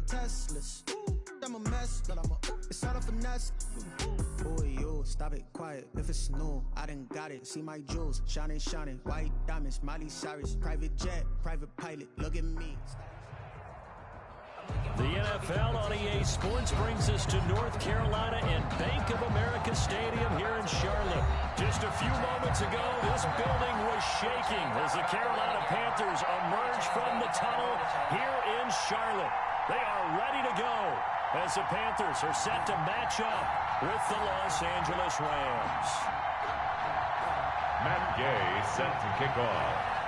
the Teslas. I'm a mess, but it's all a finesse. Boy, you stop it, quiet. If it's new, I done got it. See my jewels, shining, shining. White diamonds, Miley Cyrus. Private jet, private pilot. Look at me. The NFL on EA Sports brings us to North Carolina and Bank of America Stadium here in Charlotte. Just a few moments ago, this building was shaking as the Carolina Panthers emerge from the tunnel here in Charlotte. They are ready to go as the Panthers are set to match up with the Los Angeles Rams. Matt Gay set to kick off.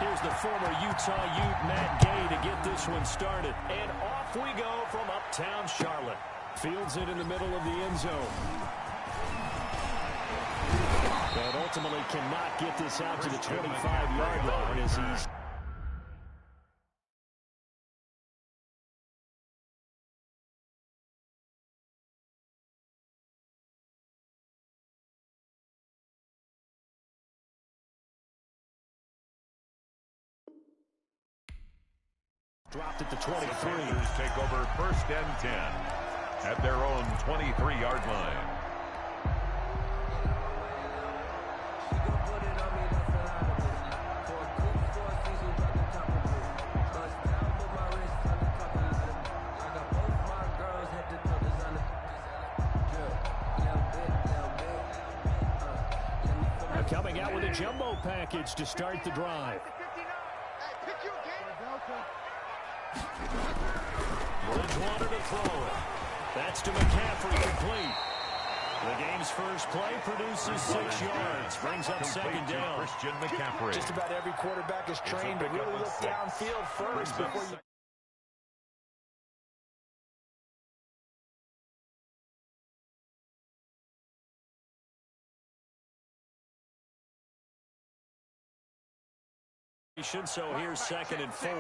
Here's the former Utah Ute, Matt Gay, to get this one started. And off we go from uptown Charlotte. Fields it in the middle of the end zone. But ultimately cannot get this out to the 25-yard line as he's... Dropped at the 23. The Panthers take over 1st and 10 at their own 23-yard line. Coming out with a jumbo package to start the drive. Bridgewater to throw it. That's to McCaffrey, complete. The game's first play produces 6 yards. Brings up second down. Christian McCaffrey. Just about every quarterback is trained to really look downfield first before you... So here's 2nd and 4.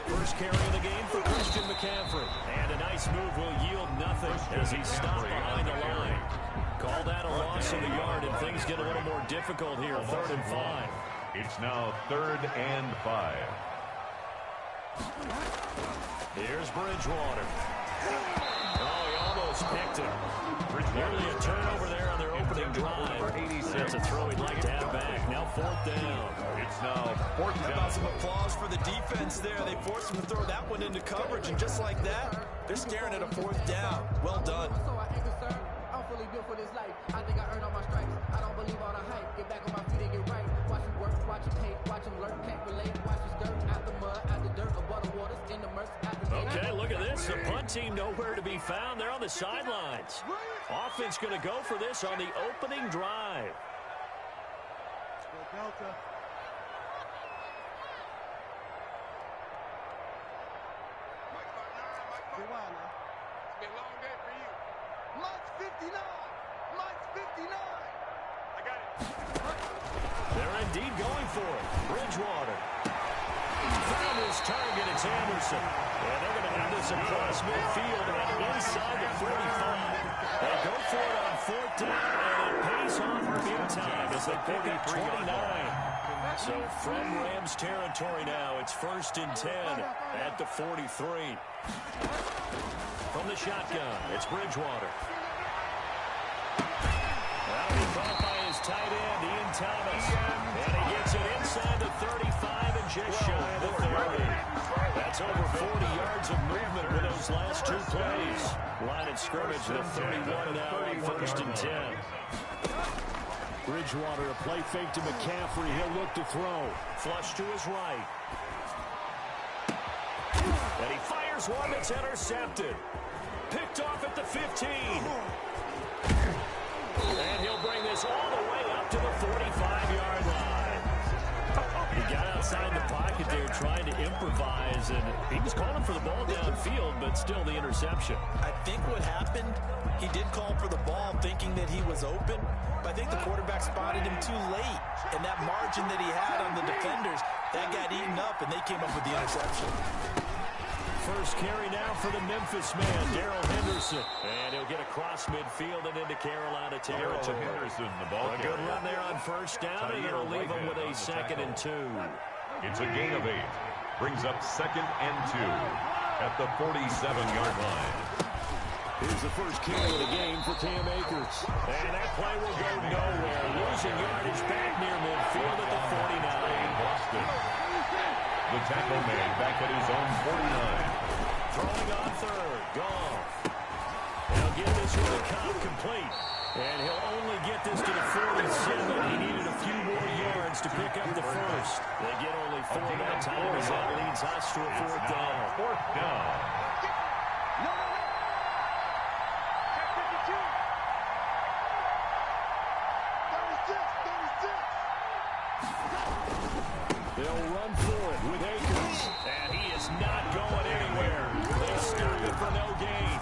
First carry of the game for Christian McCaffrey. And a nice move will yield nothing as he's stopped behind the line. Called that a loss of the yard, and things get a little more difficult here. 3rd and 5. It's now 3rd and 5. Here's Bridgewater. Oh, he almost picked it. Nearly a turnover there on their opening drive. That's a throw he'd like to have back. Now 4th down. It's now 4th down. How about some applause for the defense there? They forced him to throw that one into coverage, and just like that, they're staring at a 4th down. Well done. I'm fully built for this life. I think I earned all my stripes. I don't believe all the hype. Get back on my feet and get right. Watch him work, watch him hate, watch him lurk, can't relate. Watch him stir out the mud, out the dirt, above the waters, in the murks, out the Okay, look at this. The punt team nowhere to be found. They're on the sidelines. Offense going to go for this on the opening drive. Delta. It's been a long day for you. Mike's 59. Mike's 59. I got it. They're indeed going for it. Bridgewater. Found his target. It's Anderson. And they're going to have this across midfield and inside the 45. They go for it on 4th down, and it pays off big time as they pick up 29. So from Rams territory now, it's 1st and 10 at the 43. From the shotgun, it's Bridgewater. Well, he caught by his tight end, Ian Thomas. And he gets it inside the 35 and just shy of the 30. That's over 40 yards of movement with those last 2 plays. Line of scrimmage, the 31 now on 1st and 10. Bridgewater, a play fake to McCaffrey. He'll look to throw. Flush to his right. And he fires one that's intercepted. Picked off at the 15. And he'll bring this all the way up to the 45-yard line. He got outside the pocket there trying to improvise, and he was calling for the ball downfield, but still the interception. I think what happened, he did call for the ball thinking that he was open, but I think the quarterback spotted him too late. And that margin that he had on the defenders, that got eaten up, and they came up with the interception. First carry now for the Memphis man, Darrell Henderson. And he'll get across midfield and into Carolina territory. Henderson, the ball A good run there on first down, and it'll leave him with a 2nd and 2. It's a gain of 8. Brings up 2nd and 2 at the 47-yard line. Here's the first carry of the game for Cam Akers. And that play will go nowhere. Losing yardage back near midfield at the 49. Boston. The tackle made back at his own 49. Throwing on 3rd. Goff. He'll get this one to Cobb complete. And he'll only get this to the 47. He needed a few more yards to pick up the first. They get only 4 that time as that leads us to a 4th down. 4th down. They'll run for it with Akers. And he is not going anywhere. They stop it for no gain.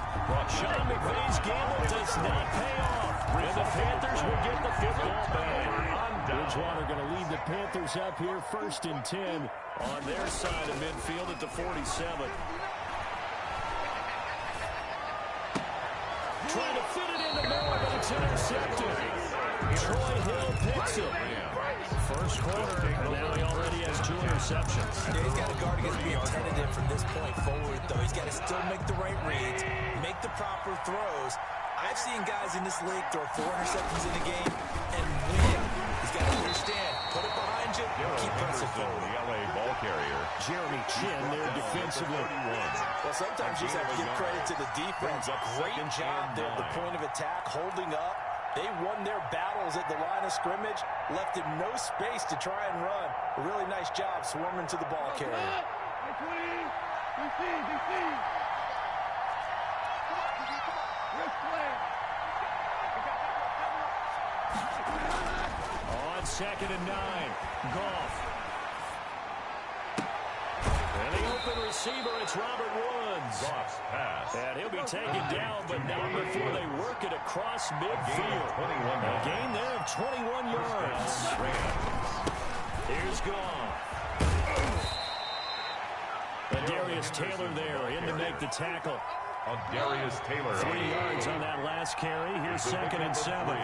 Sean McVay's gamble does not pay off. And the Panthers will get the football back. Bridgewater going to lead the Panthers up here 1st and 10 on their side of midfield at the 47. Trying to fit it in the middle, but it's intercepted. Troy Hill picks it. First quarter, now he already has 2 interceptions. Yeah, he's got to guard against being tentative from this point forward, though. He's got to still make the right reads, make the proper throws. I've seen guys in this league throw 4 interceptions in a game and win. He's got to understand, put it behind you, keep pressing forward. The LA ball carrier. Jeremy Chin there defensively. Well, sometimes you just have to give credit to the defense. Great job there at the point of attack, holding up. They won their battles at the line of scrimmage, left him no space to try and run. A really nice job swarming to the ball carrier. On 2nd and 9, Goff. And the open receiver, it's Robert Woods. Goff's pass. And he'll be taken down, but not before they work it across midfield. A gain there of 21 yards. Here's Goff. And Darius Taylor there in to make the tackle. Darius Taylor. 3 yards on that last carry. Here's 2nd and 7.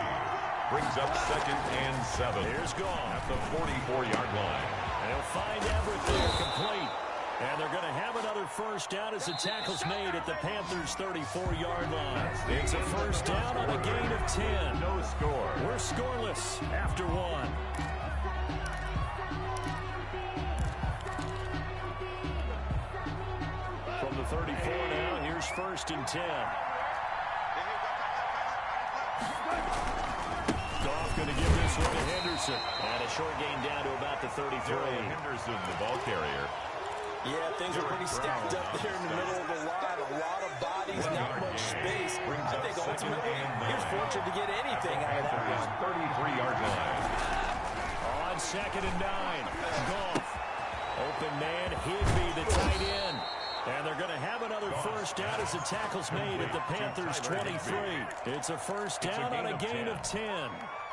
Brings up 2nd and 7. Here's Goff. At the 44-yard line. And he'll find Everett there complete. And they're going to have another first down as the tackle's made at the Panthers' 34-yard line. It's a first down on a gain of 10. No score. We're scoreless after 1. From the 34 now, here's 1st and 10. Goff going to give this one to Henderson. And a short gain down to about the 33. Henderson, the ball carrier. Yeah, things are pretty stacked up there in the middle of the line. A lot of bodies, not much space. I think ultimately, he was fortunate to get anything out of that one. 33-yard line. On 2nd and 9, Goff. Open man, Higby, the tight end. And they're going to have another first down as the tackle's made at the Panthers' 23. It's a first down on a gain of 10.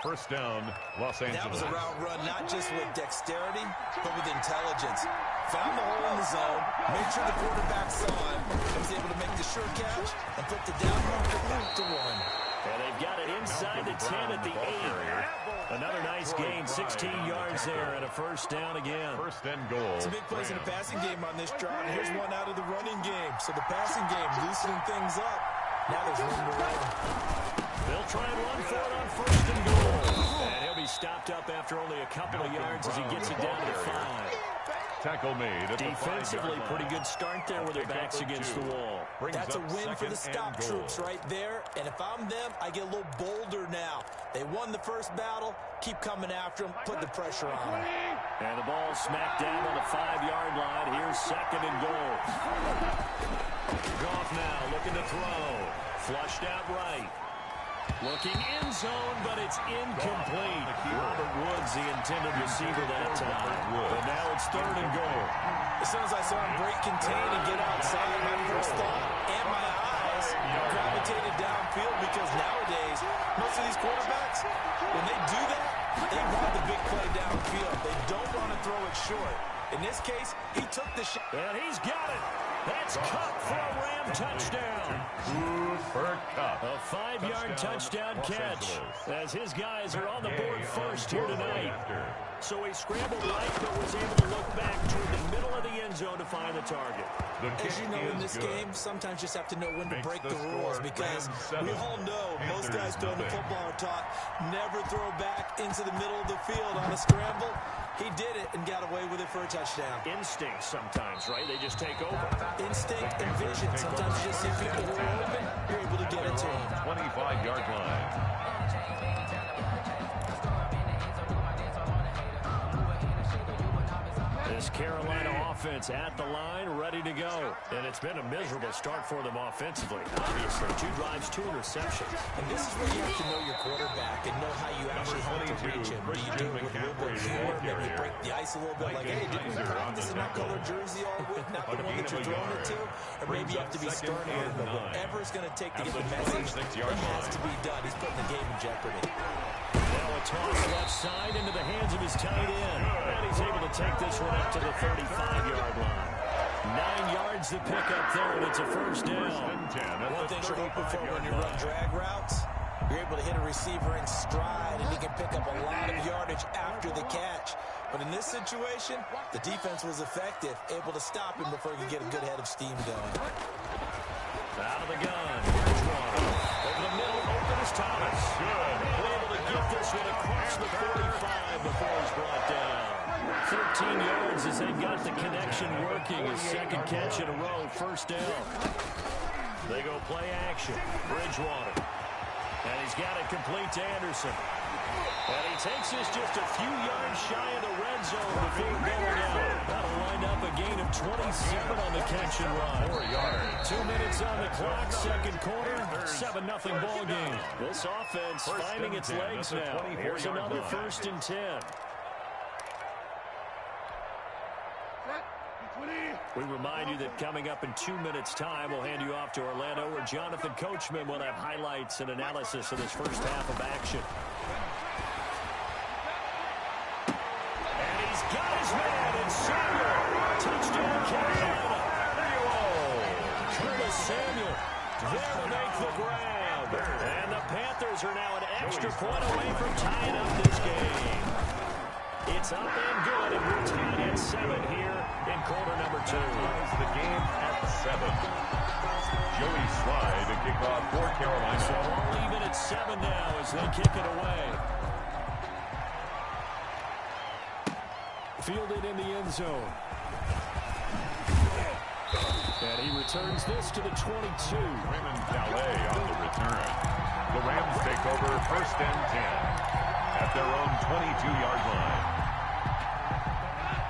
First down, Los Angeles. That was a route run not just with dexterity, but with intelligence. Found the hole in the zone, made sure the quarterback saw him, and was able to make the sure catch and put the down marker back to 1. And they've got it inside the 10 at the 8. Another nice gain, 16 yards there, and a first down again. First and goal. It's a big plays in the passing game on this drive. And here's one out of the running game. So the passing game loosening things up. Now there's room to run. They'll try and run for it on 1st and goal. And he'll be stopped up after only a couple of yards as he gets it down to 5. Tackle made at Defensively, pretty good start there with their backs against the wall. That's a win for the stop troops right there. And if I'm them, I get a little bolder now. They won the first battle. Keep coming after them. Put the pressure on them. And the ball smacked down on the 5-yard line. Here's 2nd and goal. Goff now looking to throw. Flushed out right. Looking in zone, but it's incomplete. Robert Woods, the intended receiver that time. But now it's 3rd and goal. As soon as I saw him break contain and get outside, my first thought and my eyes gravitated downfield because nowadays, most of these quarterbacks, when they do that, they want the big play downfield. They don't want to throw it short. In this case, he took the shot. And he's got it. That's Cup for a Ram touchdown. Cooper Kupp. A 5-yard touchdown catch as his guys are on the board first here tonight. So he scrambled right, but was able to look back toward the middle of the end zone to find the target. As you know, in this game, sometimes you just have to know when to break the rules, because we all know most guys throwing the football are taught never throw back into the middle of the field on a scramble. He did it and got away with it for a touchdown. Instinct sometimes, right? They just take over. Instinct and vision. Sometimes you just see people who are open, you're able to get it to them. 25-yard line. This Carolina offense at the line, ready to go. And it's been a miserable start for them offensively. Obviously, 2 drives, 2 interceptions. And this is where you have to know your quarterback and know how you actually have to reach him. Do you do it with a little bit of humor, maybe break the ice a little bit, like, hey, didn't you practice in that colored jersey all week, not the one that you're throwing it to? Or maybe you have to be stern a little bit. Whatever it's going to take to get the message, it has to be done. He's putting the game in jeopardy. Now a toss left side into the hands of his tight end. And he's able to take this one up to the 35-yard line. 9 yards to pick up there, and it's a first down. One thing you're hoping for when you run drag routes, you're able to hit a receiver in stride, and he can pick up a lot of yardage after the catch. But in this situation, the defense was effective, able to stop him before he could get a good head of steam going. Out of the gun. Bridgewater. Over the middle, open is Thomas. Good. Able to get this one across the 45 before he's brought down. 13 yards as they got the connection working. His second catch in a row, first down. They go play action. Bridgewater. And he's got it complete to Anderson. And he takes this just a few yards shy of the red zone before going out. That'll wind up a gain of 27 on the catch and run. 4 yards. 2 minutes on the clock, second quarter, 7-0 ball game. This offense finding its legs now. Here's another 1st and 10. We remind you that coming up in 2 minutes' time, we'll hand you off to Orlando, where Jonathan Coachman will have highlights and analysis of this first half of action. And he's got his man in Samuel. Touchdown, Carolina. Curtis Samuel there to make the grab. And the Panthers are now an extra point away from tying up this game. It's up and good, and we're tied at 7 here in quarter number 2. The game at 7. Joey Slye to kick off for Carolina. So all even at 7 now as they kick it away. Fielded in the end zone. And he returns this to the 22. Raymond Calais on the return. The Rams take over 1st and 10 at their own 22-yard line.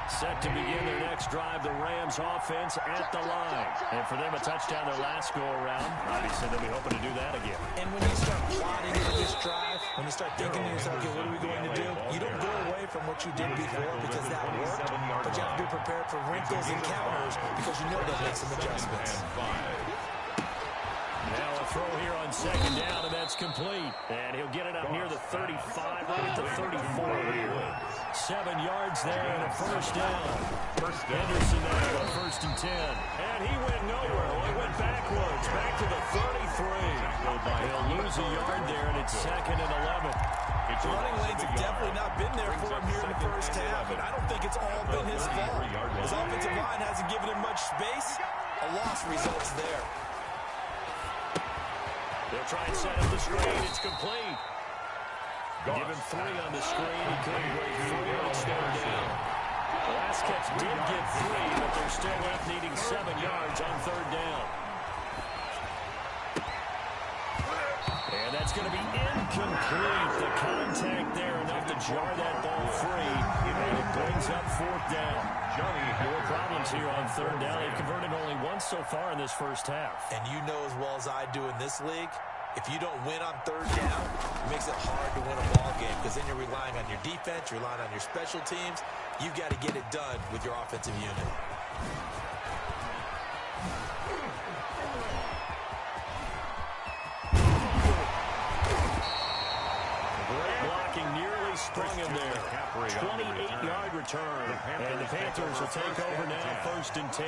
Set to begin their next drive, the Rams offense at the line. And for them, a touchdown their last go-around. Obviously, they'll be hoping to do that again. And when you start plotting into this drive, when you start thinking to yourself, okay, what are we going to do? You don't go away from what you did before because that worked, but you have to be prepared for wrinkles and counters because you know they'll make some adjustments. Now a throw here on 2nd down, and that's complete. And he'll get it up near the 35, right at the 34 here. 7 yards there and a first down. Henderson now on 1st and 10. And he went nowhere. Well, he went backwards, back to the 33. He'll lose a yard there, and it's 2nd and 11. The running lanes have definitely not been there for him here in the first half, and I don't think it's all been his fault. His offensive line hasn't given him much space. A loss results there. They'll try and set up the screen. It's complete. Give him 3 on the screen. He couldn't break through. It's still down. The last catch did get 3, but they're still left needing 7 yards on 3rd down. And that's going to be incomplete. The contact there enough to jar that ball free. And it brings up 4th down. Johnny, more problems here on 3rd down. They've converted only once so far in this first half. And you know as well as I do in this league, if you don't win on 3rd down, it makes it hard to win a ball game because then you're relying on your defense, you're relying on your special teams. You've got to get it done with your offensive unit. Great blocking nearly really sprung him there. 28-yard return. And the Panthers will take over now, 1st and 10.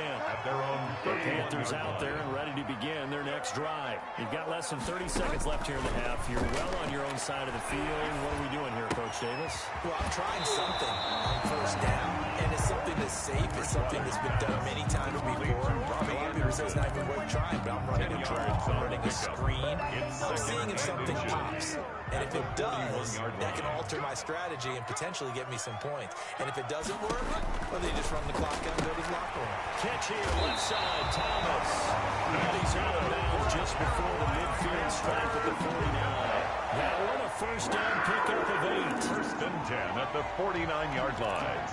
The Panthers out there and ready to begin their next drive. You've got less than 30 seconds left here in the half. You're well on your own side of the field. What are we doing here, Coach Davis? Well, I'm trying something on 1st down. And it's something that's safe. It's something that's been done many times before. A lot of people say it's not even worth trying, but I'm running a draw. I'm running a screen. I'm seeing if something pops. And if it does, that can alter my strategy and potentially get me some points. And if it doesn't work, well, they just run the clock out and go to the locker room. Catch here, left side, Thomas. And he's out of bounds just before the midfield stripe at the 49. That one a 1st down pickup of 8. 1st and 10 at the 49-yard line.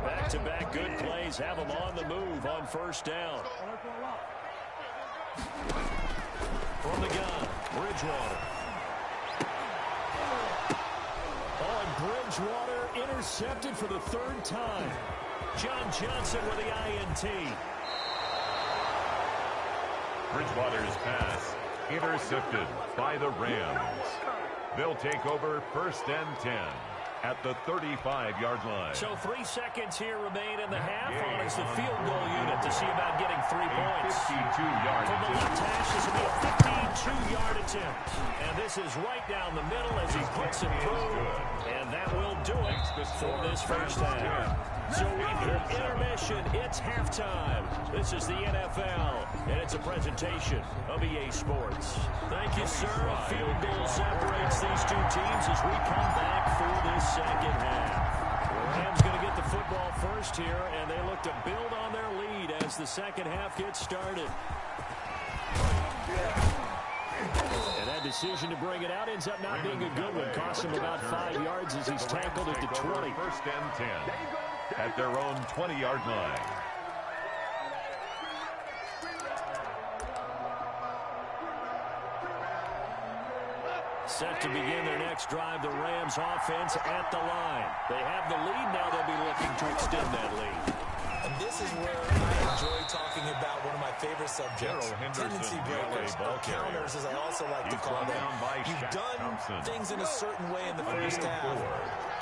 Back-to-back good plays have them on the move on 1st down. From the gun, Bridgewater. Bridgewater intercepted for the 3rd time. John Johnson with the INT. Bridgewater's pass intercepted by the Rams. They'll take over 1st and 10 at the 35-yard line. So 3 seconds here remain in the half on as the field goal unit to see about getting 3 points. 52-yard From the left hash, this will be a 52-yard attempt. And this is right down the middle as he puts it through. And that will do it for this 1st half. So we've hit intermission. It's halftime. This is the NFL, and it's a presentation of EA Sports. Thank you, sir. A field goal separates these two teams as we come back for this 2nd half. The Rams going to get the football first here, and they look to build on their lead as the 2nd half gets started. And that decision to bring it out ends up not being a good one. Costs him about 5 yards as he's tackled at the 20. 1st and 10 at their own 20-yard line. Set to begin their next drive, the Rams offense at the line. They have the lead, now they'll be looking to extend that lead. And this is where I enjoy talking about one of my favorite subjects, tendency breakers, or counters, as I also like to call them. You've done things in a certain way in the 1st half,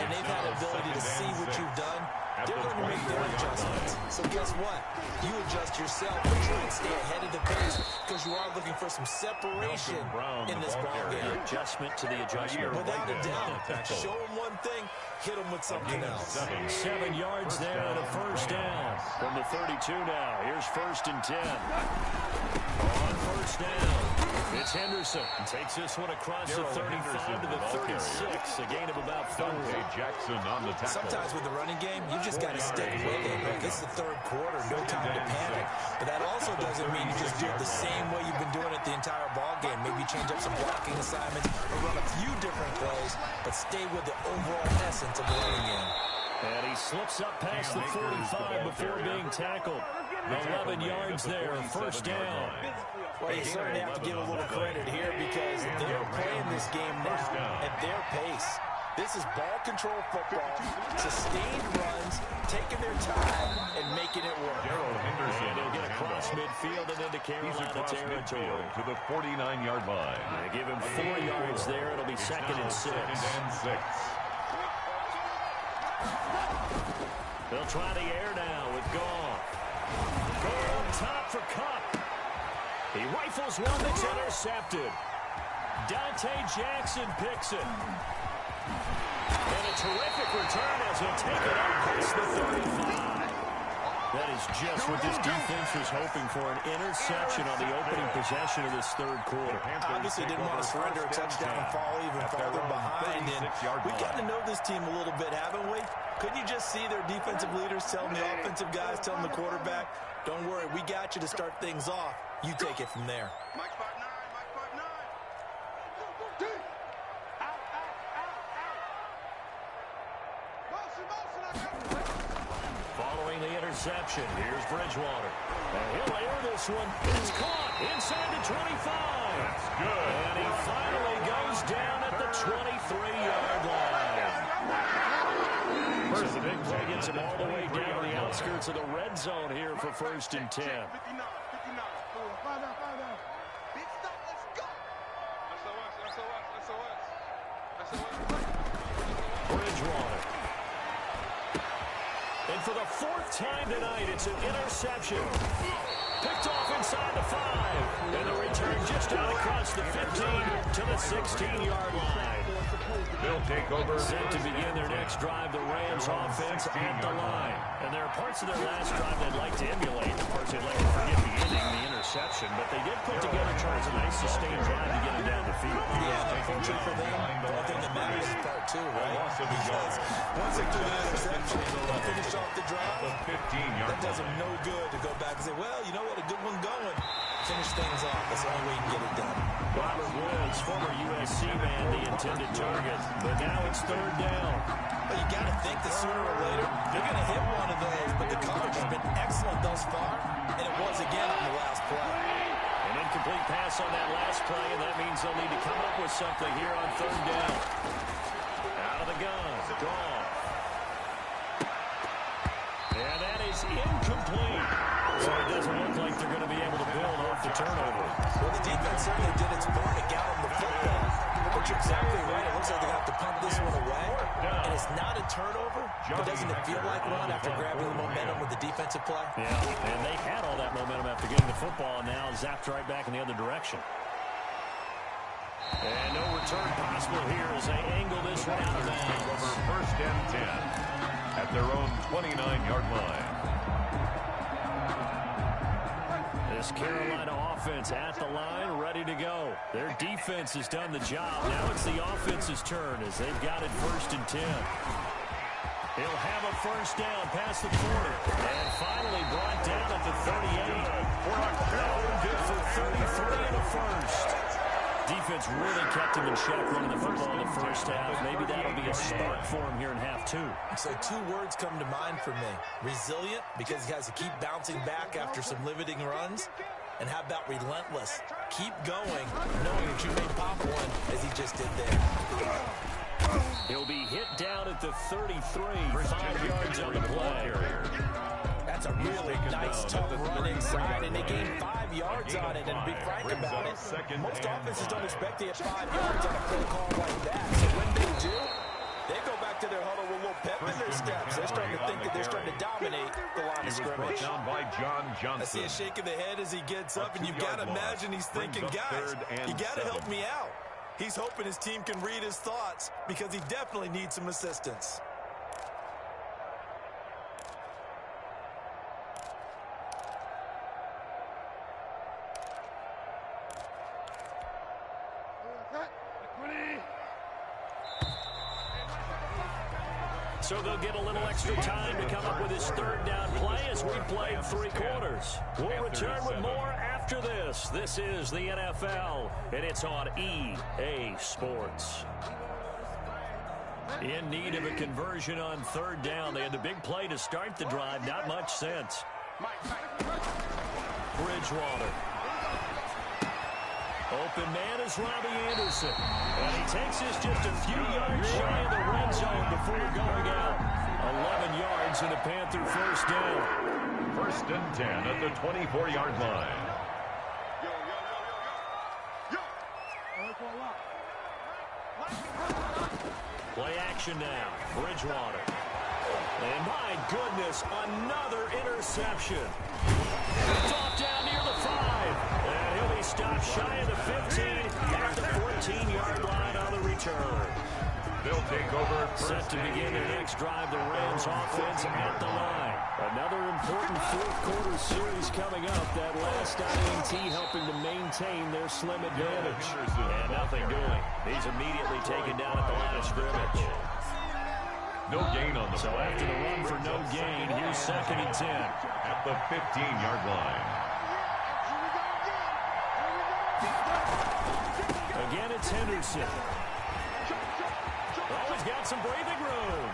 and they've had the ability to see what you've done. They're going to make their adjustments. So guess what? You adjust yourself and try and stay ahead of the pace because you are looking for some separation in this ballgame. Adjustment to the adjustment. Without a doubt. Show them one thing, hit them with something else. 7 yards there and a 1st down. From the 32 now, here's 1st and 10. On 1st down, it's Henderson. Takes this one across the 35 to the 36. A gain of about 4. Jackson on the tackle. Sometimes with the running game, you just got to stick with it. This is the 3rd quarter, no time to panic. But that also doesn't mean you just do it the same way you've been doing it the entire ball game. Maybe change up some blocking assignments or run a few different plays, but stay with the overall essence of the running game. And he slips up past the 45 before being tackled. 11 yards there, 1st down. Well, you certainly have to give a little credit here because they're playing this game now at their pace. This is ball control football, sustained runs, taking their time, and making it work. And he'll get across midfield and into Carolina territory. To the 49-yard line. They give him 4 yards there. It'll be 2nd and 6. They'll try the air now with Goff. Goal on top for Cup. He rifles one that's intercepted. Dante Jackson picks it. And a terrific return as he'll take it up past the 35. That is just what this defense was hoping for, an interception on the opening possession of this 3rd quarter. Obviously didn't want to surrender a touchdown and fall even farther behind. And we've gotten to know this team a little bit, haven't we? Couldn't you just see their defensive leaders telling the offensive guys, telling the quarterback, don't worry, we got you to start things off. You take it from there. Following the interception, here's Bridgewater. And he'll air this one. It's caught inside the 25. That's good. And he finally goes down at the 23-yard line. First, the big play gets him all the way down the outside. outskirts of the red zone here for 1st and 10. 59. Big stop, let's go. That's Bridgewater. And for the 4th time tonight, it's an interception. Picked off inside the 5. And the return just out across the 15 to the 16-yard line. They'll take over. Set to begin their next drive, the Rams offense at the line. And there are parts of their last drive they'd like to emulate. Of course, they'd like to forget the ending, the interception. But they did put together, Charles, a nice sustained drive to get them down the field. Yeah, unfortunately for them, the only thing that matters is part 2, right? Because once they threw the interception, they finish off the drive. That does them no good to go back and say, well, you know what, a good one going. Finish things off. That's the only way you can get it done. Robert Woods, former USC man, the intended target. But now it's 3rd down. Well, you got to think that sooner or later, they're going to hit one of those. But the coverage has been excellent thus far, and it was again on the last play. An incomplete pass on that last play, and that means they'll need to come up with something here on 3rd down. Out of the gun. Gone. And that is incomplete. So it doesn't look like they're going to be able to build off the turnover. Well, the defense certainly did its part to get them the football. But you're exactly right. It looks like they're going to have to punt this one away. And it's not a turnover, but doesn't it feel like one after grabbing the momentum with the defensive play? Yeah, and they had all that momentum after getting the football, and now zapped right back in the other direction. And no return possible here as they angle this one out of bounds. Over 1st and 10 at their own 29-yard line. This Carolina offense at the line, ready to go. Their defense has done the job. Now it's the offense's turn as they've got it 1st and 10. He'll have a 1st down past the 40. And finally brought down at the 38. Good for 33 in the 1st. Defense really kept him in check running the football in the 1st half. Maybe that'll be a spark for him here in half 2. So 2 words come to mind for me. Resilient, because he has to keep bouncing back after some limiting runs. And how about relentless? Keep going, knowing that you may pop one, as he just did there. He'll be hit down at the 33, 5 yards on the play. That's a really nice, tough run inside, and they gained 5 yards on it. And to be frank about it, most offenses don't expect to hit 5 yards on a play call like that. So when they do, they go back to their huddle with a little pep in their steps. They're starting to think that they're starting to dominate the line of scrimmage. Down by John Johnson. I see a shake of the head as he gets up, and you've got to imagine he's thinking, guys, you got to help me out. He's hoping his team can read his thoughts because he definitely needs some assistance. So they'll get a little extra time to come up with his 3rd down play as we played 3 quarters. We'll return with more after this. This is the NFL, and it's on EA Sports. In need of a conversion on 3rd down. They had the big play to start the drive. Not much sense. Bridgewater. Open man is Robbie Anderson. And he takes this just a few yards shy of the red zone before going out. 11 yards and a Panther 1st down. 1st and 10 at the 24-yard line. Play action now. Bridgewater. And my goodness, another interception. It's off down near the 5. And he'll be stopped shy of the 15 at the 14-yard line on the return. They'll take over. Set to begin their next drive, the Rams offense at the line. Another important 4th quarter series coming up. That last INT helping to maintain their slim advantage. And nothing doing. He's immediately taken down at the line of scrimmage. No gain on the So play. after the run for no gain, here's 2nd and 10. At the 15-yard line. Again, it's Henderson. Oh, he's got some breathing room.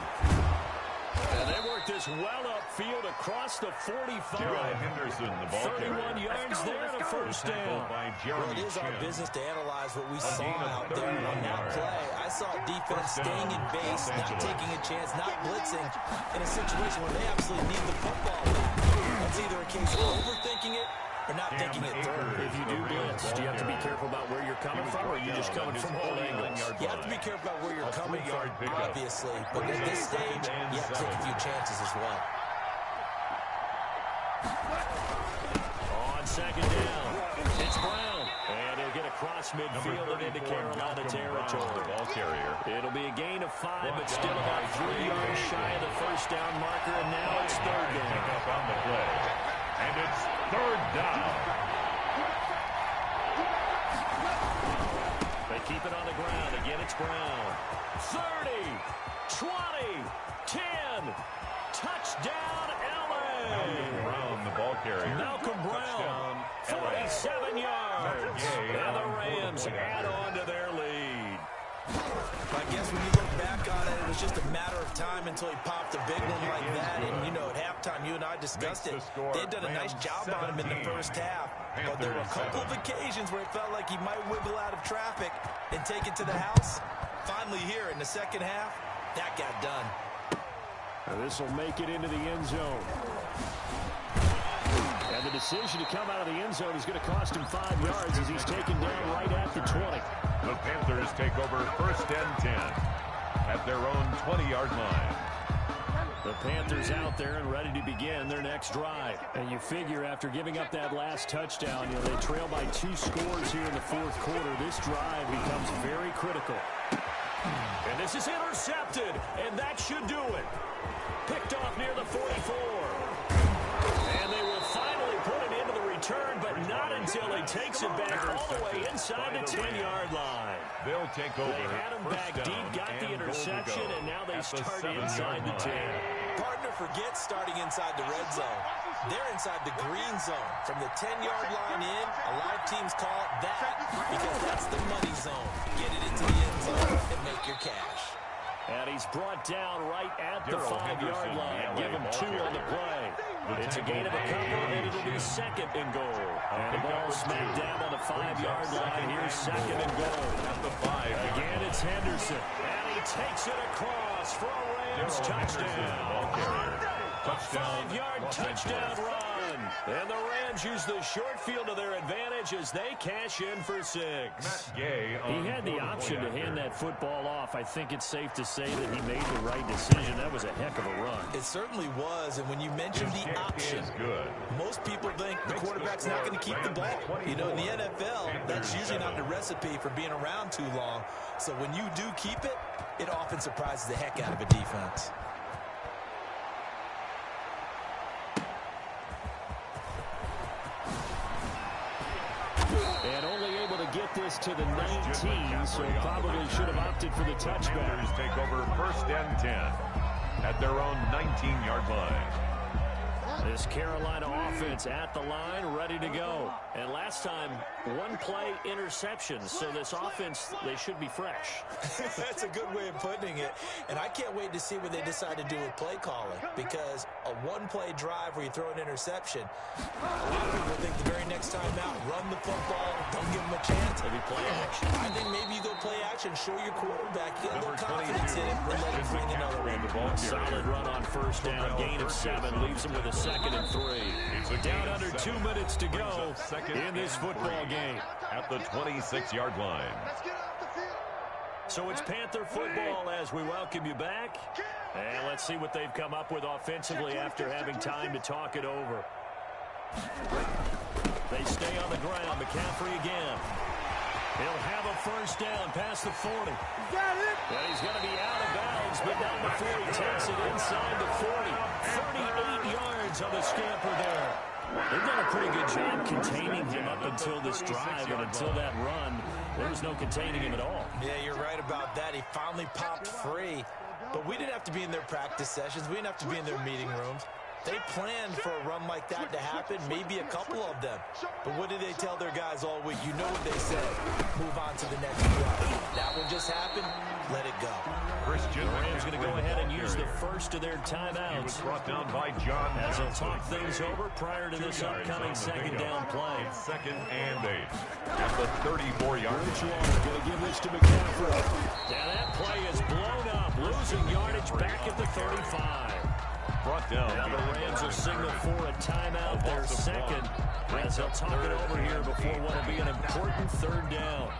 And they work this well upfield across the 45. Gerald Henderson, the ball 31 yards there and a first down. Well, it is our business to analyze what we saw out there on that play. I saw defense staying in base, not taking a chance, not blitzing in a situation where they absolutely need the football back. That's either a case of overthinking it or not thinking it through. If you do blitz, do you have to be careful about where you're coming from, or are you just coming from all angles? You have to be careful about where you're coming from, obviously. But at this stage, you have to take a few chances as well. On second down, it's Brown. And he'll get across midfield and into Carolina territory. Ball carrier. It'll be a gain of 5, but still about 3 yards shy of the first down marker, and now it's third down. Up on the play. And it's third down. They keep it on the ground. Again, it's Brown. 30, 20, 10. Touchdown, LA. Brown, the ball carrier. Malcolm Brown, 47 yards. And the Rams add on to their lead. I guess when you look back on it, it was just a matter of time until he popped a big one like that. And, you know, at halftime, you and I discussed it. They'd done a nice job on him in the first half. But there were a couple of occasions where it felt like he might wiggle out of traffic and take it to the house. Finally here in the second half, that got done. This will make it into the end zone. And the decision to come out of the end zone is going to cost him 5 yards as he's taken down right at the 20. The Panthers take over first and 10 at their own 20-yard line. The Panthers out there and ready to begin their next drive. And you figure after giving up that last touchdown, you know, they trail by 2 scores here in the fourth quarter. This drive becomes very critical. And this is intercepted, and that should do it. Picked off near the 44. And they will finally put it into the return, but not until he takes it back all the way inside the 10-yard line. They'll take over. They had him back deep, got the interception, and now they start inside the 10. Partner forgets starting inside the red zone. They're inside the green zone. From the 10-yard line in, a lot of teams call it that because that's the money zone. Get it into the end zone and make your cash. And he's brought down right at the 5-yard line. Give him 2 on the play. It's a gain of a couple, and it'll be second and goal. And the ball smacked down on the 5-yard line. Here's second and goal. At the 5. Again, it's Henderson. And he takes it across for a Rams touchdown. 5-yard touchdown run. And the Rams use the short field to their advantage as they cash in for 6. He had the option to hand that football off. I think it's safe to say that he made the right decision. That was a heck of a run. It certainly was. And when you mention the option, most people think the quarterback's not going to keep the ball. You know, in the NFL, that's usually not the recipe for being around too long. So when you do keep it, it often surprises the heck out of a defense. And only able to get this to the 19, so probably should have opted for the touchback. Panthers take over first and 10 at their own 19-yard line. This Carolina offense at the line, ready to go. And last time, 1-play interception. So this offense, they should be fresh. That's a good way of putting it. And I can't wait to see what they decide to do with play calling. Because a 1-play drive where you throw an interception, a lot of people think the very next time out, run the football, don't give them a chance. Maybe play action. I think maybe you go play action, show your quarterback, get a little confidence in him, and let him fling another one. Solid run on first down, gain of 7, leaves him with a second and 3. Down under 2 minutes to go in this football game. At the 26-yard line. So it's Panther football as we welcome you back. And let's see what they've come up with offensively after having time to talk it over. They stay on the ground. McCaffrey again. He'll have a first down past the 40. And he's going to be out of bounds, but not before he takes it inside the 40. 38 yards on the scamper there. They've done a pretty good job containing him up until this drive, and until that run, there was no containing him at all. Yeah, you're right about that. He finally popped free. But we didn't have to be in their practice sessions. We didn't have to be in their meeting rooms. They planned for a run like that to happen, maybe a couple of them. But what did they tell their guys all week? You know what they said. Move on to the next play. That one just happened. Let it go. Christian Rams going to go ahead and use the first of their timeouts. He was brought down by John as they'll talk things over prior to this upcoming second down play. Second and 8 at the 34-yard line. Bridgewater going to give this to McCaffrey. Now that play is blown up, losing yardage back at the 35. Brought down. Now the Rams will signal for a timeout, their second, as they'll talk it over here before what will be an important third down.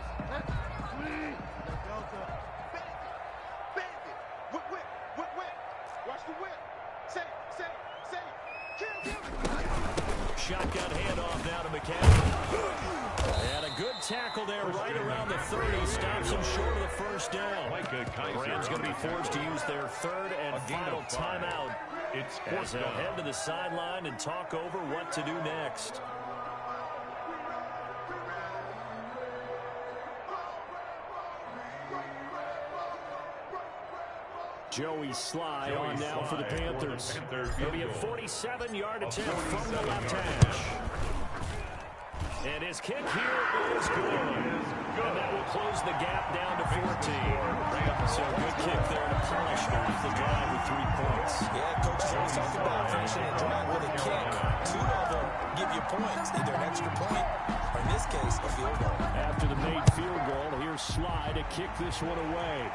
Shotgun handoff now to McCaffrey. And a good tackle there right around the 30. Stops him short of the first down. Rams going to be forced to use their third and final timeout. As they'll head to the sideline and talk over what to do next. Joey Sly on now for the Panthers. It'll be a 47-yard attempt from the left hash. And his kick here is good. And that will close the gap down to 14. So good kick there to punish the drive with 3 points. Yeah, coaches always talk about finishing a drive with a kick. 2 of them give you points, either an extra point or, in this case, a field goal. After the made field goal, here's Sly to kick this one away.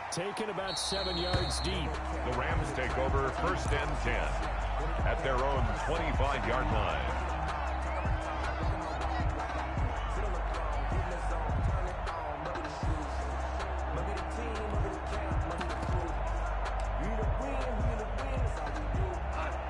Taken about 7 yards deep. The Rams take over first and 10 at their own 25-yard line.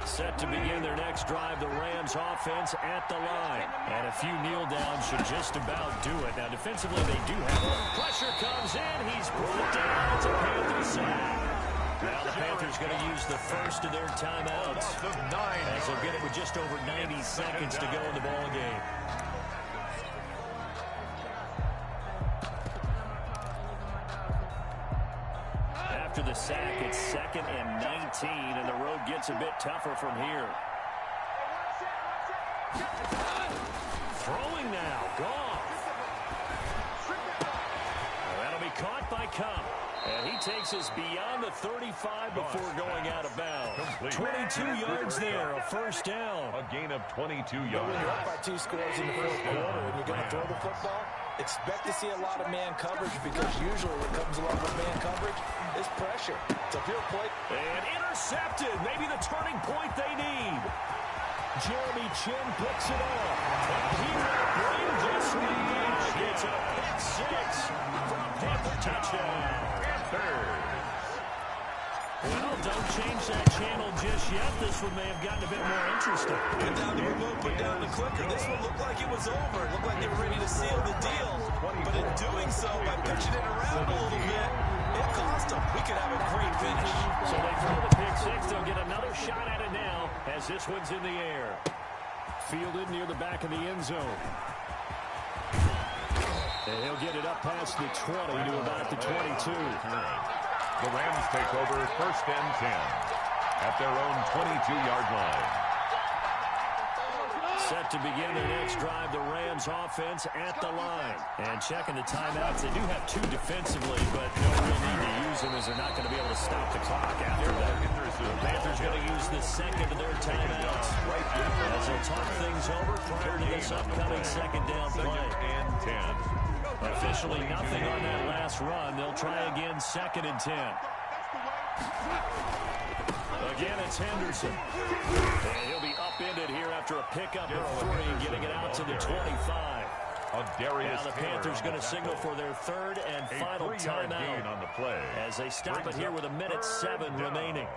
Set to begin their next drive, the Rams offense at the line. And a few kneel downs should just about do it. Now, defensively, they do have one. Pressure comes in. He's brought down. It's a Panther sack. Now the Panthers going to use the first of their timeouts. As they'll get it with just over 90 seconds to go in the ball game. After the sack, it's 2nd and 19, and the road gets a bit tougher from here. Throwing now, Goff. That'll be caught by Cup. And he takes us beyond the 35 before going out of bounds. 22 yards there, a first down. A gain of 22 yards. When you're up by 2 scores in the fourth quarter and you're going to throw the football, expect to see a lot of man coverage, because usually what comes along with man coverage is pressure. It's a pure play. And intercepted. Maybe the turning point they need. Jeremy Chin picks it up. And he will bring this one back. It's a pick 6 for a Panther touchdown. Well, don't change that channel just yet. This one may have gotten a bit more interesting. Put down the remote, put down the clicker. This one looked like it was over. It looked like they were ready to seal the deal. But in doing so, by pitching it around a little bit, it cost them. We could have a great finish. So they throw the pick 6. They'll get another shot at it now as this one's in the air. Fielded near the back of the end zone. And he'll get it up past the 20 to about the 22. The Rams take over first and 10 at their own 22-yard line. Set to begin their next drive, the Rams offense at the line. And checking the timeouts, they do have 2 defensively, but no real need to use them as they're not going to be able to stop the clock after that. The Panthers going to use the second of their timeouts as they'll talk things over prior to this upcoming second down play. And 10. Officially nothing on that last run. They'll try again, 2nd and 10. Again, it's Henderson. And he'll be upended here after a pickup of 3, getting it out to the 25. Now the Panthers going to signal for their 3rd and final timeout on the play as they stop it here with 1:07 remaining.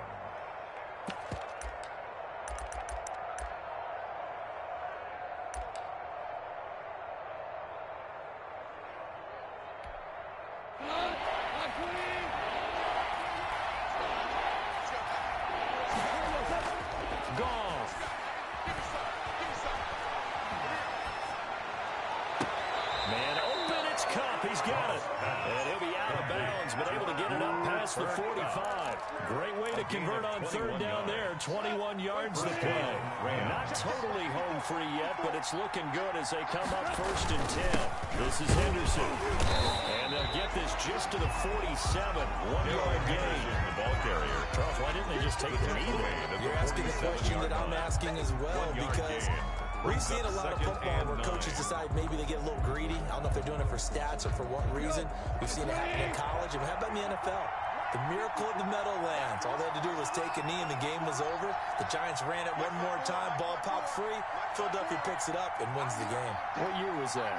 across the 45. Great way to convert on third down there. 21 yards to play. Not totally home free yet, but it's looking good as they come up 1st and 10. This is Henderson. And they'll get this just to the 47. 1-yard gain. The ball carrier. Charles, why didn't they just take the knee there? You're asking the question that I'm asking as well, because we've seen a lot of football where coaches decide maybe they get a little greedy. I don't know if they're doing it for stats or for what reason. We've seen it happen in college. And how about in the NFL? The miracle of the Meadowlands. All they had to do was take a knee and the game was over. The Giants ran it one more time. Ball popped free. Philadelphia picks it up and wins the game. What year was that?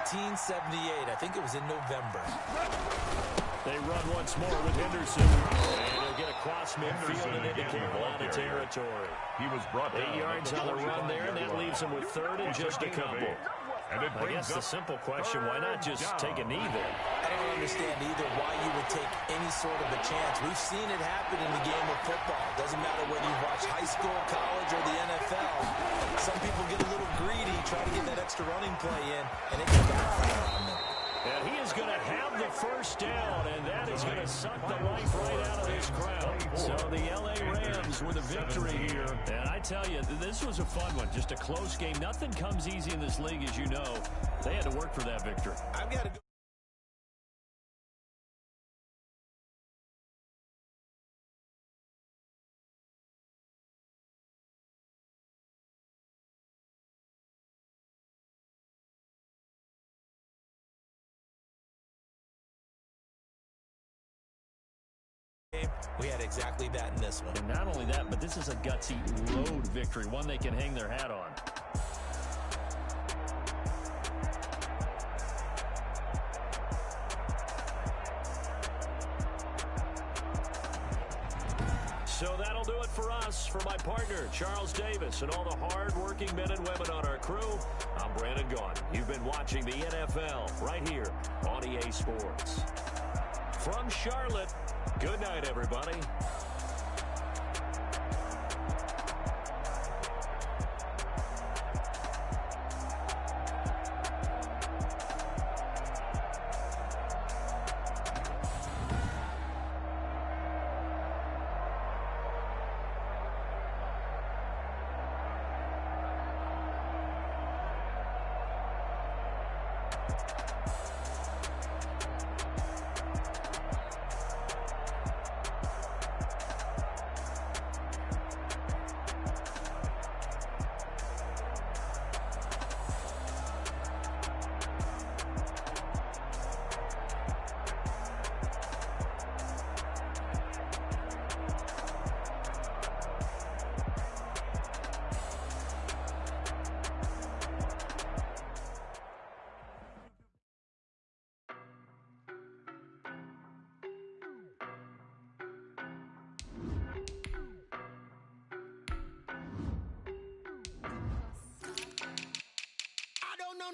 1978. I think it was in November. They run once more with Henderson. And they'll get across midfield and indicate a lot of territory. He was brought down 8 yards on the run there, and that leaves him with 3rd and just a couple. And it I guess the simple question, why not just take a knee there? I don't understand either why you would take any sort of a chance. We've seen it happen in the game of football. Doesn't matter whether you watch high school, college, or the NFL. Some people get a little greedy, try to get that extra running play in, and it can backfire on them. And he is going to have the 1st down, and that is going to suck the life right out of this crowd. So the L.A. Rams with a victory here. And I tell you, this was a fun one. Just a close game. Nothing comes easy in this league, as you know. They had to work for that victory. I've got to go. We had exactly that in this one. And not only that, but this is a gutsy road victory, one they can hang their hat on. So that'll do it for us. For my partner, Charles Davis, and all the hard-working men and women on our crew, I'm Brandon Gaudin. You've been watching the NFL right here on EA Sports. From Charlotte, good night, everybody.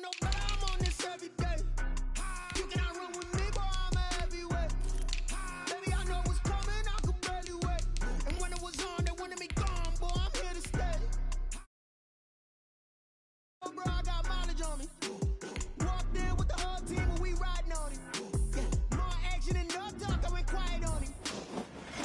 No, but I'm on this every day. You cannot run with me, boy, I'm a heavyweight. Baby, I know what's coming, I could barely wait. And when it was on, they wanted me gone, boy, I'm here to stay. Oh, bro, I got mileage on me. Walked in with the whole team and we riding on it. Yeah, more action and no talk, I went quiet on him.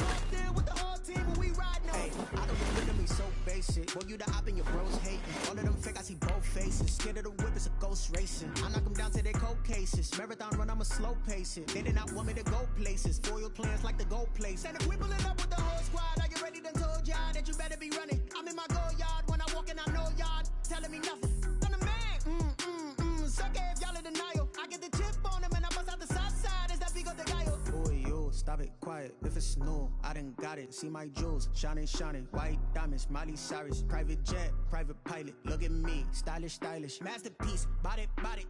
Walked in with the whole team and we riding on it. I don't look at me so basic. Boy, you the op and your bros hating. All of them fake, I see both faces. Scared of the whip, it's a ghost racing. I knock them down to their cold cases. Marathon run, I'ma slow pace it. They did not want me to go places. Foil plans like the gold place. And if we pulling up with the whole squad, are you ready? Done told y'all that you better be running. I'm in my go yard. When I walk in, I know y'all telling me nothing. I'm the man. Suck it if y'all in denial. I get the chip on them and I bust out the south side. Is that big of the guy? Boy, yo, stop it, quiet. If it's new, I done got it. See my jewels, shining, shining. White diamonds, Miley Cyrus. Private jet, private pilot. Look at me, stylish, stylish. Masterpiece, body, body.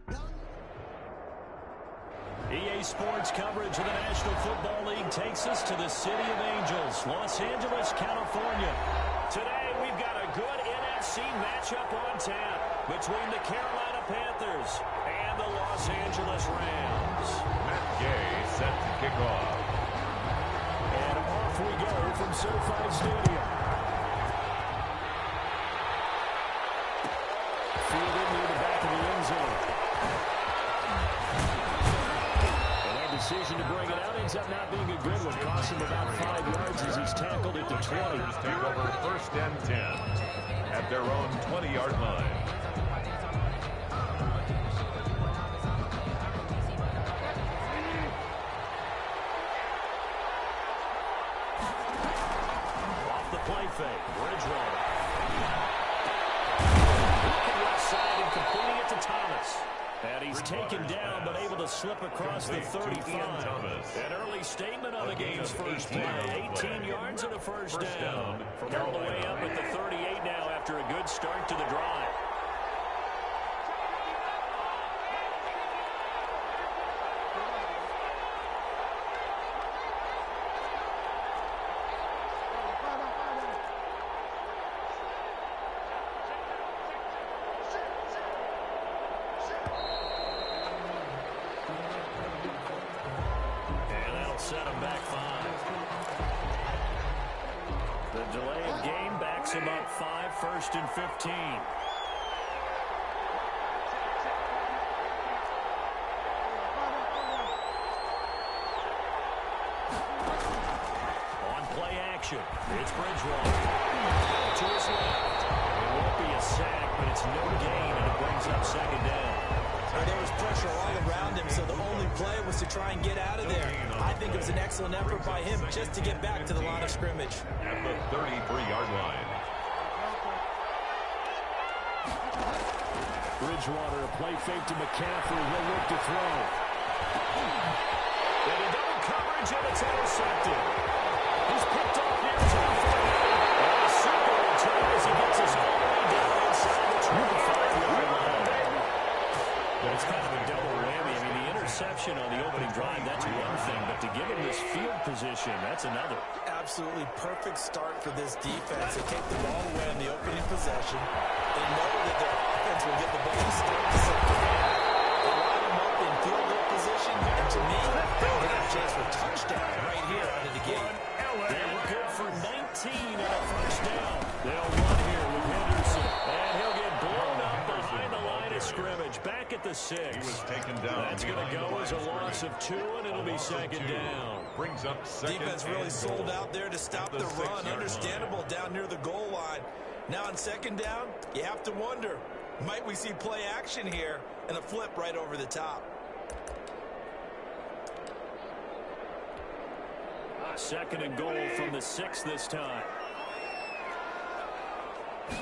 EA Sports coverage of the National Football League takes us to the City of Angels, Los Angeles, California. Today, we've got a good NFC matchup on tap between the Carolina Panthers and the Los Angeles Rams. Matt Gay set to kick off. And off we go from SoFi Stadium. Fielded near the back of the end zone. And that decision to bring it out. Ends up not being a good one. Costs him about 5 yards as he's tackled at the 20. Take over first and 10 at their own 20-yard line. Off the play fake. Bridgewater. Looking left side and completing it to Thomas. And he's taken down, but able to slip across the 35. An early statement on the game's first play. 18 yards and a first down. From all the way up at the 38 now after a good start to the drive. Set him back 5. The delay of game backs him up 5, first and 15. On play action, it's Bridgewater. To his left. It won't be a sack, but it's no gain, and it brings up second down. There was pressure all around him, so the only play was to try and get out of there. I think it was an excellent effort by him just to get back to the line of scrimmage. At the 33-yard line. Bridgewater, a play fake to McCaffrey. He'll look to throw. And a double coverage, and it's intercepted. He's picked off near his own 40. And a super return as he gets us all the way down inside the 25-yard line. It's kind of a double whammy. I mean, the interception on the opening drive, that's one thing. But to give him this field position, that's another. Absolutely perfect start for this defense. They take the ball away on the opening possession. They know that their offense will get the ball to start the second half. They line them up in field goal position. And to me, they got a chance for a touchdown right here out of the gate. They were good for 19 and a first down. They'll run here with Henderson. And he'll get blown up behind the line of scrimmage. Back at the 6. He was taken down. That's going to go as a loss of 2, and it'll be second down. Brings up second. Defense really sold out there to stop the run. Understandable down near the goal line. Now on second down, you have to wonder, might we see play action here and a flip right over the top? Second and goal from the 6 this time. They'll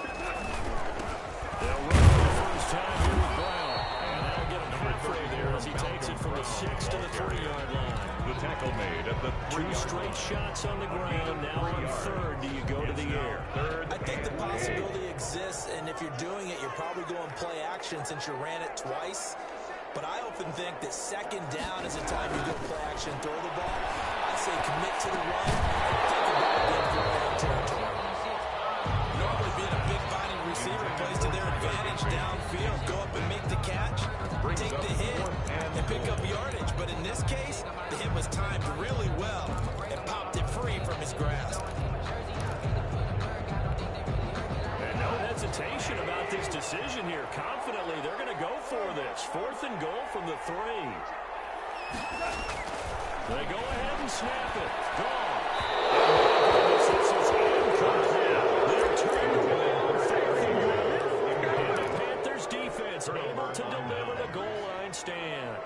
run for the first time here with Brown. And that'll get him halfway there as he takes it from the 6 to the 3-yard line. The tackle made at the 2 straight shots on the ground. Now on third, do you go to the air? I think the possibility exists, and if you're doing it, you're probably going play action since you ran it twice. But I often think that second down is a time you go play action and throw the ball. I say commit to the run and think about being thrown territory. Normally being a big body receiver plays to their advantage downfield. Go up and make the catch, take the hit, and pick up yardage. But in this case, the hit was timed really well and popped it free from his grasp. And no hesitation about this decision here. Confidently, they're going to go for this. 4th and goal from the 3. They go ahead and snap it. Gone. This is incomplete. They're turning on 4th and goal. And the Panthers defense able to deliver the goal line stand.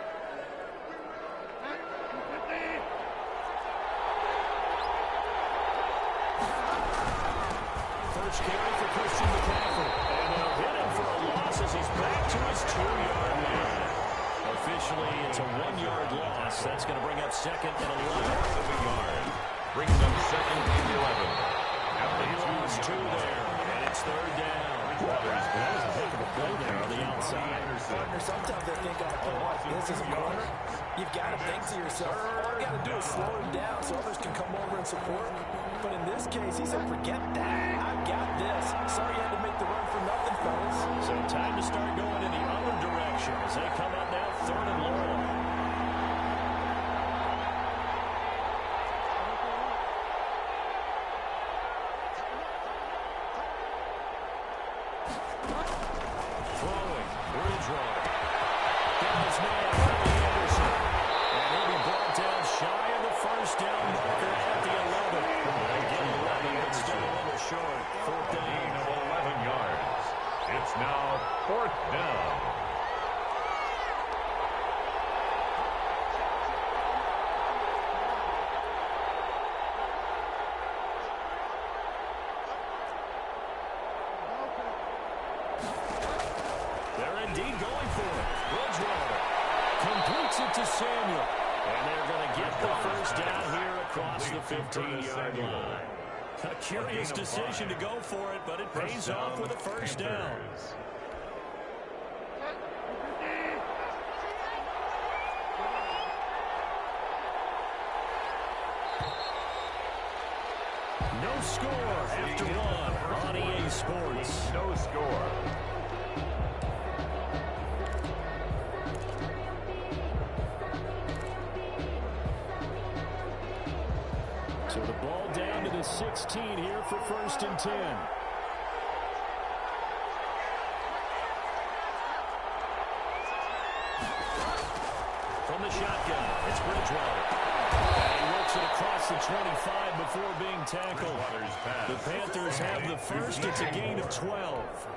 First carry for Christian McCaffrey. And they'll hit him for a loss as he's back to his 2-yard line. Officially, it's a 1-yard loss. That's going to bring up second and 11. Brings up second and 11. He lost 2 there, and it's third down. That was a heck of a play there on the outside. Sometimes I think on a play like this as a corner, you've got to think to yourself, all you got to do is slow him down so others can come over and support. But in this case, he said, forget that. I've got this. Sorry you had to make the run for nothing, fellas. So time to start going in the other direction as they come up now 3rd and long. Throwing, Bridgewater. Got his man, Anderson. And he'll be brought now 4th down. They're indeed going for it. Bridgewater completes it to Samuel. And they're going to get the first down here across the 15-yard line. A curious decision to go for it, but it pays off with a first down. No score after one on EA Sports. No score. So the ball down to the 16 here for 1st and 10. From the shotgun, it's Bridgewater. And he works it across the 25 before being tackled. The Panthers have the first. It's a gain of 12.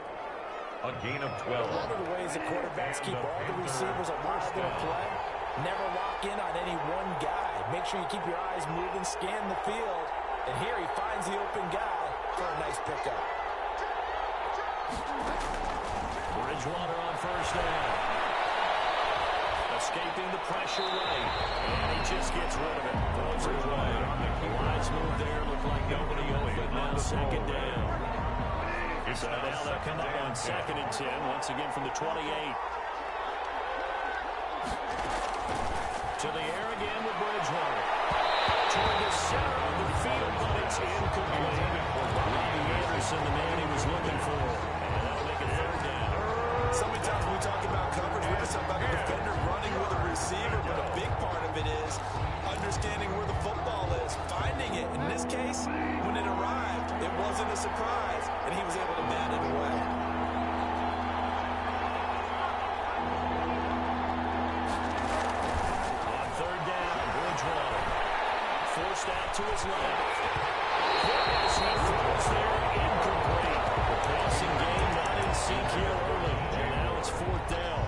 A gain of 12. One of the ways the quarterbacks keep all the receivers alive in a play, never lock in on any one guy. Make sure you keep your eyes moving, scan the field. And here he finds the open guy for a nice pickup. Bridgewater on first down. Escaping the pressure right. And he just gets rid of it. Throws it away. The wise move there. Looked like nobody open. Now 2nd down. So now they'll come up on 2nd and 10. Once again from the 28. To the air again with Bridgewater. Toward the center of the field, but it's incomplete. Robbie Anderson, the man he was looking for. And that'll make it 3rd down. So many times when we talk about coverage, we're just talking about the defender running with a receiver, but a big part of it is understanding where the football is, finding it. In this case, when it arrived, it wasn't a surprise, and he was able to bat it away. On 3rd down, Bridgewater forced out to his left. As he throws there, incomplete. The passing game not in sync here early, and now it's 4th down.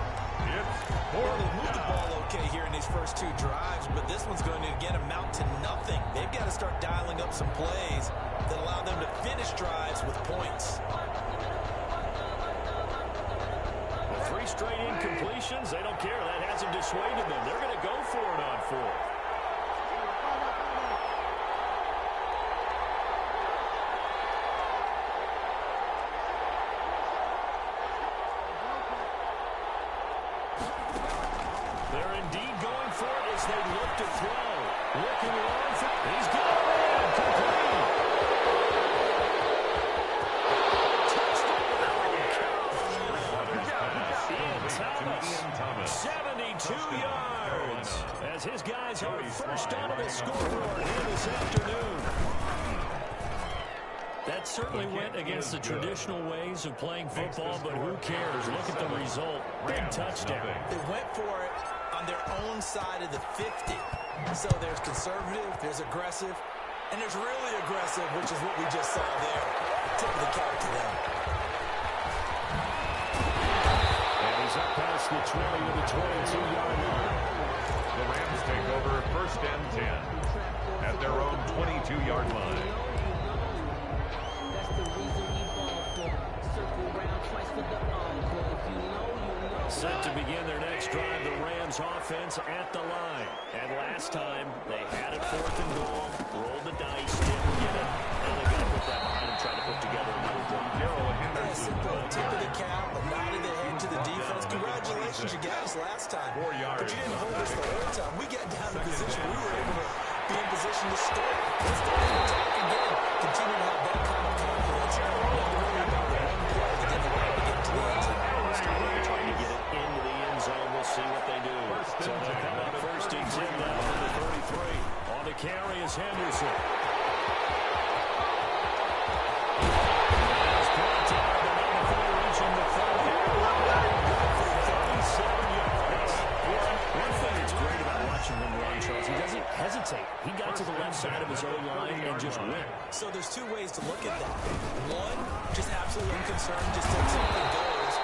Well, they moved the ball okay here in these first 2 drives, but this one's going to, again, amount to nothing. They've got to start dialing up some plays that allow them to finish drives with points. With 3 straight incompletions, they don't care. That hasn't dissuaded them. They're going to go for it on 4th. They're indeed going for it as they look to throw. Looking long for it. He's got it. Complete. Touchdown. Thomas. 72 yards. As his guys are first onto the scoreboard here this afternoon. That certainly went against the traditional ways of playing football, but who cares? Look at the result. Big touchdown. They went for it on their own side of the 50. So there's conservative, there's aggressive, and there's really aggressive, which is what we just saw there. Tip of the cap to them. And he's up past the 20 to the 22-yard line. The Rams take over 1st and 10 at their own 22-yard line. Set to begin their next drive, the Rams offense at the line. And last time, they had it 4th and goal, rolled the dice, didn't get it. Now they've got to put that behind them, try to put together another drive. Simple tip of the cap, a nod of the head to the defense. Congratulations, you got us last time. 4 yards. But you didn't hold us the whole time. We got down to position. We were able to be in position to score. Let's start the attack again. Continue to have that kind of confidence. Now we're worried about the one play that didn't allow to get to the end zone. Trying to get it into the end zone. We'll see what they do. So they'll come up 1st and 10 now from the 33. On the carry is Henderson. That's brought down to number 4, reaching the 30. 37 yards. One thing that's great about watching him run, Charles, he doesn't hesitate. He got to the left side of his own line and just went. So there's 2 ways to look at that. One, just absolutely unconcerned, just till something goes.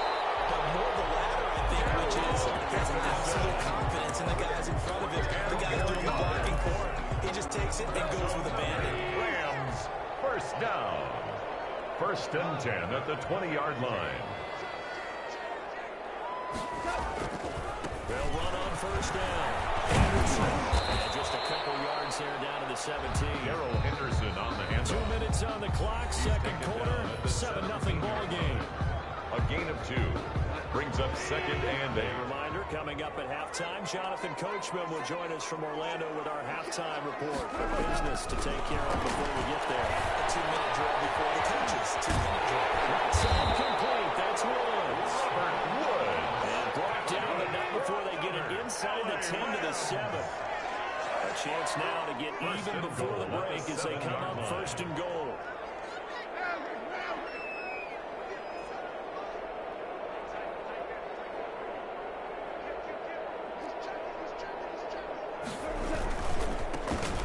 more the latter, I think, which is has an absolute confidence in the guys in front of him, the guys doing the blocking for him. He just takes it and goes with abandon. Rams, first down. First and 10 at the 20-yard line. They'll run on first down. Henderson. And just a couple yards there down to the 17. Darrell Henderson on the handoff. 2 minutes on the clock, second quarter, 7-0 ball game. A gain of 2 brings up second and 8. A reminder, coming up at halftime, Jonathan Coachman will join us from Orlando with our halftime report. Business to take care of before we get there. A 2-minute drill before the coaches. 2-minute drill. That's incomplete. That's Woods. Robert Woods. And brought down, but not before they get it inside the 10 to the 7. A chance now to get even before the break as they come up first and goal.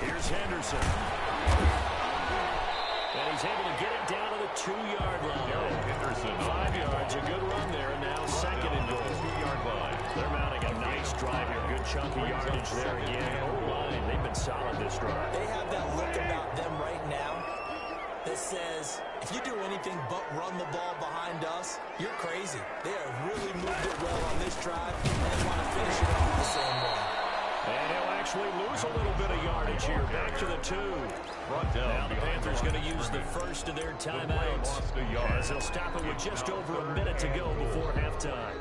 Here's Henderson. And he's able to get it down to the 2-yard line. Darrell Henderson. 5 yards, a good run there, and now second and goal. 2-yard line. They're mounting a nice drive here. Good chunky yardage there again. O-line, they've been solid this drive. They have that look about them right now that says, if you do anything but run the ball behind us, you're crazy. They have really moved it well on this drive, and they want to finish it off the same way. And he'll actually lose a little bit of yardage here. Back to the 2. Brought down. Now the Panthers going to use the first of their timeouts as they'll stop it with just over a minute to go before halftime.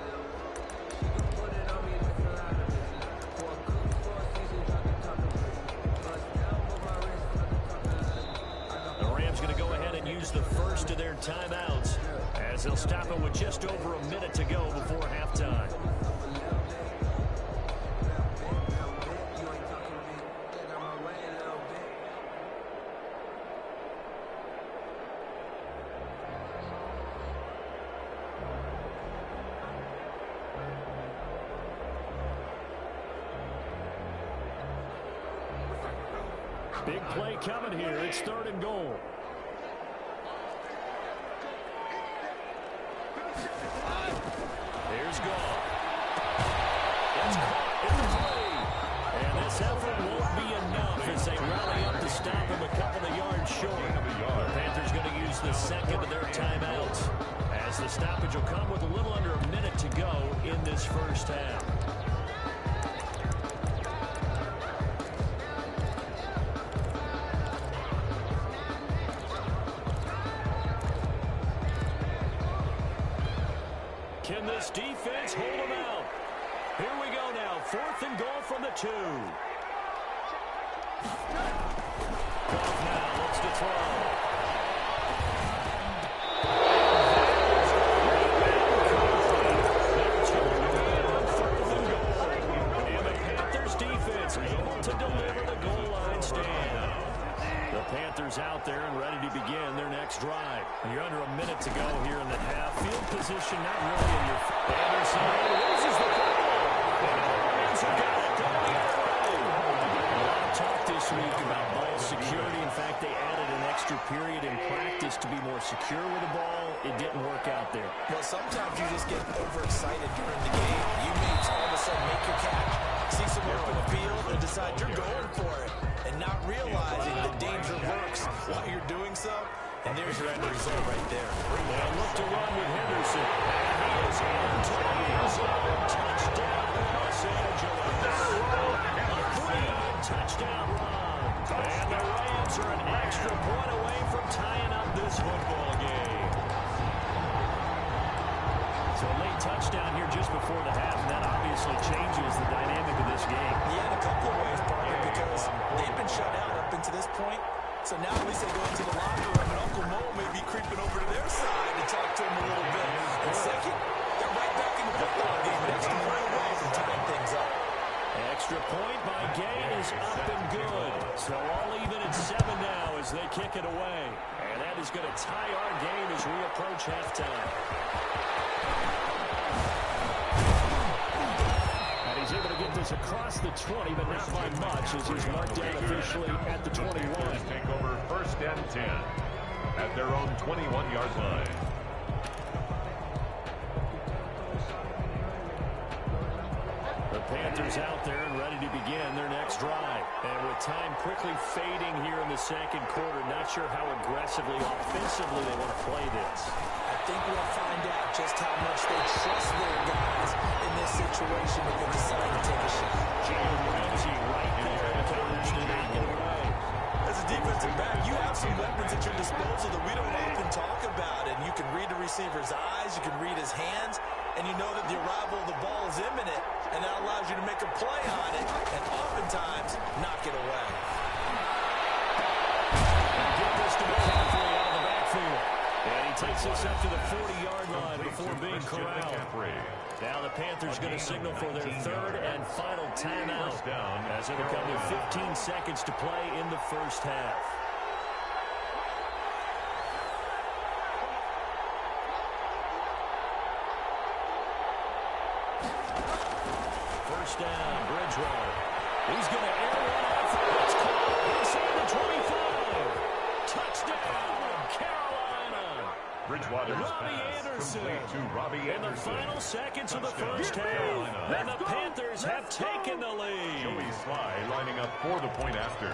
The Rams going to go ahead and use the first of their timeouts as they'll stop it with just over a minute to go before halftime. Big play coming here. It's third and goal. Here's Goff. It's caught in the play. And this effort won't be enough as they rally up to stop him a couple of yards short. The Panthers going to use the second of their timeouts as the stoppage will come with a little under a minute to go in this first half. Can this defense hold them out? Here we go now. Fourth and goal from the 2. Goff now looks to throw. And the Panthers defense able to deliver the goal line stand. The Panthers out there and ready to begin their next drive. And you're under a minute to go here in the half. Field position not really in your favor. Anderson loses the ball. And the Rams have got it going early. A lot of talk this week about ball security. In fact, they added an extra period in practice to be more secure with the ball. It didn't work out there. Well, sometimes you just get overexcited during the game. You may all of a sudden make your catch, see some open field, and decide you're going for it, and not realizing the danger lurks while you're doing so. And there's your end result right there. They'll look to run with Henderson. And he is into the end zone. Touchdown, Los Angeles. A 3-yard touchdown run. And the Rams are an extra point away from tying up this football game. So a late touchdown here just before the half, and that obviously changes the dynamic of this game. Yeah, in a couple of ways, partner, because they've been shut out up until this point. So now at least they go into the locker room, and Uncle Mo may be creeping over to their side to talk to him a little bit. And second, they're right back in the football game, an extra point away from tying things up. Extra point by Gain is up and good. So all even at 7 now as they kick it away. And that is going to tie our game as we approach halftime. And he's able to get this across the 20, but not by much as he's marked down officially at the 21. Take over first and 10 at their own 21-yard line. Panthers out there and ready to begin their next drive. And with time quickly fading here in the second quarter, not sure how aggressively, offensively they want to play this. I think we'll find out just how much they trust their guys in this situation if they decide to take a shot. Jalen Ramsey right there to coverage to knock it away. As a defensive back, you have some weapons at your disposal that we don't often talk about. And you can read the receiver's eyes, you can read his hands, and you know that the arrival of the ball is imminent, and that allows you to make a play on it, and oftentimes knock it away. And get this to McCaffrey out of the backfield. And he takes this up to the 40-yard line before being corralled. Now the Panthers going to signal for their third and final timeout as it'll come with 15 seconds to play in the first half. First down, Bridgewater. He's going to air one off. It's caught inside the 25. Touchdown, Carolina. Bridgewater's pass complete to Robbie Anderson. In the final seconds of the first half, and the Panthers have taken the lead. Joey Sly lining up for the point after.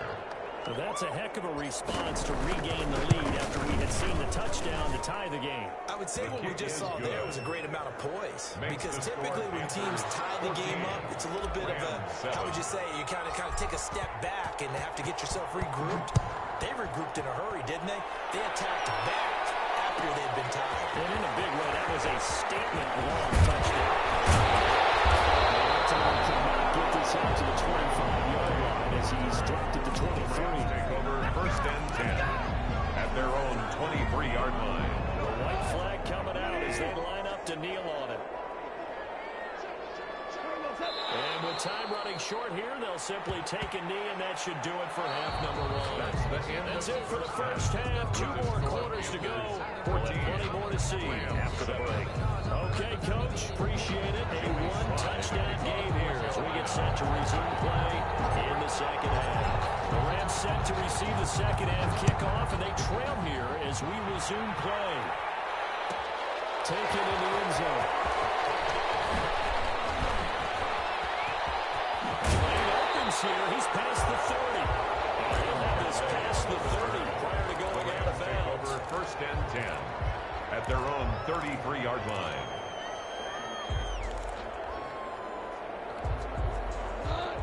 So that's a heck of a response to regain the lead after we had seen the touchdown to tie the game. I would say what we just saw there was a great amount of poise. Because typically when teams tie the game up, it's a little bit of a, how would you say, you kind of take a step back and have to get yourself regrouped. They regrouped in a hurry, didn't they? They attacked back after they'd been tied. And in a big way, that was a statement long touchdown. Cannot get this out to the 25-yard line as he's dropped it to 23. Take over first and 10 at their own 23-yard line. The white flag coming out as they line up to kneel on it. And with time running short here, they'll simply take a knee, and that should do it for half number one. That's it for the first half. 2 more quarters to go. Plenty more to see after the break. Okay, Coach, appreciate it. A one-touchdown game here as we get set to resume play in the second half. The Rams set to receive the second half kickoff, and they trail here as we resume play. Taken in the end zone. Here, he's past the 30. And that is past the 30 prior to going out of bounds. Over first and 10 at their own 33-yard line.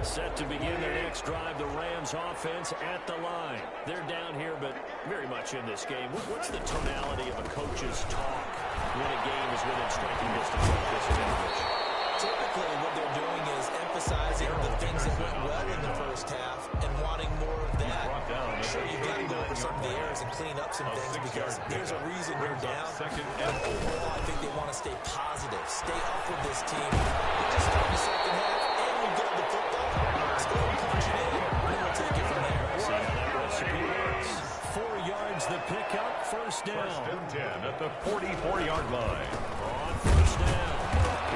Set to begin their next drive, the Rams offense at the line. They're down here, but very much in this game. What's the tonality of a coach's talk when a game is within striking distance like this? Typically, what they're doing is emphasizing the things that went well in the first half and wanting more of that. Sure, you've got to go over some of the errors and clean up some things because there's a reason you're down. But overall, I think they want to stay positive, stay up with this team. We just started the second half, and we've got the football. Let's go and punch it in, and we'll take it from there. See how that recipe works. 4 yards the pickup, first down. First and 10 at the 44-yard line. On first down.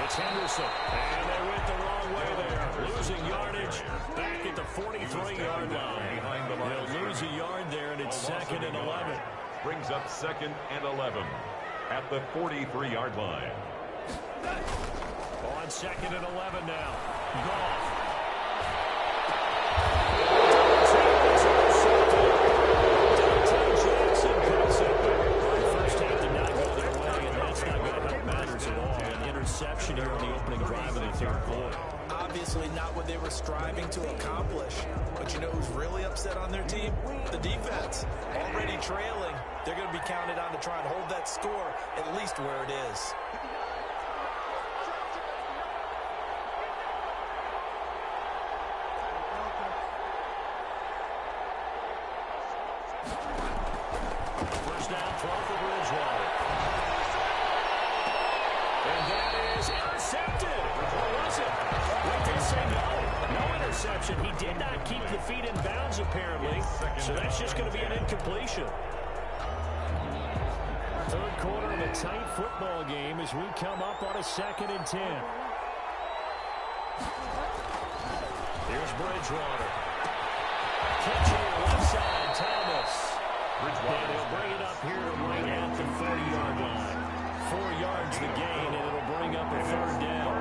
It's Henderson, and they went the wrong way there. Losing yardage back at the 43-yard line. They'll lose a yard there, and it's second and 11. Brings up second and 11 at the 43-yard line. On second and 11 now. Goff. Jackson picks it. First half did not go their way, and that's not going to help matters at all. An interception here on the opening drive of the third quarter. Obviously not what they were striving to accomplish. But you know who's really upset on their team? The defense. Already trailing. They're going to be counted on to try and hold that score at least where it is. First down, 12 for Bridgewater. And that is intercepted. Or was it? We did say no. No interception. He did not keep the feet in bounds, apparently. So that's just going to be an incompletion. Third quarter of a tight football game as we come up on a 2nd and 10. Here's Bridgewater. Catch here, left side, Thomas. And he'll bring it up here right at the 40-yard line. 4 yards the gain, and it'll bring up a third down.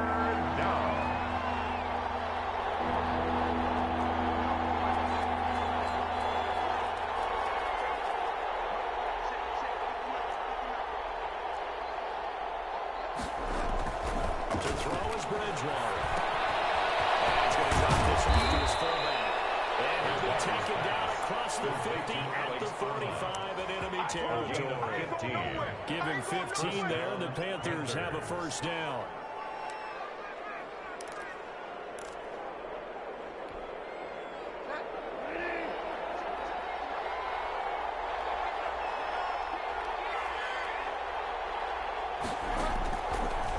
To throw is Bridgewater. And he's going to drop this one to his fullback. And he'll be taken down across the 50 at the 45 in enemy territory. Give him 15 there, and the Panthers have a first down.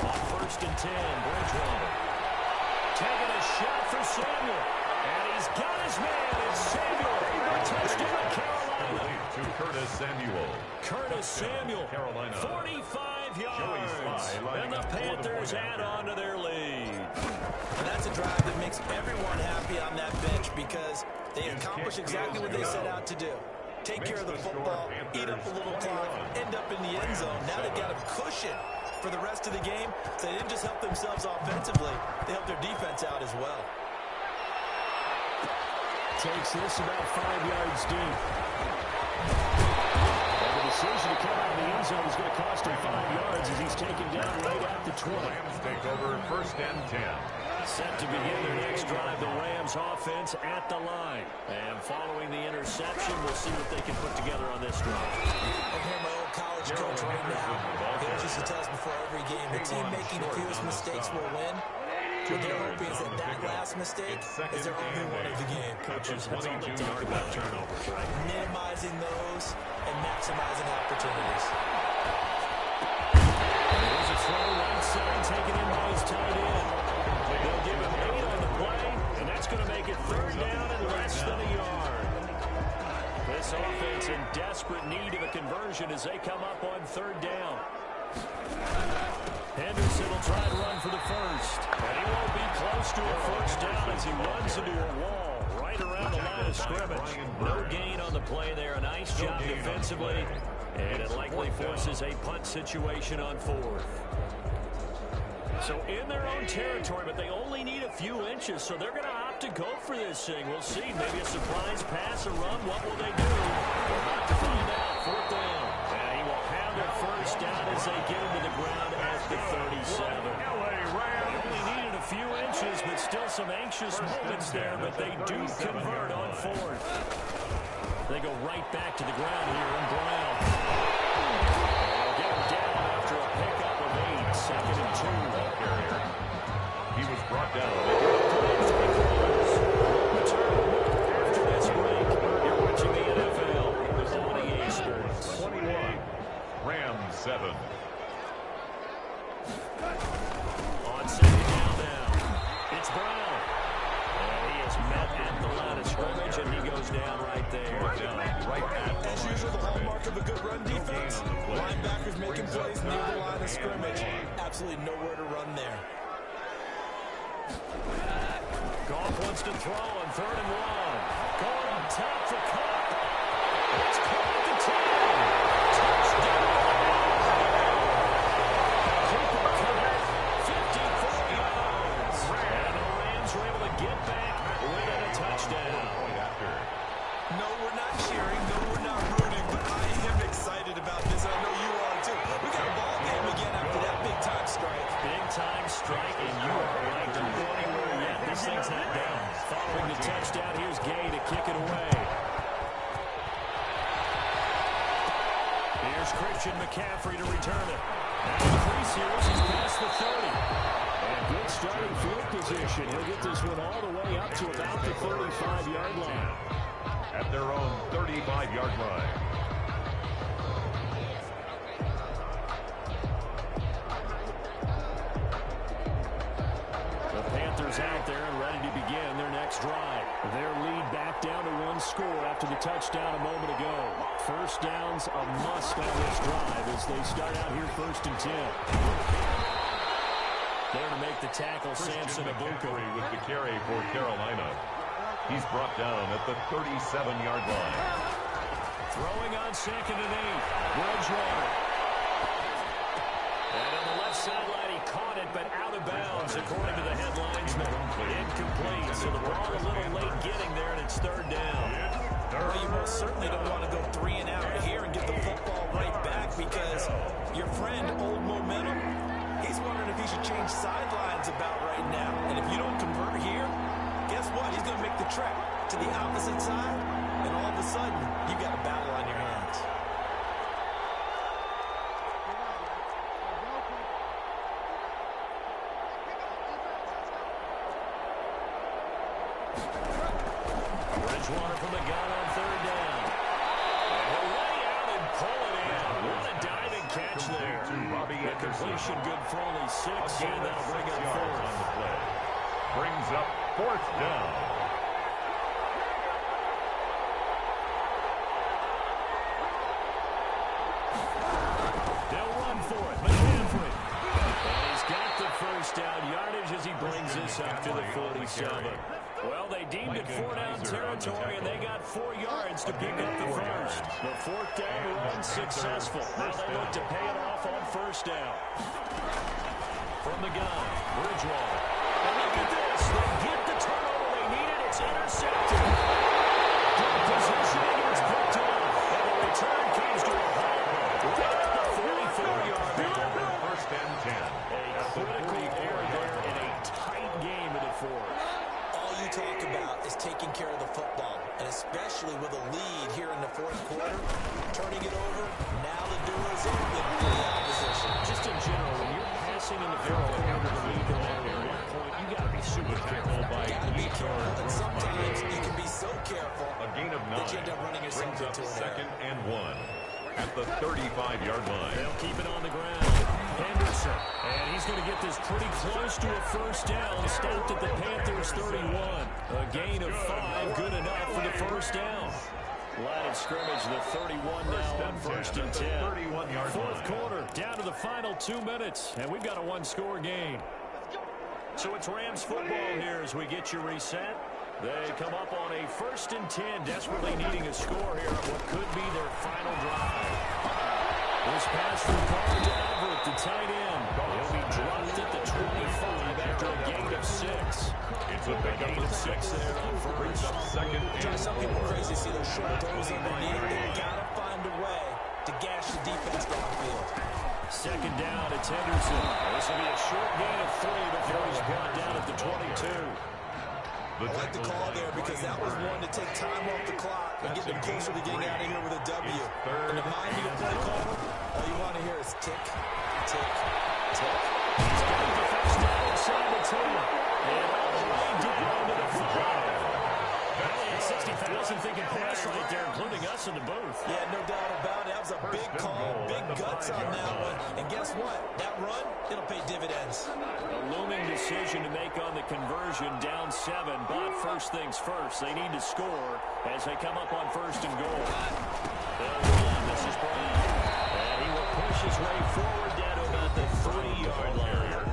On 1st and 10, Bridgewater. Taking a shot for Samuel. And he's got his man. It's Samuel. Touchdown, Carolina. To Curtis Samuel. Curtis Samuel, Carolina. 45 yards. And the Panthers add on to their lead. And that's a drive that makes everyone happy on that bench because they accomplish exactly what they set out to do. Take care of the football, eat up a little clock, end up in the end zone. Now they've got a cushion for the rest of the game. So they didn't just help themselves offensively, they helped their defense out as well. Takes this about 5 yards deep. And the decision to come out of the end zone is going to cost him 5 yards as he's taken down right at the 20. Rams take over 1st and 10. Set to begin their next drive, the Rams offense at the line. And following the interception, we'll see what they can put together on this drive. I hear my old college coach right now. Coach used to tell us before every game, the team making the fewest mistakes will win. What they're hoping is that last mistake is their only one of the game. Coaches, that's all they talk about, turnovers, right? Minimizing those and maximizing opportunities. There's a throw right side taken in by his tight end. They'll give him 8 on the play, and that's going to make it 3rd down and less than a yard. This offense in desperate need of a conversion as they come up on 3rd down. Henderson will try to run for the first. And he won't be close to a first down as he runs into a wall right around the line of scrimmage. No gain on the play there. A nice job defensively. And it likely forces a punt situation on 4th. So in their own territory, but they only need a few inches, so they're going to opt to go for this thing. We'll see. Maybe a surprise pass, a run. What will they do? We're about to find out. 4th down. And he will have their first down as they get him to the ground at the 37. They only needed a few inches, but still some anxious moments there, but they do convert on 4th. They go right back to the ground here in Brown. They'll get him down after a pickup of 8, 2nd and 2. He was brought down. After this break, you're watching the NFL on EA Sports. 21. Rams 7. On 2nd down now. It's Brown. And he is met at the line of scrimmage, and he goes down right there. As usual, the hallmark of a good run defense. Linebackers making plays near the line of scrimmage. Absolutely nowhere to run there. Goff wants to throw on 3rd and 1. Going on top for Cup. It's caught at the 10. Touchdown. Cooper Cup, 54 yards. And the Rams were able to get back with a touchdown. No, we're not cheering. No, we're not rooting. But I am excited about this. I know you are, too. We got a ball game again after that big-time strike. Big-time strike, and you are right. Don't go anywhere yet. This thing's not down. Following the touchdown, here's Gay to kick it away. Here's Christian McCaffrey to return it. Now Increase here as he's past the 30. And good starting field position. He'll get this one all the way up to about the 35-yard line. At their own 35-yard line. The Panthers out there and ready to begin their next drive. Their lead back down to 1 score after the touchdown a moment ago. First down's a must on this drive as they start out here 1st and 10. There to make the tackle, Samson Abuka. With the carry for Carolina. He's brought down at the 37-yard line. Throwing on 2nd and 8. Bridgewater. And on the left sideline, he caught it, but out of bounds, according to the headlinesman. Incomplete. So the ball a little late getting there, and it's 3rd down. Well, you most certainly don't want to go 3 and out here and get the football right back because your friend, Old Momentum, he's he should change sidelines about right now. And if you don't convert here, guess what? He's going to make the trek to the opposite side, and all of a sudden, you've got a battle on your hands. Bridgewater from the gun on third down. And he'll lay out and pull it in. What a diving catch there. The completion good for only 6, and that'll bring up fourth. On the play. Brings up fourth down. They'll run for it. McCaffrey. And he's got the first down yardage as he brings this up to the 47. Well, they deemed it 4-down territory, and they got 4 yards to pick up the first. The fourth down run successful. Now they look to pay it off on first down. From the gun, Bridgewater. And look at this. They get the turnover they needed. It's intercepted. Good positioning, and it's picked off. And the return comes to a halt. Right at the 44-yard line. First and 10. A critical error there in a tight game in the fourth. All you talk about is taking care of the football, and especially with a lead here in the fourth quarter, turning it over, now the door is open for the opposition. Just in general, when you're passing in the fourth quarter to lead the line at one point, you got to be super careful by each yard. And sometimes you can be so careful A gain of 9 that you end up running yourself brings up into an second error. and 1 at the 35-yard line. They'll keep it on the ground. Henderson, and he's going to get this pretty close to a first down. Stopped at the Panthers' 31. A gain of 5, good enough for the first down. Line of scrimmage, the 31 now on first and 10. 31-yard Fourth quarter, down to the final 2 minutes, and we've got a one-score game. So it's Rams football here as we get you reset. They come up on a first and 10, desperately needing a score here on what could be their final drive. This pass from Carr to Everett, the tight end. He'll be dropped at the 25 after a gain of 6. It's a pickup of 6 there on first. Second and Some people crazy see those short throws underneath. They've got to find a way to gash the defense downfield. Second down, it's Henderson. This will be a short gain of 3 before he's brought down at the 22. I like the call there because that was one to take time off the clock and get them closer to getting out of here with a W. In the mind of the play caller, all you want to hear is tick, tick, tick. He's got the first down inside the 10. And all the way down to the 5. Well, 60,000 thinking pass right there, including us in the booth. Yeah, no doubt about it. That was a big call, big guts on that one. And guess what? That run, it'll pay dividends. A looming decision to make on the conversion, down 7. But first things first, they need to score as they come up on first and goal. They'll run. This is Brown. And he will push his way forward down to about the 3-yard line.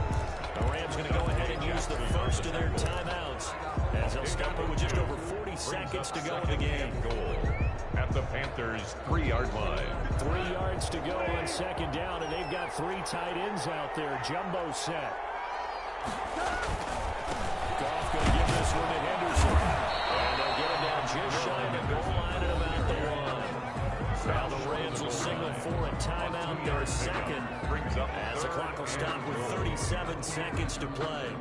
The Rams going to go ahead and use the first of their timeouts as they'll stop it with just over 40 seconds to go in the game. At the Panthers' 3-yard line. 3 yards to go on second down, and they've got 3 tight ends out there. Jumbo set. Goff going to give this one to Henderson. And they'll get him down just shy of the goal line and about the line. Now the Rams will signal for a timeout, their second, as the clock will stop with 37 seconds to play.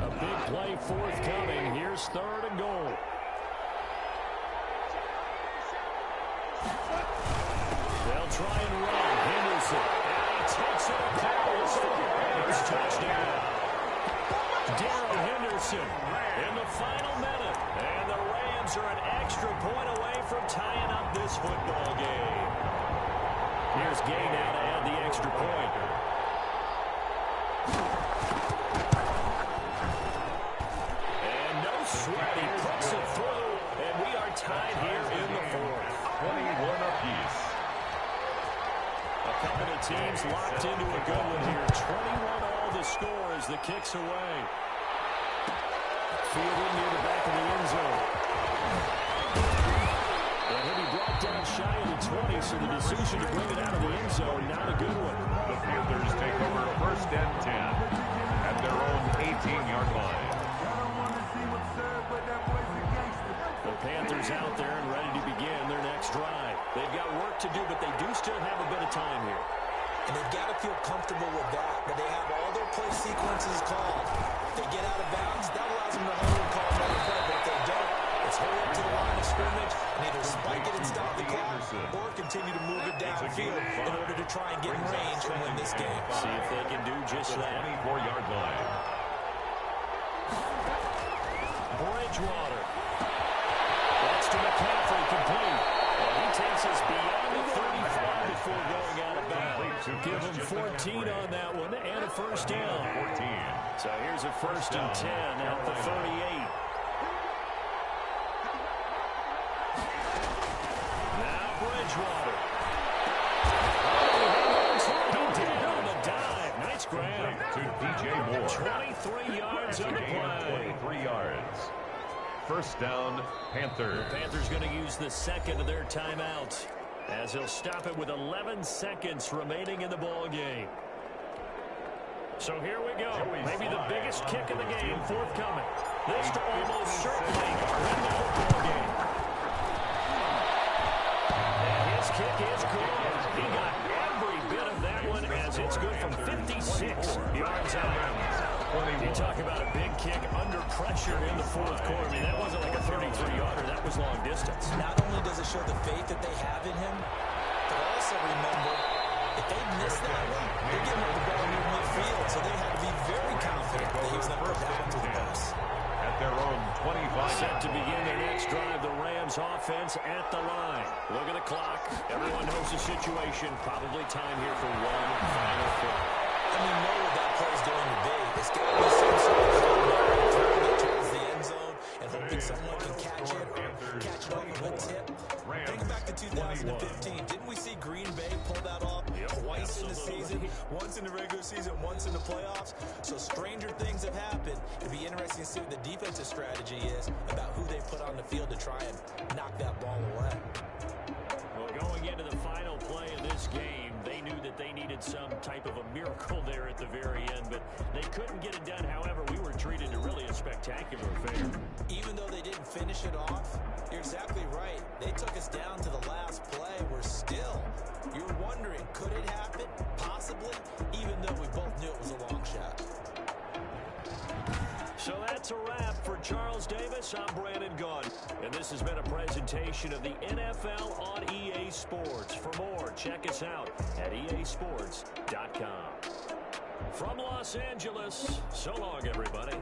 A big play forthcoming. Here's third and goal. They'll try and run. Henderson. And he takes it across for the Rams touchdown. Darrell Henderson in the final minute. And the Rams are an extra point away from tying up this football game. Here's Gay now to add the extra point. And no sweat. He puts it through. And we are tied here in the fourth. 21 apiece. A couple of teams locked into a good one here. 21 all the score as the kick's away. Fielded near the back of the end zone. And he'll be brought down shy of the 20, so the decision to bring it out of the end zone, not a good one. The Panthers take over first and 10 at their own Panthers out there and ready to begin their next drive. They've got work to do, but they do still have a bit of time here. And they've got to feel comfortable with that they have all their play sequences called. If they get out of bounds, that allows them to hold and call another play. But if they don't, it's hurry up to the line of scrimmage and either spike it and stop the clock or continue to move it downfield in order to try and get in range and win this game. See if they can do just that. 24-yard line. Bridgewater. That's to McCaffrey, complete. And he takes us beyond the 35 before going out of bounds. Give him 14 on that one and a first down. 14. So here's a first and 10 at the 38. Now Bridgewater. He did on the dive. Nice grab. To DJ Moore. 23 yards on the play. 23 yards. First down, Panthers. The Panthers going to use the second of their timeouts as they'll stop it with 11 seconds remaining in the ball game. So here we go. Maybe the biggest kick of the game forthcoming. This to almost certainly win the football game. And his kick is good. He got every bit of that one as it's good from 56 yards out. You talk about a big kick under pressure in the fourth quarter. I mean, that wasn't like a 33-yarder. That was long distance. Not only does it show the faith that they have in him, but also remember, if they miss that one, they're giving up the ball near midfield, so they have to be very confident that he was going to put that one to the post. At their own 25. Set to begin their next drive, the Rams offense at the line. Look at the clock. Everyone knows the situation. Probably time here for one final play. And we know what that play is going to be. It's got to be some sort of comeback, throwing it towards the end zone and hoping someone can catch it or catch it off of a tip. Think back to 2015. Didn't we see Green Bay pull that off twice in the season? Once in the regular season, once in the playoffs. So stranger things have happened. It'd be interesting to see what the defensive strategy is about who they put on the field to try and knock that ball away. Well, going into the final play of this game, they knew that they needed some type of a miracle there at the very end, but they couldn't get it done. However, we were treated to really a spectacular affair. Even though they didn't finish it off, you're exactly right. They took us down to the last play. We're still, you're wondering, could it happen? Possibly, even though we both knew it was a long shot. So that's a wrap for Charles Davis. I'm Brandon Gunn. And this has been a presentation of the NFL on EA Sports. For more, check us out at easports.com. From Los Angeles, so long, everybody.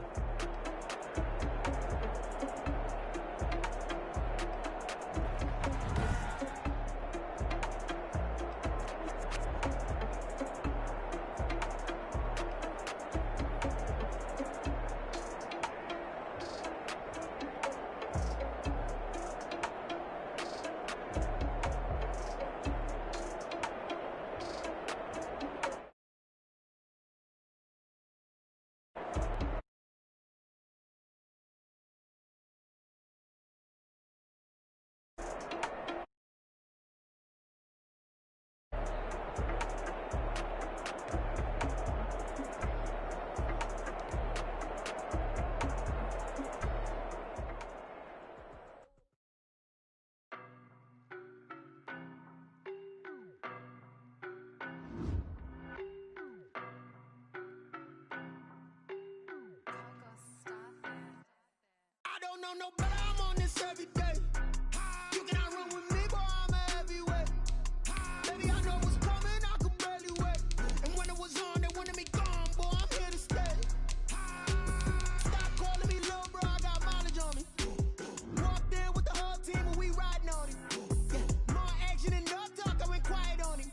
No better, I'm on this every day. You cannot run with me, boy, I'm a heavyweight. Baby, I know what's coming, I could barely wait. And when it was on, they wanted me gone, boy, I'm here to stay. Stop calling me little bro, I got mileage on me. Walked in with the whole team and we riding on him. Yeah, more action and no talk, I went quiet on him.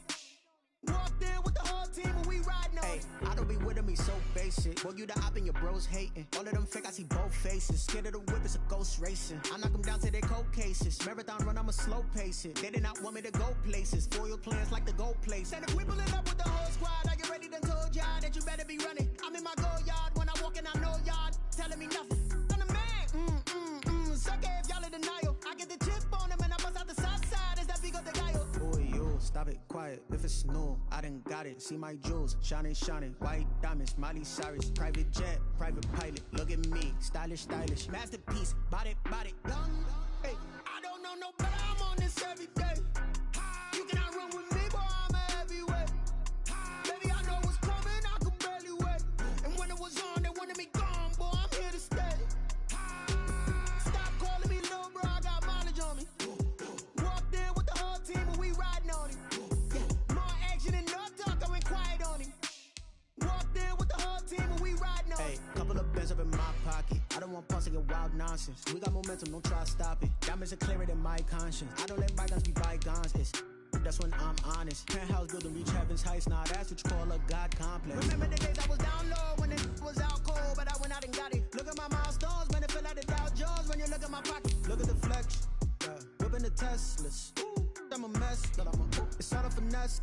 Walked in with the whole team and we riding on him. I don't be with me so basic. Boy, you the op and your bros hating. All of them fake, I see both faces. Scared of the whip, it's a ghost racing. I knock them down to their cold cases. Marathon run, I'ma slow pace it. They did not want me to go places. Foil plans like the gold place. And if we pulling up with the whole squad, I get ready to told y'all that you better be running. I'm in my go yard. When I walk in, I know y'all telling me nothing. I'm the man. Suck it if y'all in denial. I get the chip on them and I bust out the south side. Is that big of the guy? Boy, yo, stop it, quiet. If it's new, I done got it. See my jewels, shining, white diamonds, Miley Cyrus, private jet, private pilot. Look at me, stylish, masterpiece, body, young. Hey, I Hands up in my pocket. I don't want pulse to get wild nonsense. We got momentum, don't try to stop it. Diamonds are clearer than my conscience. I don't let bygones be bygones. That's when I'm honest. Penthouse building, reach heaven's heights. Nah, that's what you call a God complex. Remember the days I was down low when it was out cold, but I went out and got it. Look at my milestones, man, it feel like the Dow Jones when you look at my pocket. Look at the flex, yeah. Whipping the Teslas. I'm a mess, but it's all a finesse.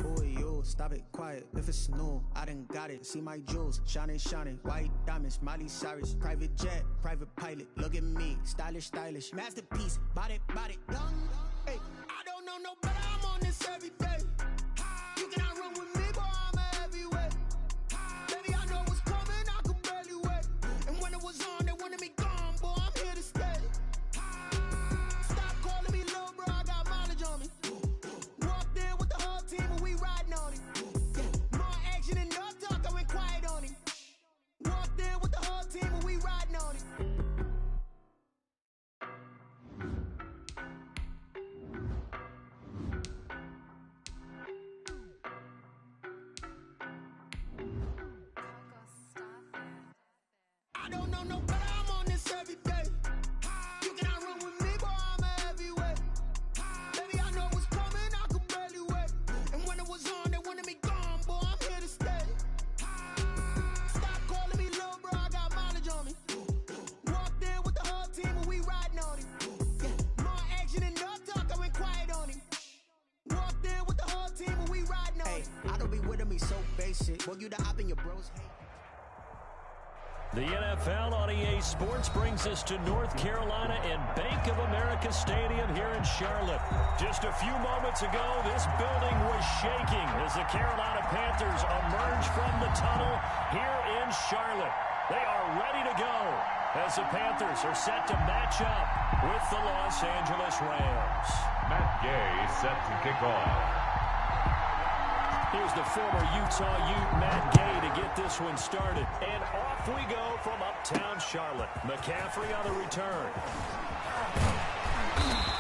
Boy, yo, stop it, quiet. If it's new, I done got it. See my jewels, shining, shining. White diamonds, Miley Cyrus. Private jet, private pilot. Look at me, stylish, stylish. Masterpiece, body, young. Hey, I don't know no better. I'm on this every day. You cannot run with me, boy, I'm a heavyweight. Baby, I know what's coming, I could barely wait. And when it was on, they wanted me gone, boy, I'm here to stay. Stop calling me little bro, I got mileage on me. Walked in with the whole team and we riding on it. More action and no talk, I went quiet on it. Walked in with the whole team and we riding on it. I don't know no better, I'm on this every day. You cannot run with me, boy, I'm a heavyweight. Baby, I know what's coming, I could barely wait. And when it was on, they wanted me gone, boy, I'm here to stay. Stop calling me little bro, I got mileage on me. Walked in with the whole team and we riding on it. More action and no talk, I went quiet on it. Walked in with the whole team and we riding on it. I don't be with me so basic. Boy, you the op and your bros hate. The NFL on EA Sports brings us to North Carolina and Bank of America Stadium here in Charlotte. Just a few moments ago, this building was shaking as the Carolina Panthers emerge from the tunnel here in Charlotte. They are ready to go as the Panthers are set to match up with the Los Angeles Rams. Matt Gay set to kick off. Here's the former Utah Ute, Matt Gay, to get this one started. And off we go from uptown Charlotte. McCaffrey on the return.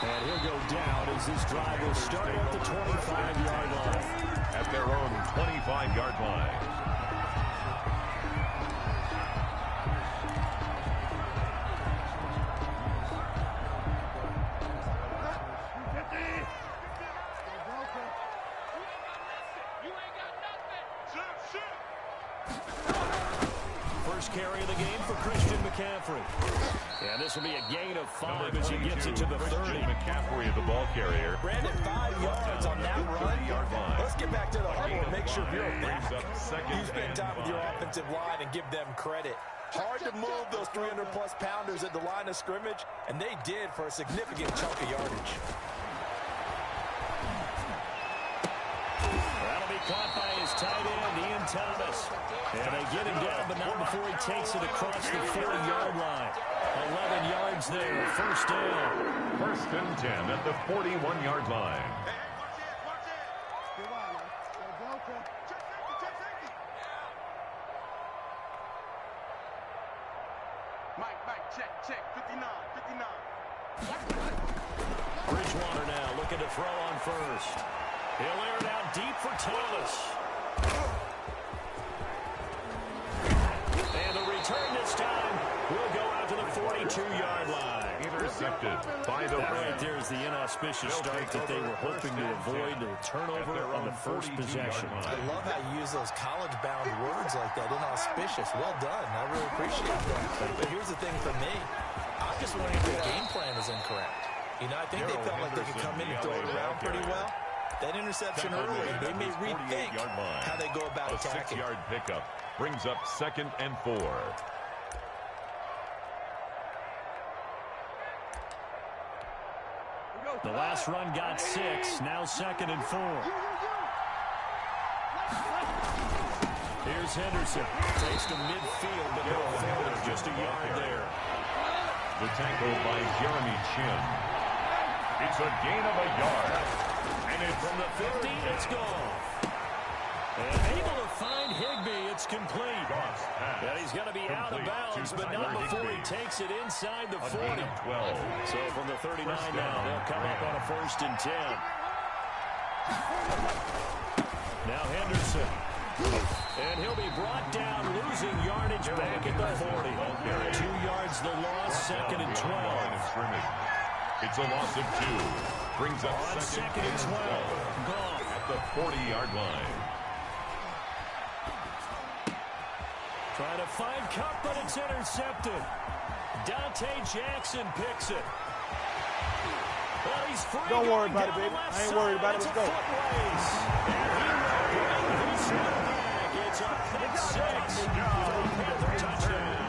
And he'll go down as this drive will start at the 25-yard line. At their own 25-yard line. Carry of the game for Christian McCaffrey. And this will be a gain of 5 as he gets it to the 30. McCaffrey, the ball carrier. Brandon, 5 yards on that run. Let's get back to the huddle and make sure you're back. You spend time with your offensive line and give them credit. Hard to move those 300-plus pounders at the line of scrimmage, and they did for a significant chunk of yardage. That'll be caught by his tight end, Ian Thomas. And they get him down, but not before he takes it across the 40-yard line. 11 yards there, first down. First and 10 at the 41-yard line. Mike, check, 59. Bridgewater now looking to throw on first. He'll air it out deep for Thomas. And the return this time will go out to the 42-yard line. Intercepted by the Rams. Rams. There's the inauspicious start that they were hoping to avoid, the turnover on the first possession. I love how you use those college-bound words like that, inauspicious. Well done. I really appreciate that. But here's the thing for me. I'm just wondering if the game plan is incorrect. You know, I think they felt like they could come in and throw it around pretty well. That interception early, they may rethink how they go about attacking. A 6-yard pickup brings up 2nd and 4. The last run got 6, now 2nd and 4. Here's Henderson. Takes to midfield, but no forward, just a yard there. The tackle by Jeremy Chin. It's a gain of a yard. And it's from the 50, it's gone. And able to find Higbee, it's complete. And he's going to be out of bounds, but not before he takes it inside the 40. So from the 39 now, they'll come up on a 1st and 10. Now Henderson And he'll be brought down, losing yardage back at the 40. 2 yards the loss, 2nd and 12. It's a loss of 2. Brings up On 2nd and 12. Gone. At the 40-yard line. Trying to find Cup, but it's intercepted. Dante Jackson picks it. Well, he's free. Don't worry about it, baby. I ain't worried about it. Let's go. And he will bring this one back. It's a pick 6 for a Panther touchdown.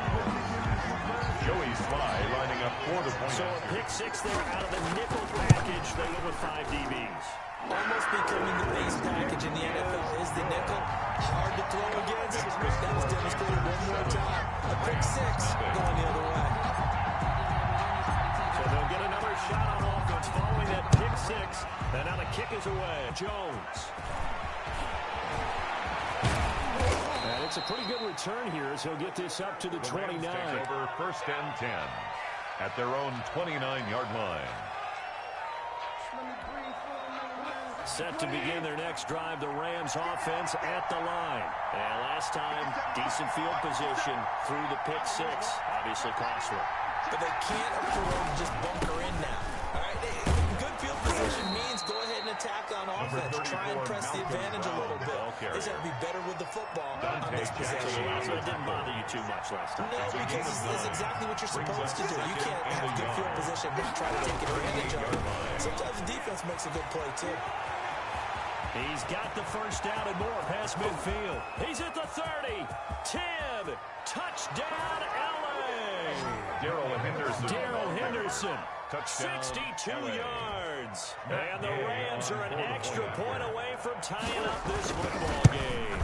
Joey Sly lining up for the point. So a pick 6 there out of the nickel package. They go with 5 DBs. Almost becoming the base package in the NFL is the nickel. Hard to throw against. That was demonstrated one more time. A pick 6 going the other way. So they'll get another shot on offense following that pick 6. And now the kick is away. Jones. And it's a pretty good return here as he'll get this up to the 29. Takes over 1st and 10 at their own 29-yard line. Set to begin their next drive, the Rams offense at the line. And last time, decent field position through the pick 6. Obviously costly. But they can't afford to just bunker in now. All right, good field position means go ahead and attack on offense. Try and press the advantage a little bit. They just have to be better with the football on this possession. So it didn't bother you too much last time. No, because this is exactly what you're supposed to do. You can't have good field position and try to take advantage of it. Sometimes the defense makes a good play, too. He's got the first down and more past midfield. He's at the 30. 10. Touchdown, LA. Darrell Henderson. Touchdown, 62 LA. yards. And the Rams are an extra point away from tying up this football game.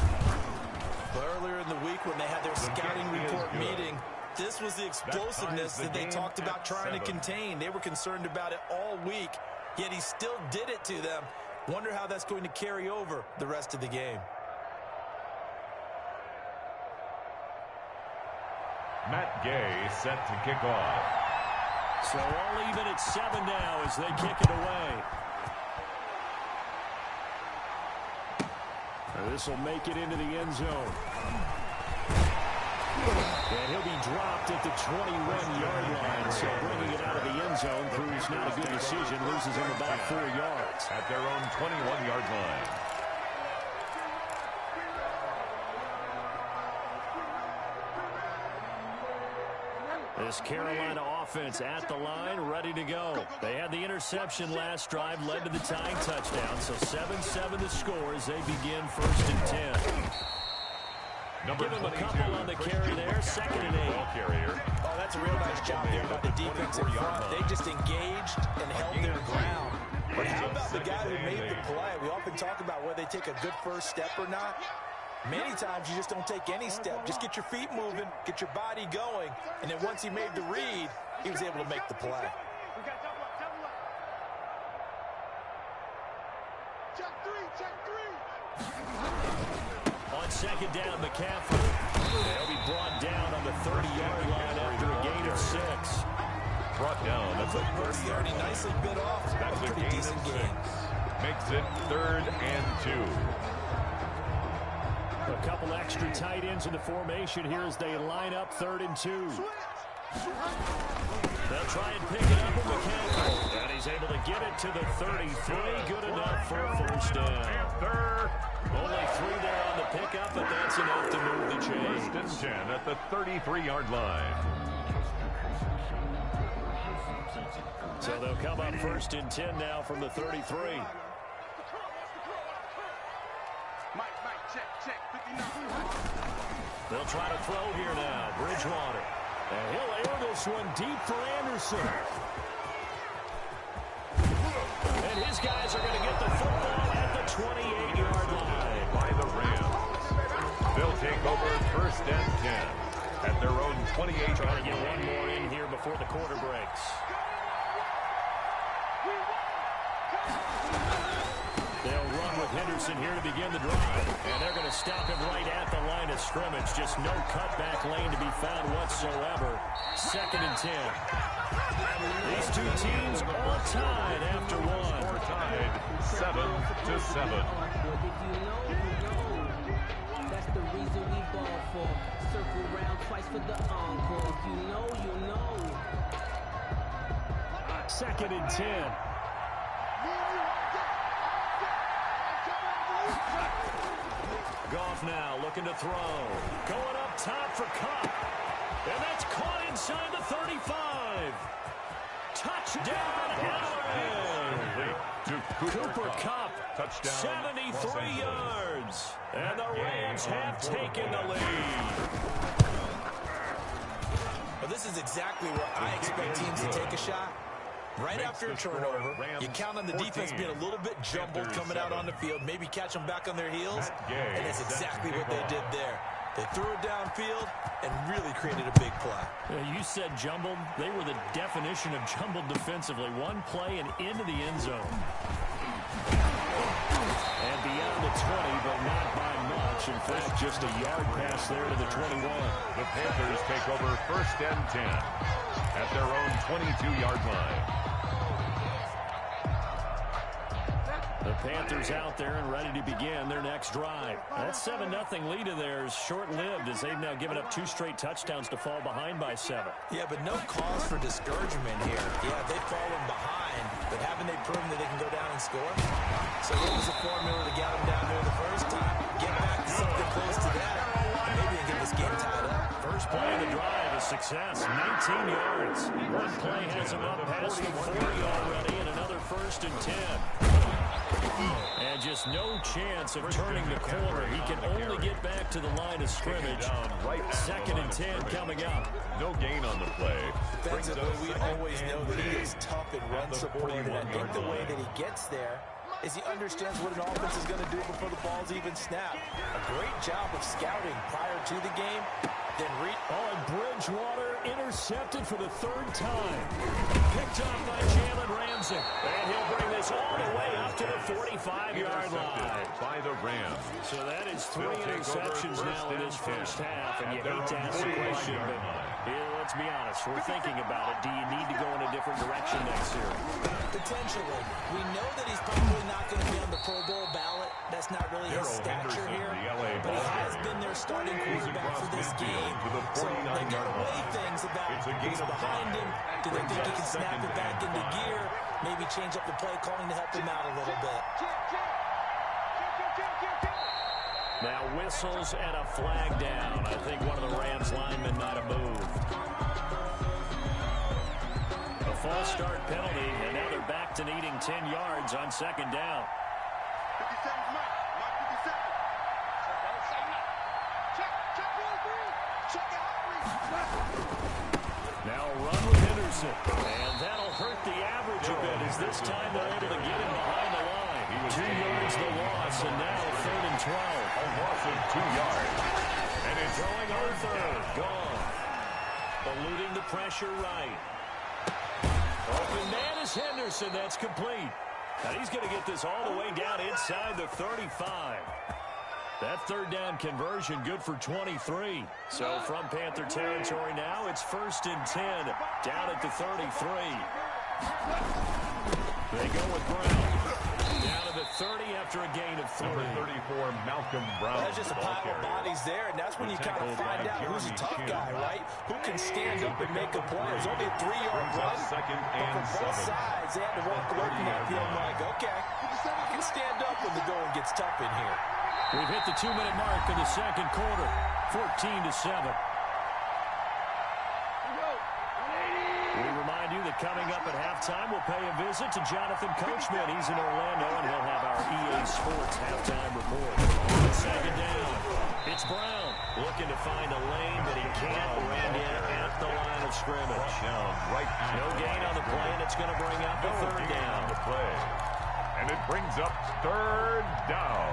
Earlier in the week when they had their scouting report meeting, this was the explosiveness that they talked about trying to contain. They were concerned about it all week, yet he still did it to them. Wonder how that's going to carry over the rest of the game. Matt Gay set to kick off. So all even at 7 now as they kick it away. This will make it into the end zone. And he'll be dropped at the 21-yard line. So bringing it out of the end zone proves not a good decision. Loses him about 4 yards. At their own 21-yard line. This Carolina offense at the line, ready to go. They had the interception last drive, led to the tying touchdown. So 7-7 the score as they begin 1st and 10. Give him a couple on the carry there. 2nd and 8. Oh, that's a real nice job there by the defensive front. They just engaged and held their ground. But how about the guy who made the play? We often talk about whether they take a good first step or not. Many times you just don't take any step. Just get your feet moving, get your body going, and then once he made the read, he was able to make the play. Check three. On 2nd down, McCaffrey. They'll be brought down on the 30-yard line after a gain of 6. Brought down. That's a He already nicely bit off. That's a pretty decent game. Makes it 3rd and 2. A couple extra tight ends in the formation here as they line up 3rd and 2. They'll try and pick it up with McCaffrey. And he's able to get it to the 33. Good enough for a first down. Only 3 there on the pickup, but that's enough to move the chains. 1st and 10 at the 33-yard line. So they'll come up 1st and 10 now from the 33. Check 59. They'll try to throw here now. Bridgewater. And he'll air this one deep for Anderson. And his guys are going to get the football at the 28-yard line. By the Rams. They'll take over 1st and 10 at their own 28-yard line. Trying to get one more in here before the quarter breaks. They'll run with Henderson here to begin the drive. And they're going to stop him right at the line of scrimmage. Just no cutback lane to be found whatsoever. 2nd and 10. These two teams all tied after one. Score tied 7-7. That's the reason we ball for. Circle round twice for the encore. If you know, you know. 2nd and 10. Goff now looking to throw. Going up top for Cup. And that's caught inside the 35. Touchdown, Allen. Cooper Kupp, touchdown, 73 yards. And the Rams have taken the lead. Well, this is exactly where I expect teams to take a shot. Right after a turnover, you count on the defense being a little bit jumbled coming out on the field, maybe catch them back on their heels, and that's exactly what they did there. They threw it downfield and really created a big play. You said jumbled. They were the definition of jumbled defensively. One play and into the end zone. And beyond the 20, but not by much. In fact, just a yard pass there to the 21. The Panthers take over 1st and 10 at their own 22-yard line. The Panthers out there and ready to begin their next drive. That 7-0 lead of theirs short-lived as they've now given up 2 straight touchdowns to fall behind by 7. Yeah, but no cause for discouragement here. Yeah, they've fallen behind, but haven't they proven that they can go down and score? So what was the formula to get them down there the first time? Get back to something close to that, and maybe they get this game tied up. First play of the drive is success, 19 yards. One play has him up past the 40 already, and another 1st and 10. And just no chance of turning the corner. He can only get back to the line of scrimmage. 2nd and 10 coming up. No gain on the play. Defensively, we always know that he is tough and run support, and I think the way that he gets there is he understands what an offense is going to do before the ball's even snapped. A great job of scouting prior to the game. Then Bridgewater intercepted for the 3rd time. Picked up by Jalen Ramsey. And he'll bring this all the way up to the 45-yard line. By the Rams. So that is 3 interceptions now in his first half. And you hate to ask the question, but let's be honest. We're thinking about it. Do you need to go in a different direction next year? Potentially. We know that he's probably not going to be on the Pro Bowl ballot. That's not really his stature here. But he has been their starting quarterback for this game. So they got to weigh things about who's behind him. Do they think he can snap it back into gear? Maybe change up the play calling to help him out a little bit. Now whistles and a flag down. I think one of the Rams linemen might have moved. A false start penalty, and now they're back to needing 10 yards on 2nd down. 50 seconds, Mike. 50 seconds. Now a run with Henderson, and that'll hurt the average a bit as this time they're able to get him behind the line. 2 yards the loss, and now 3rd and 12. A loss of 2 yards. And it's throwing on 3rd. Gone. Eluding the pressure right. Open man is Henderson. That's complete. And he's going to get this all the way down inside the 35. That 3rd down conversion good for 23. So from Panther territory now, it's 1st and 10 down at the 33. They go with Brown. Down to the 30 after a gain of 3. Number 34, Malcolm Brown. There's just a pile of bodies there, and that's when you kind of find out who's a tough guy, right? Who can stand up and make a play. It's only a 3-yard run, but from both sides, they had to walk away from that field like, okay, I can stand up when the going gets tough in here. We've hit the 2-minute mark of the 2nd quarter, 14-7. We remind you that coming up at halftime, we'll pay a visit to Jonathan Coachman. He's in Orlando, and he'll have our EA Sports halftime report. On 2nd down, it's Brown looking to find a lane, but he can't. Ran in at the line of scrimmage. No gain on the play, and it's going to bring up a 3rd down. The play. And it brings up 3rd down.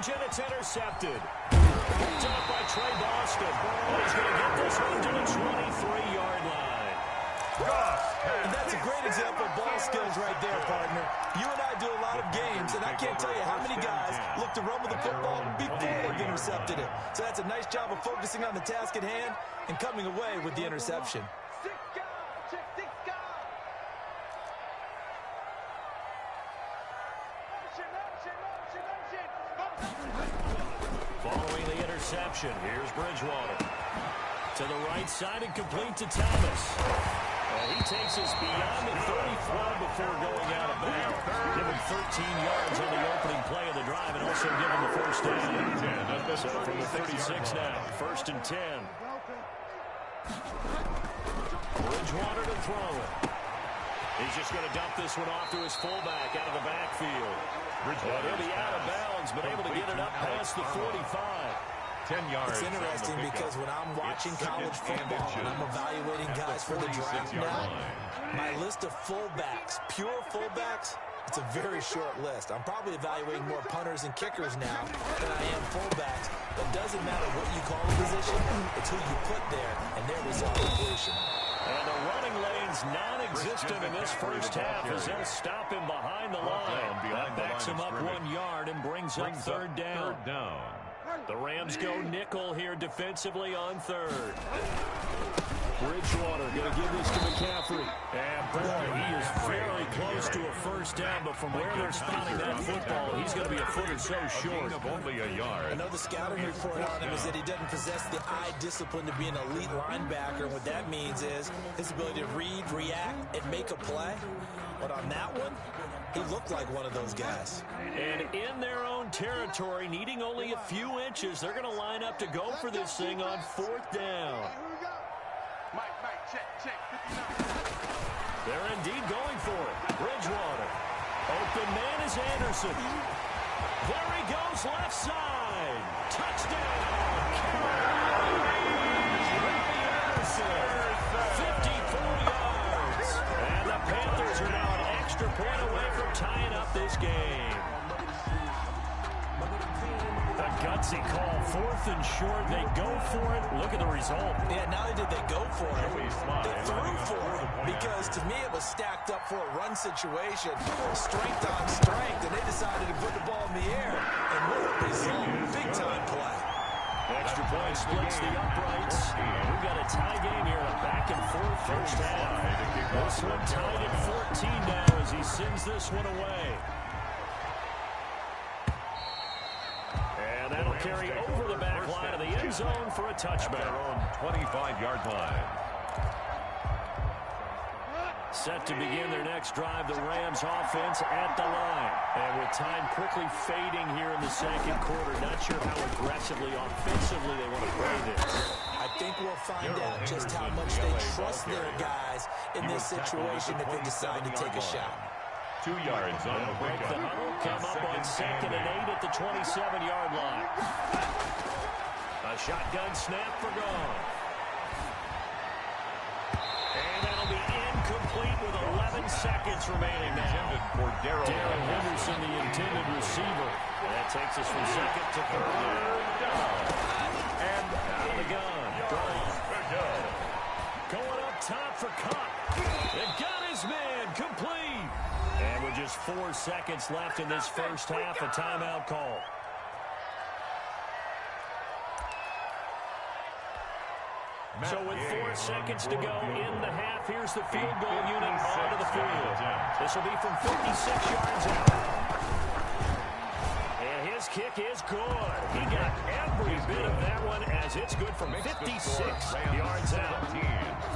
And it's intercepted. Picked up by Trey Boston. And he's going to get this one to the 23-yard line. Goff And that's a great example of ball skills right there, partner. You and I do a lot of games, and I can't tell you how many guys look to run with the football before they've intercepted it. So that's a nice job of focusing on the task at hand and coming away with the interception. Following the interception, here's Bridgewater. To the right side and complete to Thomas. And he takes us beyond the 34 before going out of bounds. Give him 13 yards on the opening play of the drive and also give him the first down. So from the 36 now, 1st and 10. Bridgewater to throw it. He's just going to dump this one off to his fullback out of the backfield. He'll be out of bounds, but able to get it up past the 45. 10 yards. It's interesting because when I'm watching college football and I'm evaluating guys for the draft now, my list of fullbacks, pure fullbacks, it's a very short list. I'm probably evaluating more punters and kickers now than I am fullbacks. But it doesn't matter what you call a position, it's who you put there and their result completion. And the running lane's non-existent in this first half as they'll stop him behind the line. That backs him up 1 yard and brings up third down. The Rams go nickel here defensively on third. Bridgewater going to give this to McCaffrey. And boy, he is very close to a first down, but from where they're spotting that football, he's going to be a foot or so short. Only a yard. Another scouting report on him is that he doesn't possess the eye discipline to be an elite linebacker. And what that means is his ability to read, react, and make a play. But on that one, he looked like one of those guys. And in their own territory, needing only a few inches, they're going to line up to go for this thing on 4th down. They're indeed going for it. Bridgewater. Open man is Anderson. There he goes, left side. Touchdown. Anderson. 54 yards. And the Panthers are now an extra point away from tying up this game. A gutsy call, 4th and short. They go for it. Look at the result. Yeah, not only did they go for it, they threw for it. Because to me, it was stacked up for a run situation, strength on strength, and they decided to put the ball in the air. And what a result. Big-time play. Extra point splits the uprights. We've got a tie game here, a back-and-forth first half. This one tied at 14 now as he sends this one away. And that'll carry over the back line of the end zone for a touchback. On 25-yard line. Set to begin their next drive, the Rams offense at the line. And with time quickly fading here in the second quarter, not sure how aggressively, offensively they want to play this. I think we'll find out just how much they trust their guys in this situation if they decide to take a shot. 2 yards on the break the huddle, come up on 2nd and 8 at the 27-yard line. A shotgun snap for gone. And that'll be incomplete with 11 seconds remaining now. Darrell Henderson, the intended receiver. That takes us from 2nd to 3rd down. And out of the gun. Going up top for Cup. It got his man complete. And with just 4 seconds left in this first half, a timeout call. So with 4 seconds to go in the half, here's the field goal unit onto the field. This will be from 56 yards out. And his kick is good. He got every bit of that one as it's good from 56 yards out.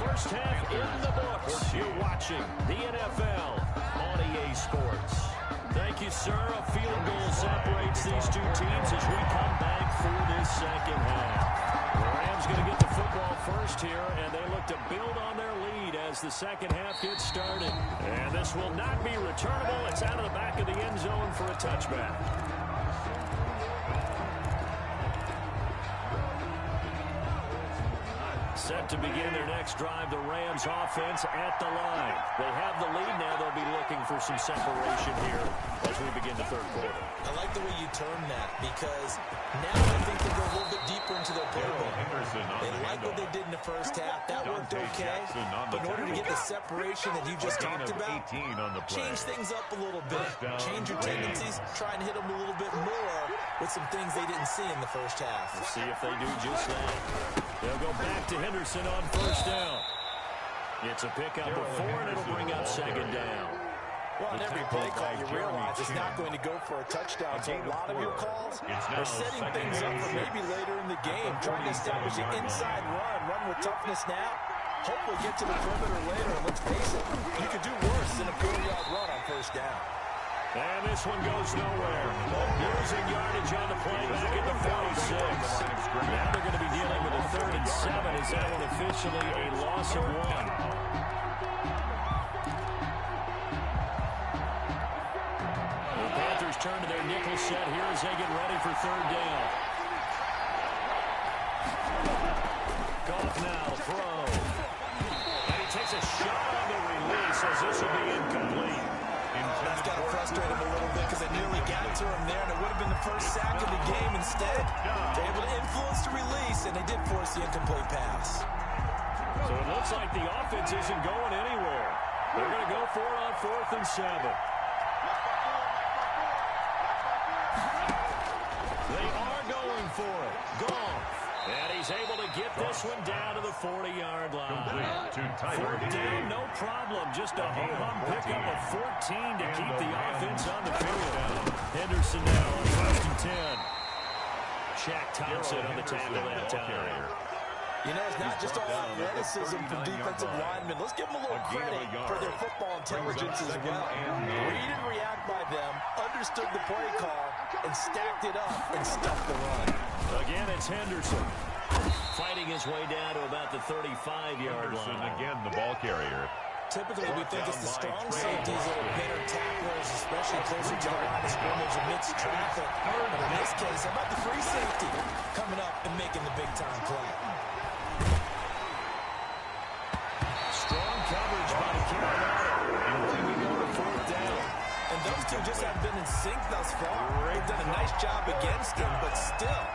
First half in the books. You're watching the NFL on EA Sports. Thank you, sir. A field goal separates these two teams as we come back for this second half. The Rams going to get the football first here, and they look to build on their lead as the second half gets started. And this will not be returnable. It's out of the back of the end zone for a touchback. Set to begin their next drive, the Rams offense at the line. They have the lead now. They'll be looking for some separation here as we begin the third quarter. I like the way you term that because now I think they go a little bit deeper into their playbook. They like what they did in the first half. That worked okay. But in order to get the separation that you just talked about, change things up a little bit. Change your tendencies. Try and hit them a little bit more with some things they didn't see in the first half. We'll see if they do just that. They'll go back to Henderson on first down. It's a pickup of 4, and it'll bring up second down. Well, in every play call, you realize it's not going to go for a touchdown. So a lot of your calls are setting things up for maybe later in the game, trying to establish an inside run with toughness now. Hopefully get to the perimeter later. And let's face it, you could do worse than a 4-yard run on first down. And this one goes nowhere. Losing yardage on the play back at the 46. Now they're going to be dealing with a 3rd and 7. Is that one officially a loss of 1? The Panthers turn to their nickel set here as they get ready for 3rd down. Goff now, throw. And he takes a shot on the release as this will be incomplete. That's got to frustrate him a little bit because they nearly got it to him there, and it would have been the first sack of the game. Instead, they're able to influence the release, and they did force the incomplete pass. So it looks like the offense isn't going anywhere. They're going to go for it on 4th and 7. They are going for it. Goff. And he's able to get this one down to the 40-yard line. 4th down, no problem. Just a ho-hum pickup of 14 to keep the offense on the field. Henderson now on 1st and 10. Shaq Thompson on the tackle that time. You know, it's not just all athleticism from defensive linemen. Let's give them a little credit for their football intelligence as well. Read and react by them, understood the play call, and stacked it up and stuffed the run. Again, it's Henderson fighting his way down to about the 35-yard line. Again, the ball carrier. Typically, we think it's the strong safeties that are better tacklers, especially closer to the line of scrimmage amidst traffic. But in this case, how about the free safety coming up and making the big-time play? Strong coverage by Carolina. And we go to 4th down. And those two just haven't been in sync thus far. They've done a nice job against him, but still,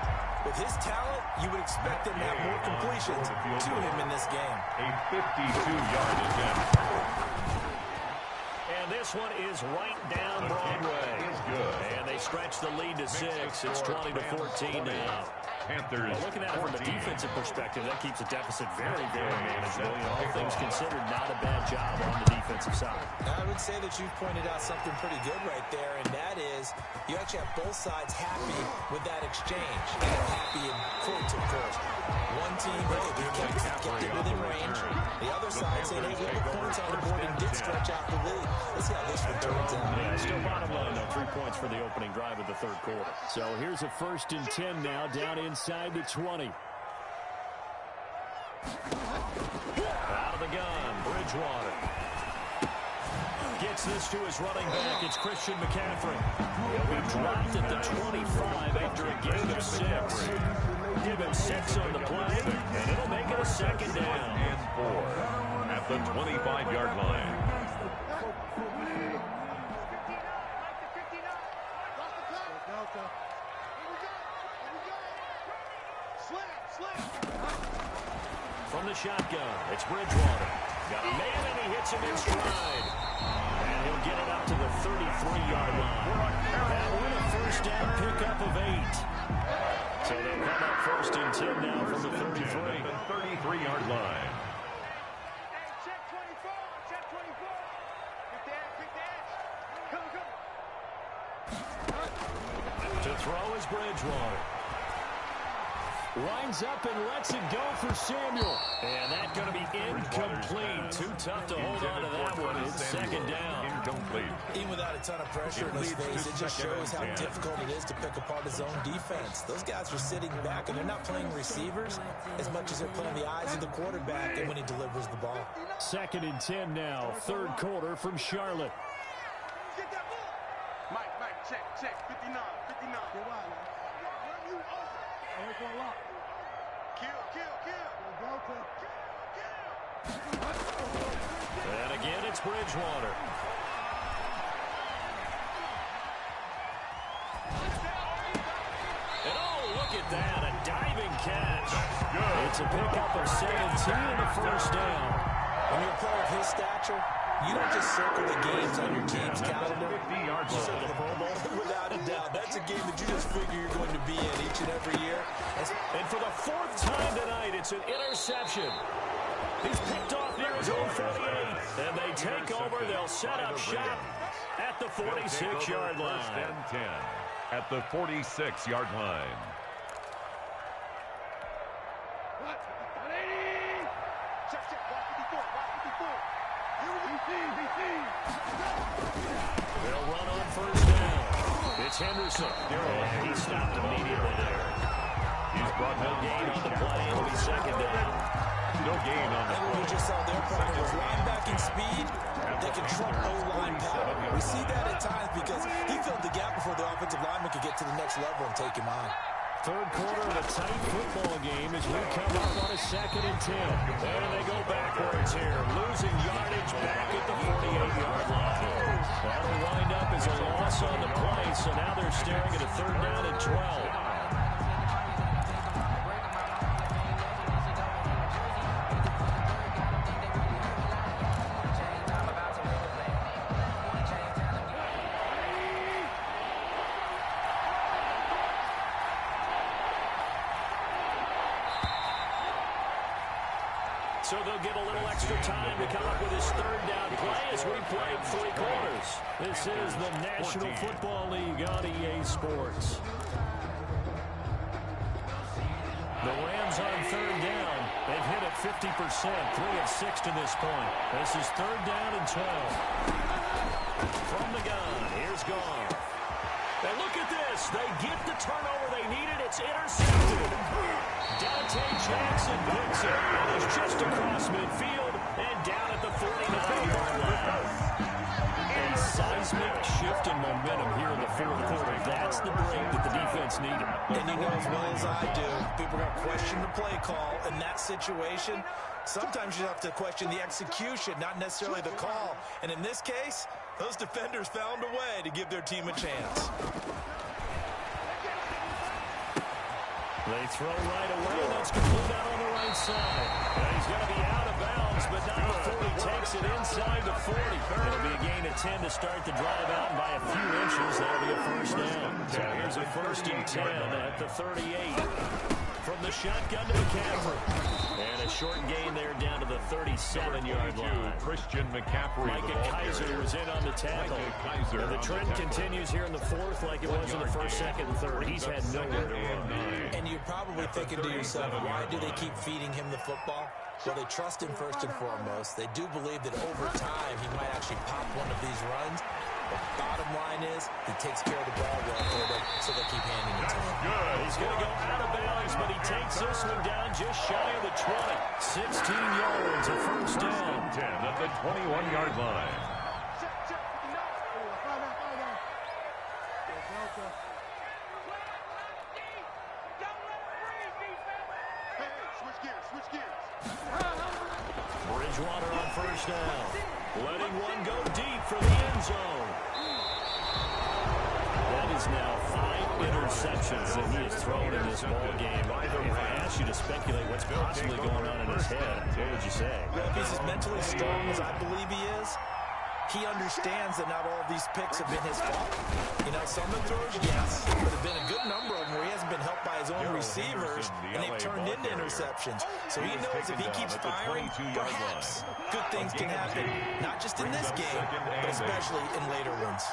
with his talent, you would expect him to have more completions to him in this game. A 52-yard attempt. And this one is right down Broadway. And they stretch the lead to 6. It's 20-14 now. Panthers. Well, looking at it from a defensive perspective, that keeps the deficit very, very manageable. You know, all things considered, not a bad job on the defensive side. I would say that you've pointed out something pretty good right there, and that is you actually have both sides happy with that exchange. And happy in quotes, of course. One team, they kept it within range. The other side saying, hey, we put points on the board and did stretch out the lead. Let's see how this one turns out. Yeah, still bottom line, though. 3 points for the opening drive of the 3rd quarter. So here's a 1st and 10 now, down inside the 20. Out of the gun, Bridgewater. Gets this to his running back. It's Christian McCaffrey. He'll be dropped at the 25 after a gain of 6. Give him 6 on the play, and it'll make it a 2nd down. And 4 at the 25-yard line. From the shotgun, it's Bridgewater. Got a man, and he hits him in stride. And he'll get it up to the 33-yard line. That one a 1st down pickup of 8. So they'll come up 1st and 10 now from the 33. The 33-yard line. Check 24. Check 24. Pick the edge. Come. To throw is Bridgewater. Lines up and lets it go for Samuel. And that's going to be incomplete. Too tough to hold on to that one. It's 2nd down. Incomplete. Even without a ton of pressure in his face, it just shows how difficult it is to pick apart his own defense. Those guys are sitting back, and they're not playing receivers as much as they're playing the eyes of the quarterback and when he delivers the ball. 2nd and 10 now. 3rd quarter from Charlotte. Get that ball. Mike, check. 59. Get wild, man. You open. Kill. And again, it's Bridgewater. And oh, look at that, a diving catch. It's a pickup of 17 and a first down. When you're a player of his stature, you don't just circle the games on your team's calendar. You circle the Pro Bowl. Without a doubt, that's a game that you just figure you're going to be in each and every year. And for the fourth time tonight, it's an interception. He's picked off near his own 48. And they take over. They'll set up shop at the 46-yard line. First and 10 at the 46-yard line. They'll run on first down. It's Henderson. And he stopped immediately there. He's brought no gain on the play. It'll be second down. No gain on the And what we just saw there, partner, was linebacking speed. They can trump O-line power. We see that at times because he filled the gap before the offensive lineman could get to the next level and take him on. Third quarter of a tight football game as we come up on a 2nd and 10. And they go backwards here, losing yardage back at the 48-yard line. That'll wind up as a loss on the play, so now they're staring at a 3rd down and 12. So they'll get a little extra time to come up with his 3rd down play as we played 3 quarters. This is the National Football League on EA Sports. The Rams on 3rd down. They've hit it 50%, 3 of 6 to this point. This is 3rd down and 12. From the gun, here's Gone. And look at this. They get the turnover they needed. It's intercepted. Dante Jackson picks it. And it's just across midfield and down at the 49-yard line. A seismic shift in momentum here in the 4th quarter. That's the break that the defense needed. And you know as well as I do, people are going to question the play call in that situation. Sometimes you have to question the execution, not necessarily the call. And in this case, those defenders found a way to give their team a chance. They throw right away, and that's complete out on the right side. And he's going to be out of bounds, but not before he takes it inside the 40. It'll be a gain of 10 to start the drive out, and by a few inches, that'll be a first down. So here's a 1st and 10 at the 38. From the shotgun to McCaffrey. And a short gain there down to the 37-yard line. Christian McCaffrey. Micah Kaiser was in on the tackle. And the trend continues here in the 4th like it was in the 1st, 2nd, and 3rd. He's had nowhere to run. And you're probably thinking to yourself, why do they keep feeding him the football? Well, they trust him first and foremost. They do believe that over time he might actually pop one of these runs. The bottom line is he takes care of the ball well for them, so they keep handing it to him. He's going to go out of bounds, but he takes this one down just shy of the 20. 16 yards, a first down. 10 at the 21-yard line. Bridgewater on first down. Letting one go deep for the end zone. That is now 5 interceptions that he has thrown in this ball game. If I asked you to speculate what's possibly going on in his head, what would you say? Well, if he's as mentally strong as I believe he is, he understands that not all of these picks have been his fault. You know, some of the throws, yes, but there have been a good number of them where he hasn't been helped by his own receivers, and they've turned into interceptions. So he knows if he keeps firing, perhaps good things can happen, not just in this game, but especially in later ones.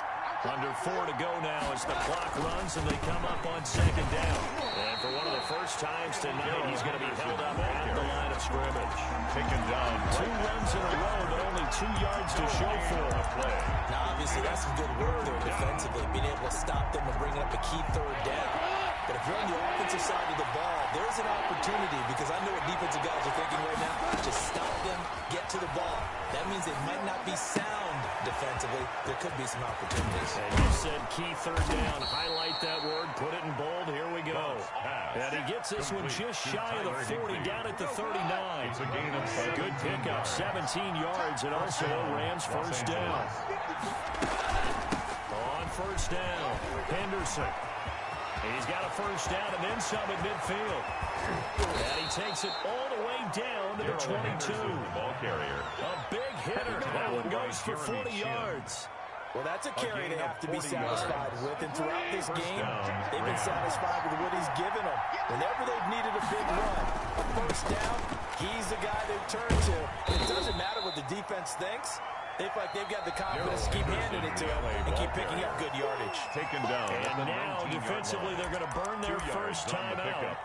Under 4 to go now as the clock runs and they come up on 2nd down. And for one of the first times tonight, he's going to be held up at the line of scrimmage. Taken down. 2 runs in a row, but only 2 yards to show for a play. Now, obviously, that's some good work there defensively, being able to stop them and bringing up a key 3rd down. But if you're on the offensive side of the ball, there's an opportunity, because I know what defensive guys are thinking right now. Just stop them, get to the ball. That means they might not be sound defensively. There could be some opportunities. And you said key 3rd down. Highlight that word, put it in bold. Here we go. And he gets gets this one just shy of the 40, down at the 39. It's a gain of 17 good pickup, 17 yards, and also a Rams first down. On first down, Henderson. He's got a first down and then some at midfield. And he takes it all the way down to the 22. Ball carrier. A big hitter. That one goes for 40 yards. Well, that's a carry they have to be satisfied with. And throughout this game, they've been satisfied with what he's given them. Whenever they've needed a big run, a first down, he's the guy they've turned to. It doesn't matter what the defense thinks. They feel like they've got the confidence to keep handing it to him and keep picking up good yardage. Taken down. And now, defensively, they're going to burn their first time out.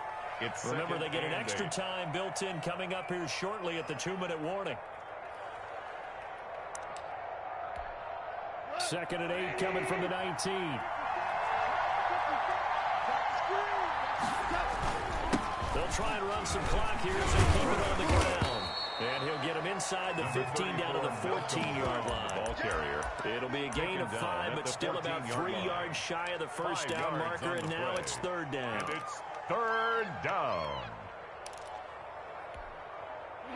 Remember, they get an extra time built in coming up here shortly at the 2-minute warning. 2nd and 8 coming from the 19. They'll try and run some clock here as they keep it on the ground. And he'll get him inside the 15 down to the 14-yard line. Ball carrier. It'll be a gain of 5, but still about 3 yards shy of the first down marker, and now it's 3rd down. And it's 3rd down.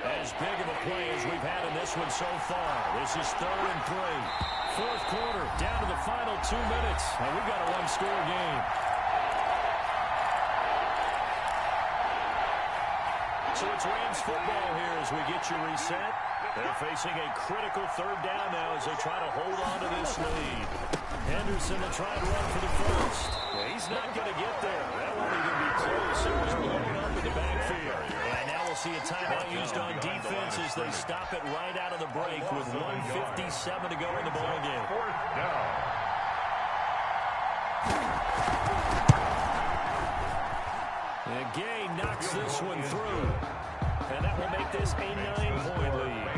As big of a play as we've had in this one so far. This is 3rd and 3. 4th quarter, down to the final 2 minutes, and we've got a one-score game. So it's Rams football here as we get you reset. They're facing a critical 3rd down now as they try to hold on to this lead. Henderson will try to run for the first. Well, he's not going to get there. That won't even be close. It was blown up in the backfield. And now we'll see a timeout used on defense as they stop it right out of the break with 1:57 to go in the ballgame. 4th down. And Gay knocks this one through. And that will make this a 9-point lead.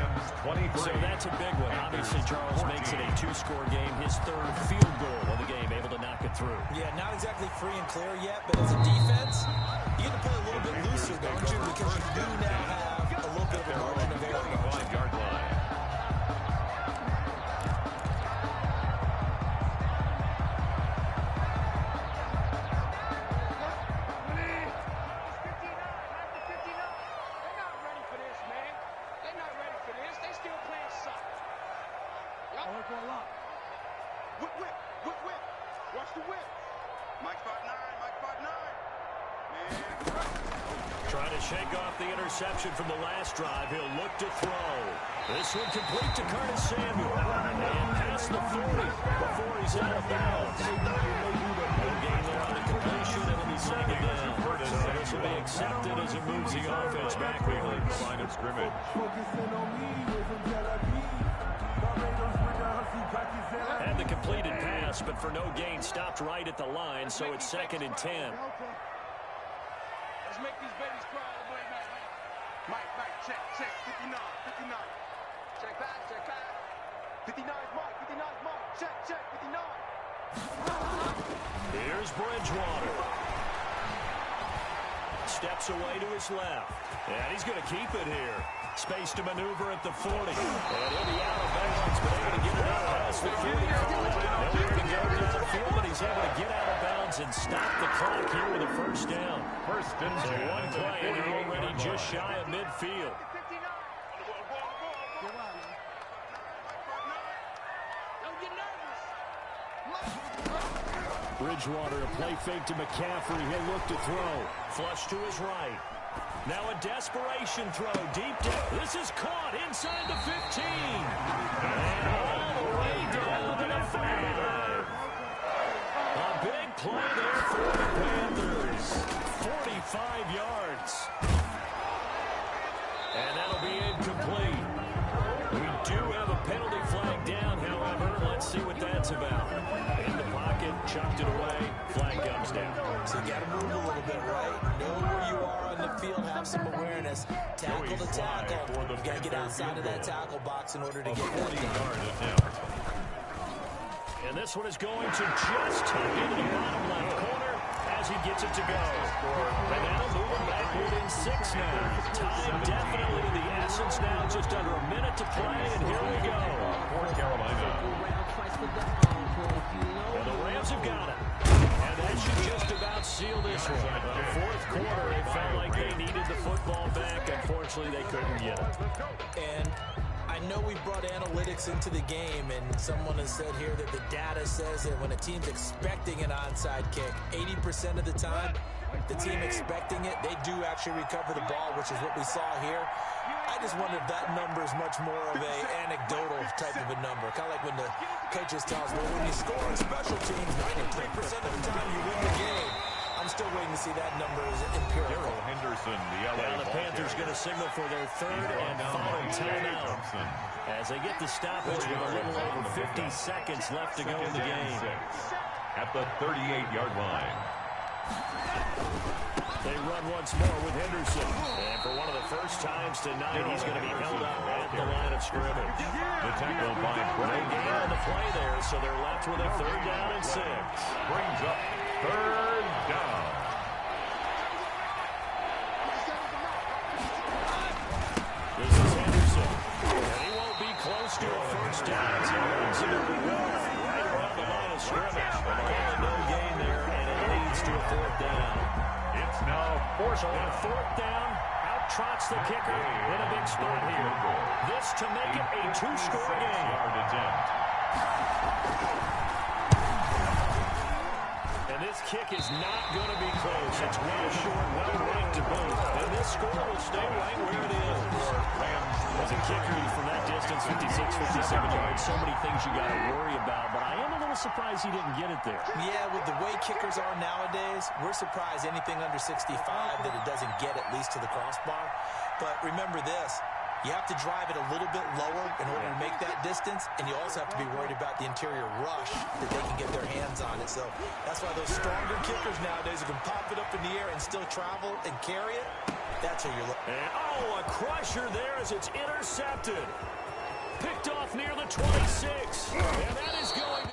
So that's a big one. Obviously, Charles makes it a 2-score game. His 3rd field goal of the game, able to knock it through. Yeah, not exactly free and clear yet, but as a defense, you get to play a little bit looser, don't you? Because you do now have a little bit of a margin of error. 5-yard line. Trying to shake off the interception from the last drive. He'll look to throw. This one complete to Curtis Samuel. And past the 40 before he's out of bounds. No gain there on the completion, and it'll be 2nd down. So this will be accepted as it moves the offense backwards. Line of scrimmage. And the completed pass, but for no gain, stopped right at the line, so it's 2nd and 10. Let's make these babies cry all the way back. Mike, check, 59. Check back. 59 is Mike, check, 59. Here's Bridgewater. Steps away to his left. And he's going to keep it here. Space to maneuver at the 40. And he'll be out of bounds, but able to get it out past the 45. Nowhere to go downfield, but he's able to get out of bounds and stop the clock here with a first down. First and 10. So one play, and they're already just shy of midfield. Bridgewater, a play fake to McCaffrey. He'll look to throw. Flush to his right. Now a desperation throw deep down. This is caught inside the 15. And all the way down to the 5. A big play there for the Panthers. 45 yards. And that'll be incomplete. We do have a penalty flag down, however. Let's see what that's about. In the pocket, chucked it away. Flag comes down. So you got to move a little bit, right? Know where you are on the field, have some awareness. Tackle to tackle. You got to get outside of that tackle box in order to get that done. And this one is going to just tuck into the bottom left corner as he gets it to go. And that'll move him back within 6 now. Time definitely of the essence now. Just under a minute to play, and here we go. For Carolina. Well, the Rams have got it. And that should just about seal this one. 4th quarter, they felt like they needed the football back. Unfortunately, they couldn't get it. And I know we brought analytics into the game, and someone has said here that the data says that when a team's expecting an onside kick, 80% of the time, the team expecting it, they do actually recover the ball, which is what we saw here. I just wonder if that number is much more of a anecdotal type of a number. Kind of like when the coaches tell us, well, when you score on special teams, 93% of the time you win the game. I'm still waiting to see that number as empirical. Henderson, the LA Now the Panthers going to signal for their third and final timeout as they get the stoppage with a little over 50 seconds left to go in the game. At the 38-yard line. They run once more with Henderson. And for one of the first times tonight, he's going to be held up at the line of scrimmage. The tackle by No gain on the play there, so they're left with a third down and 6. Brings up third down. This is Henderson. And he won't be close to a first down as he runs into the road right around the line of scrimmage. No gain there, and it leads to a fourth down. It's now fourth down. Fourth down, out trots the kicker in a big spot here. This to make it a 2-score game. And this kick is not going to be close. It's well short, well ranked to boot. And this score will stay right where it is. As a kicker from that distance, 56, 57 yards, so many things you got to worry about. But I am a little surprised he didn't get it there. Yeah, with the way kickers are nowadays, we're surprised anything under 65 that it doesn't get at least to the crossbar. But remember this. You have to drive it a little bit lower in order to make that distance, and you also have to be worried about the interior rush that they can get their hands on it. So that's why those stronger kickers nowadays who can pop it up in the air and still travel and carry it, that's who you're looking at. And, a crusher there as it's intercepted. Picked off near the 26. And that is going to...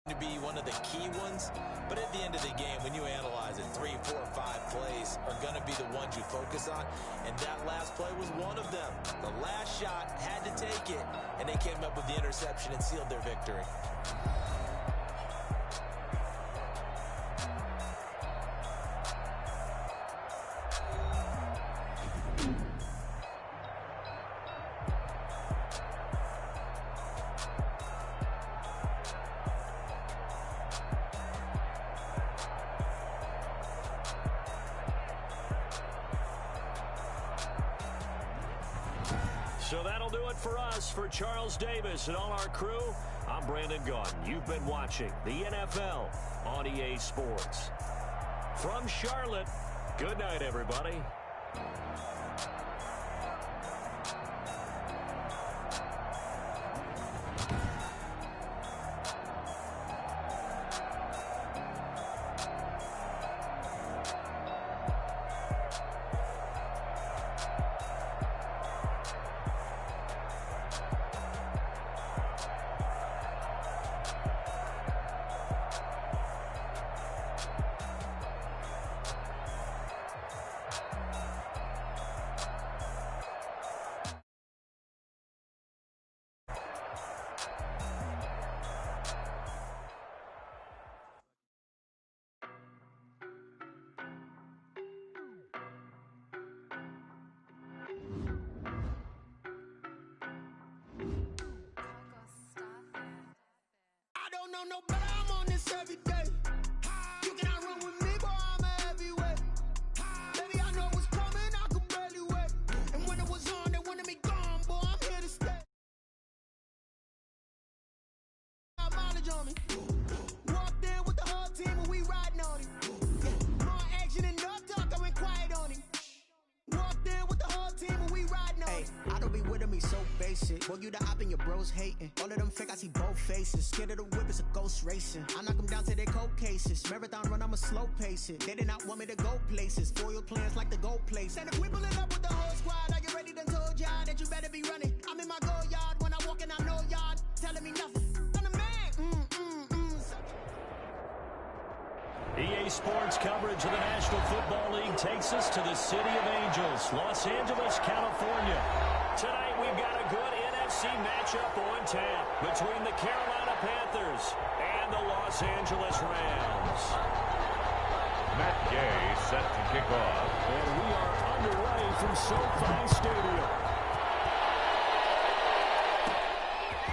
to be one of the key ones, but at the end of the game, when you analyze it, 3, 4, 5 plays are going to be the ones you focus on, and that last play was one of them. The last shot had to take it, and they came up with the interception and sealed their victory. So that'll do it for us. For Charles Davis and all our crew, I'm Brandon Gaudin. You've been watching the NFL on EA Sports. From Charlotte, good night, everybody. No better, I'm on this every day. You cannot run with me, boy, I'm a heavyweight. Baby, I know what's coming, I could barely wait. And when it was on, they wanted me gone, boy, I'm here to stay. Mileage on me. Walked in with the whole team and we riding on it. More action and no talk, I went quiet on it. Walked in with the whole team and we riding on it. I don't be with me so basic. Boy, you the op and your bros hating. All of them fake, I see both faces. Scared of the whip, it's a ghost racing. I knock them down to their cold cases. Marathon run, I'ma slow pace it. They did not want me to go places. Foil plans like the gold place. And if we pulling up with the whole squad, are you ready? Done told y'all that you better be running. I'm in my go yard. When I walk in, I know y'all telling me nothing. I'm the man. EA Sports coverage of the National Football League takes us to the City of Angels, Los Angeles, California. Tonight we've got a good NFC matchup on tap between the Carolina Panthers and the Los Angeles Rams. Matt Gay set to kick off. And we are underway from SoFi Stadium.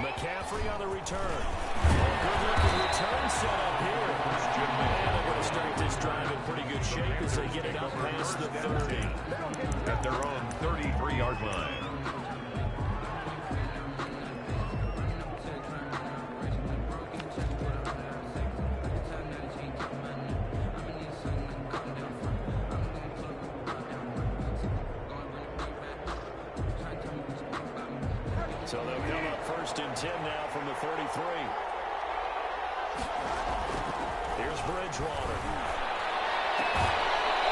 McCaffrey on the return. Good-looking return set up here. And they're going to start this drive in pretty good shape as they get it up past the 30. At their own 33-yard line. So they'll come up 1st and 10 now from the 43. Here's Bridgewater.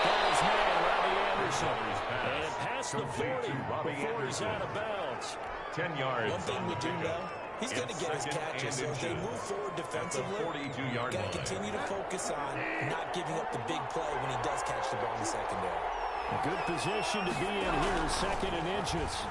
Got his man, Robbie Anderson. And past the 40 before he's out of bounds. 10 yards. One thing we do know, he's going to get his catches. So as they move forward defensively, got to continue to focus on not giving up the big play when he does catch the ball in the secondary. A good position to be in here, 2nd and inches.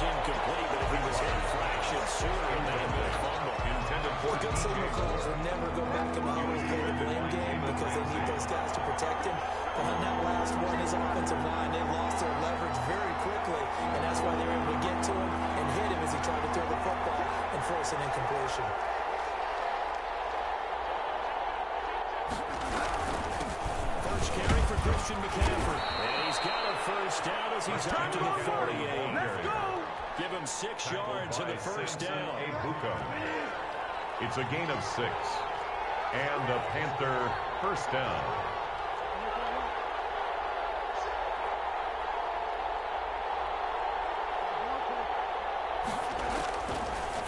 Incomplete, but if he was in fraction sooner, it may have been a fumble. Intended for good signal calls will never go back and always play the blame game because they need those guys to protect him. But on that last one, his offensive line, they lost their leverage very quickly, and that's why they were able to get to him and hit him as he tried to throw the football and force an incompletion. First carry for Christian McCaffrey. And he's got a first down as he's up to the 48. Let's go! Give him 6 yards in the first down. It's a gain of 6. And the Panther first down.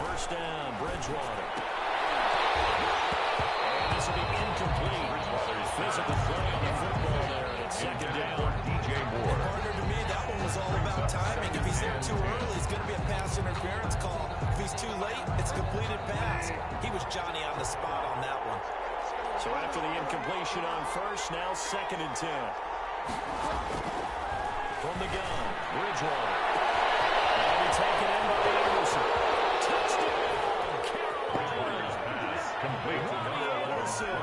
First down, Bridgewater. And this will be incomplete. Bridgewater's physical play on the football there, and it's 2nd down. DJ Moore. Partner, to me, that one was all about timing. If he's there too early, it's going to be a pass interference call. If he's too late, it's a completed pass. He was Johnny on the spot on that one. So after the incompletion on first, now 2nd and 10. From the gun, Bridgewater. And taken in by Anderson. Touchdown, Carolina. Complete to Anderson.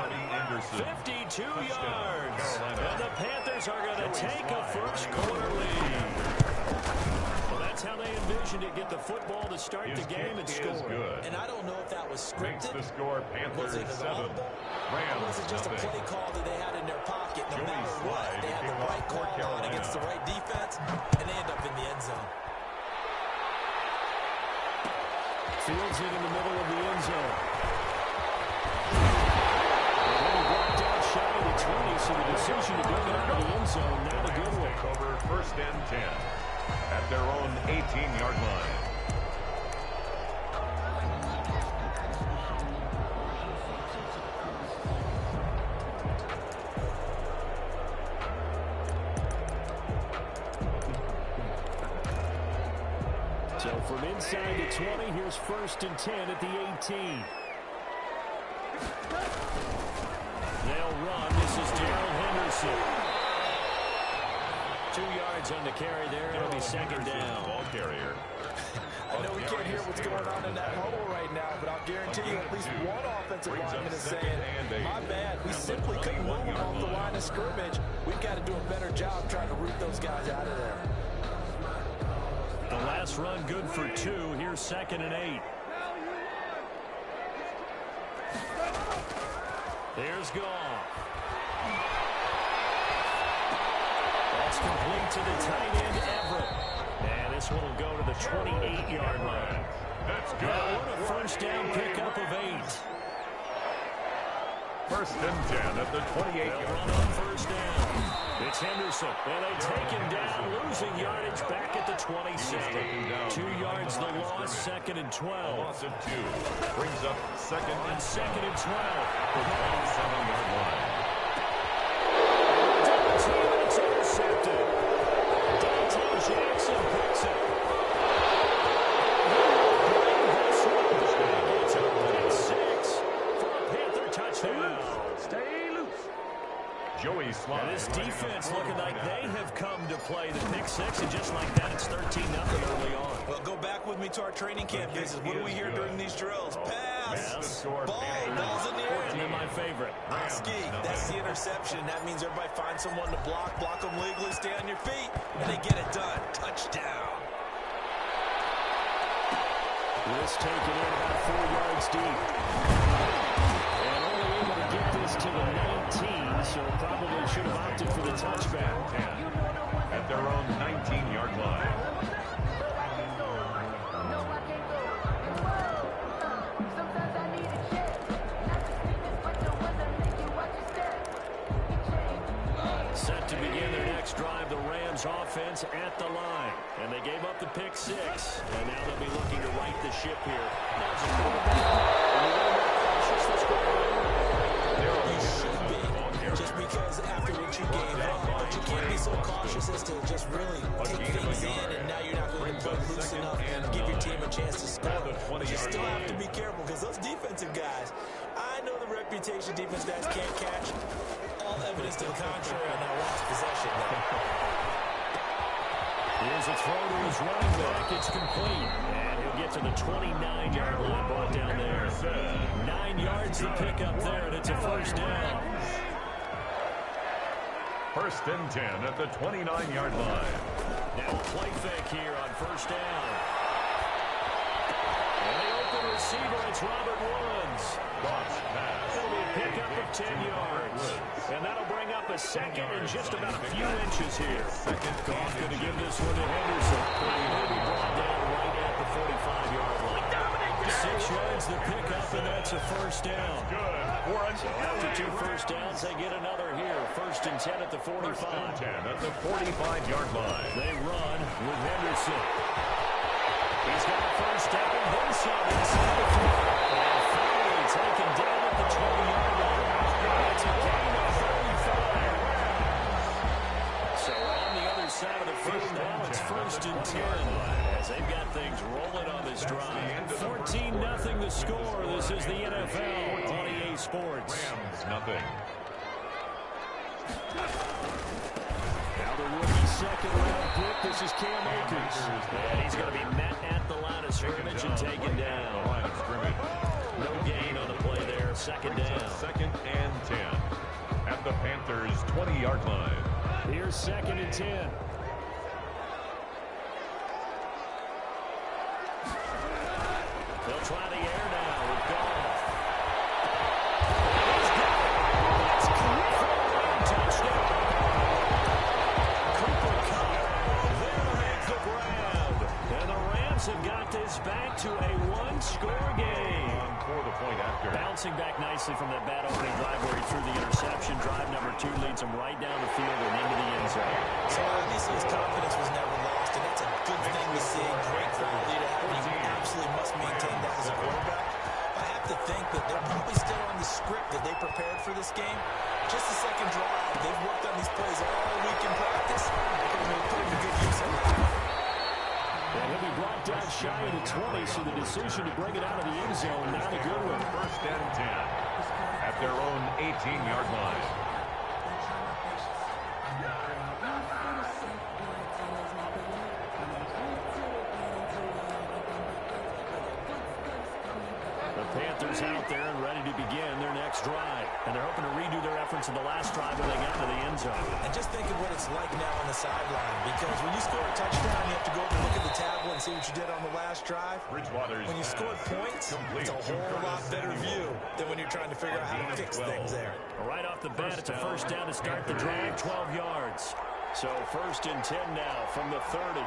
52 yards. And the Panthers are going to take a first quarter lead. Well, that's how they envisioned it. Get the football to start the game and score. And I don't know if that was Makes scripted. the score Panthers Was it 7. audible? Or was it just a play call that they had in their pocket? No matter what, they had the right call on against the right defense, and they end up in the end zone. Fields it in the middle of the end zone. And he blocked out shy of the 20, so the decision to bring it out of the end zone, not a good one. Over 1st and 10 at their own 18-yard line. So from inside the 20, here's 1st and 10 at the 18. They'll run. This is Darrell Henderson. 2 yards on the carry there. It'll be 2nd down. Ball carrier. I know we can't hear what's going on in that huddle right now, but I'll guarantee you at least one offensive lineman is saying, my bad, we simply couldn't move them off the line of scrimmage. We've got to do a better job trying to root those guys out of there. The last run good for 2. Here's 2nd and 8. Here's Goff. That's complete to the tight end, Everett. And this one will go to the 28-yard line. That's good. Now, what a first down pickup of 8. 1st and 10 at the 28-yard Run on first down. It's Henderson. And they take him down, losing yardage back at the 27. 2 yards the loss, 2nd and 12. Loss of 2 brings up 2nd On and 2nd and 12. the 27-yard line. It's intercepted. Dante Jackson picks it. It's up to 6. Joey Slye. And this defense looking like they have come to play the pick six, and just like that, it's 13-0 early on. Well, go back with me to our training camp visits. What do we hear during these drills? Pass, ball's in the air. And then my favorite. Ski, that's the interception. That means everybody finds someone to block them legally, stay on your feet, and they get it done. Touchdown. This taken in about 4 yards deep. And only able to get this to the 19, so probably should have opted for the touchback. 10 at their own 19-yard line. Set to begin their next drive, the Rams offense at the line. And they gave up the pick six, and now they'll be looking to right the ship here. You should be, just because after what you gave up, but you can't be so cautious as to just really take things in, and now you're not going to play loose enough and give your team a chance to score. But you still have to be careful, because those defensive guys, I know the reputation defense guys can't catch. All evidence to the contrary on that last possession. Here's a throw to his running back. It's complete. And he'll get to the 29-yard line, brought down there. 9 yards to pick up there, and it's a first down. First and 10 at the 29-yard line. Now a play fake here on first down. And the open receiver, it's Robert Woods. It'll be a pickup of 10 yards. And that'll bring up a second and just about a few inches here. Goff going to give this one to Henderson. He'll be brought down right at the 45-yard line. 6 yards to pick up, and that's a first down. So after 2 first downs, they get another here. First and 10 at the 45. First and 10 at the 45-yard line. They run with Henderson. He's got a first down, then some inside the 40. And finally taken down at the 20-yard line. That's a gain of 35. So on the other side of the field now, it's first and 10. As they've got things rolling on this drive. 14-0 the score. This is the NFL on EA Sports. Rams nothing. Now the rookie second-round pick. This is Cam Akers. And he's going to be met at the line of scrimmage and taken down. Line of scrimmage. No gain on the play there. Second down. Second and 10 at the Panthers' 20-yard line. Here's second and 10. They'll try the air now with Goff. He's got it. That's Cooper. Touchdown. Cooper Cup. They'll make the grab. And the Rams have got this back to a one-score game. For the point after. Bouncing back nicely from that bad opening drive where he threw the interception. Drive number 2 leads him right down the field and into the end zone. So obviously his confidence was never lost, and that's a good thing to see. Great quality to have. You absolutely must maintain that as a quarterback. I have to think that they're probably still on the script that they prepared for this game. Just the second drive. They've worked on these plays all week in practice. They're putting a good use of that. And he'll be brought down shy of the 20, so the decision to bring it out of the end zone, not a good one. First and 10 at their own 18-yard line. The Panthers out there and ready to begin their next drive. And they're hoping to redo their efforts in the last drive when they got to the end zone. And just think of what it's like now on the sideline, because when you score a touchdown, you have to go over and look at the tablet and see what you did on the last drive. When you scored points, it's a whole lot better view than when you're trying to figure out how to fix things there. Right off the bat, it's a first down to start the drive, 12 yards. So first and 10 now from the 30.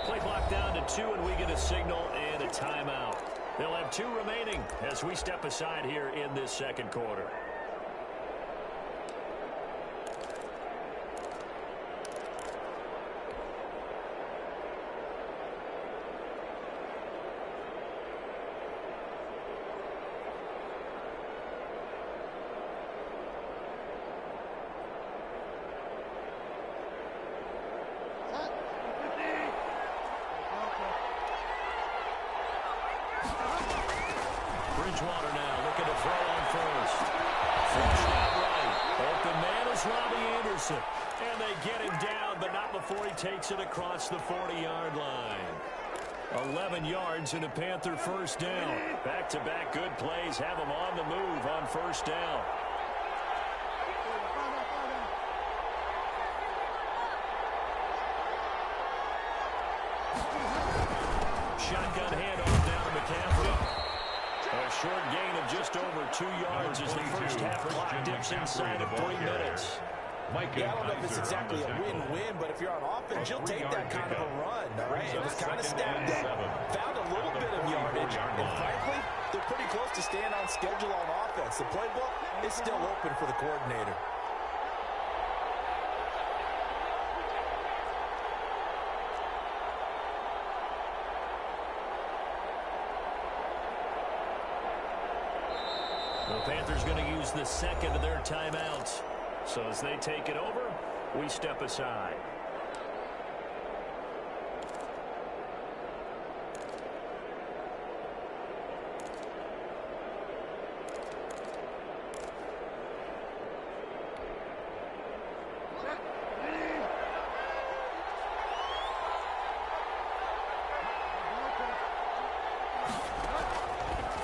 Play clock down to 2, and we get a signal and a timeout. They'll have 2 remaining as we step aside here in this second quarter. looking to throw on first. Flushed out right. Open man is Robbie Anderson. And they get him down, but not before he takes it across the 40-yard line. 11 yards and a Panther first down. Back-to-back good plays have him on the move on first down. Shotgun handoff down to McCaffrey. A short gain of just over 2 yards as the first half clock dips inside of 3 minutes. Yeah, I don't know if it's exactly a win-win, but if you're on offense, you'll take that kind of a run, all right? It was kind of stacked up. Found a little bit of yardage, and frankly, they're pretty close to staying on schedule on offense. The playbook is still open for the coordinator. The Panthers going to use the second of their timeouts. So as they take it over, we step aside.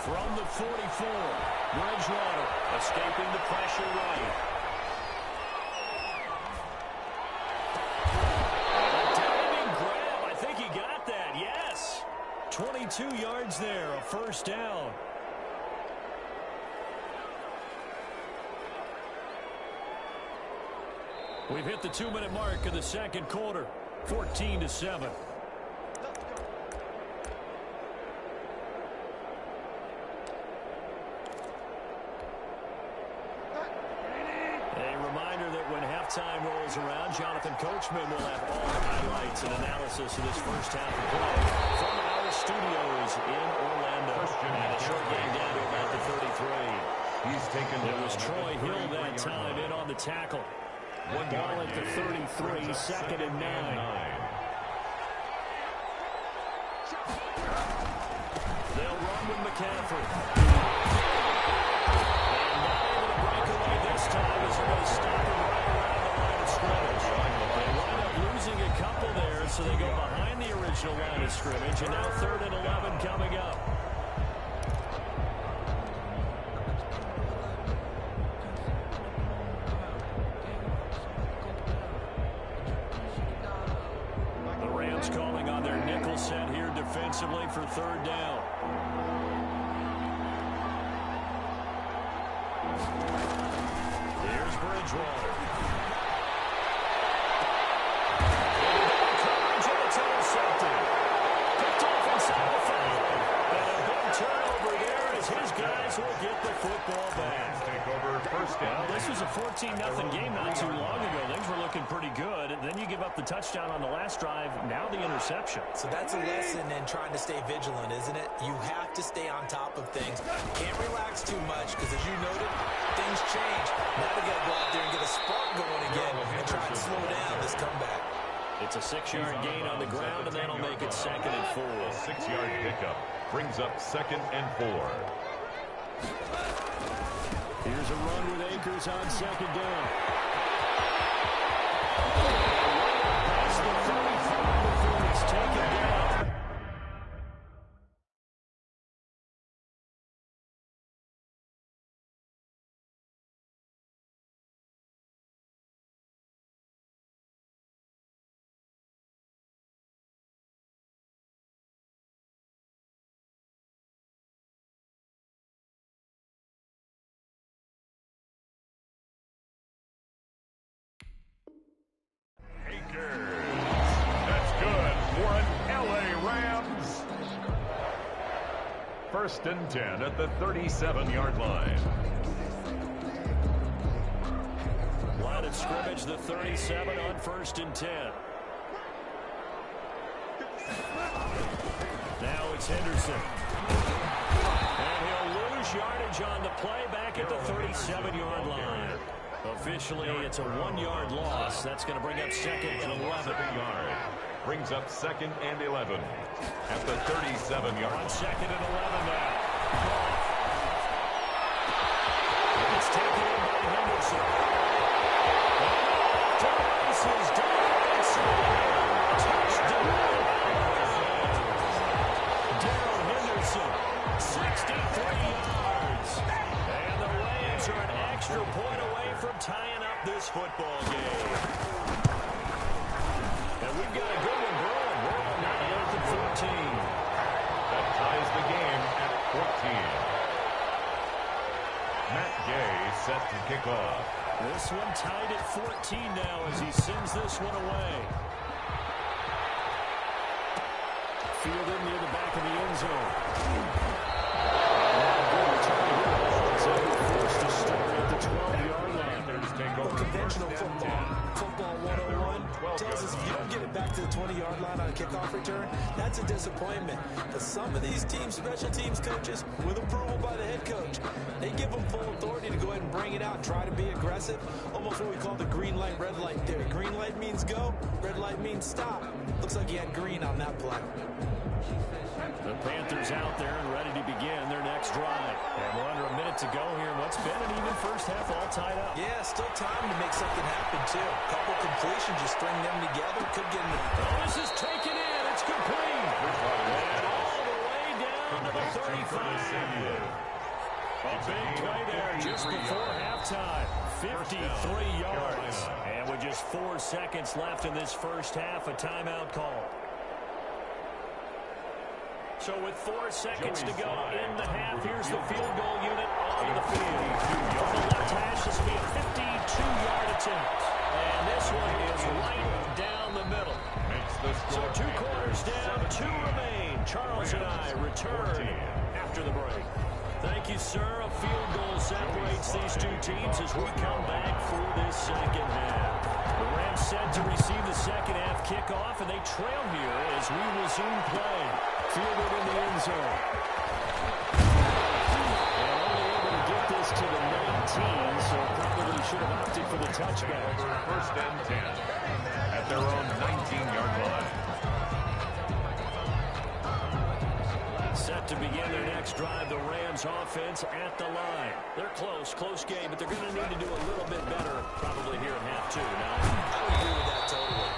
From the 44, Bridgewater escaping the pressure right. Diving grab. I think he got that. Yes. 22 yards there, a first down. We've hit the 2-minute mark of the second quarter. 14-7. Time rolls around. Jonathan Coachman will have all the highlights and analysis of this first half of play from our studios in Orlando. And a short game down to about the 33. He's taken it was Troy Hill that time in on the tackle. Ball at the 33, second and 9. They'll run with McCaffrey. And not able to break away this time as they're going to stop him right around the line of scrimmage. They wind up losing a couple there, so they go behind the original line of scrimmage, and now 3rd and 11 coming up. The Rams calling on their nickel set here defensively for 3rd down. Here's Bridgewater. Coverage, and it's intercepted. Picked off inside the 5. And a big turnover there as his guys will get the football back. Take over first down. Well, this was a 14-0 game not too long ago. Things were looking pretty good. And then you give up the touchdown on the last drive. Now the interception. So that's a lesson in trying to stay vigilant, isn't it? You have to stay on top of things. Can't relax too much because, as you noted, things change. Now they got to go out there and get a spark going again and try and slow down this comeback. It's a 6-yard gain on the ground, and that'll make it 2nd and 4. A 6-yard pickup brings up 2nd and 4. Here's a run with Akers on 2nd down. Past the 35 before it's taken down. That's good for an LA Rams. 1st and 10 at the 37-yard line. Line of scrimmage, the 37 on 1st and 10. Now it's Henderson. And he'll lose yardage on the play back at the 37-yard line. Officially, it's a 1-yard loss. That's going to bring up 2nd and 11. Brings up 2nd and 11 at the 37-yard line. 2nd and 11 now. extra point away from tying up this football game. And we've got a good one brewing. We're on 4th and 14. That ties the game at 14. Matt Gay set to kick off. This one tied at 14 now as he sends this one away. Fielded near the back of the end zone. So forced to start at the 12-yard line. Conventional football 101 tells us if you don't get it back to the 20-yard line on a kickoff return, that's a disappointment. But some of these teams, special teams coaches, with approval by the head coach, they give them full authority to go ahead and bring it out, try to be aggressive, almost what we call the green light, red light theory. Green light means go, red light means stop. Looks like he had green on that play. The Panthers out there and ready to begin their next drive. And we're under a minute to go here. What's been an even first half all tied up. Yeah, still time to make something happen, too. A couple completions, just string them together. Could get in. This is taken in. It's complete. And all the way down to the 35. A big play there just before halftime. 53 yards. And with just 4 seconds left in this first half, a timeout call. So with 4 seconds to go in the half, here's the field goal unit on the field. From the left hash, this will be a 52-yard attempt. And this one is right down the middle. So 2 quarters down, 2 remain. Charles and I return after the break. Thank you, sir. A field goal separates these two teams as we come back for this second half. The Rams set to receive the second half kickoff, and they trail here as we resume play. Fielded in the end zone. And only able to get this to the 19, so probably should have opted for the touchback. First and 10 at their own 19-yard line. Set to begin their next drive, the Rams offense at the line. They're close game, but they're going to need to do a little bit better probably here in half 2. Now, I would agree with that totally.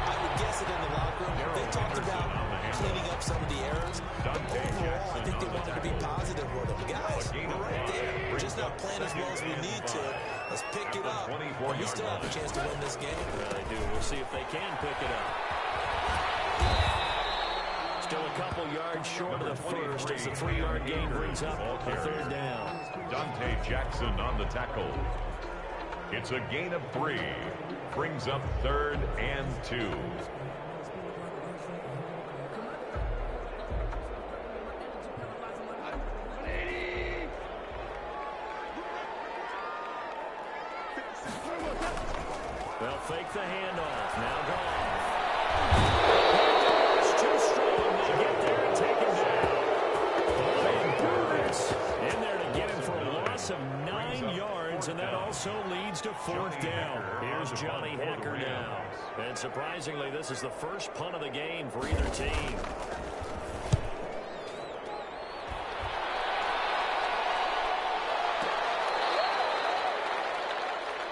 I would guess it in the locker room. They talked about cleaning up some of the errors. But overall, I think they wanted to be positive with them. Guys, we're right there. We're just not playing as well as we need to. Let's pick it up. We still have a chance to win this game. They do. We'll see if they can pick it up. Still a couple yards short of the first as the 3-yard gain brings up a third down. Dante Jackson on the tackle. It's a gain of 3. Brings up 3rd and 2. They'll fake the handoff. Now gone. It's too strong. They'll get there and take him down. And Burns in there to get him for a loss of 9 yards, and that also leads to 4th down. Here's Johnny Hacker now. And surprisingly, this is the first punt of the game for either team.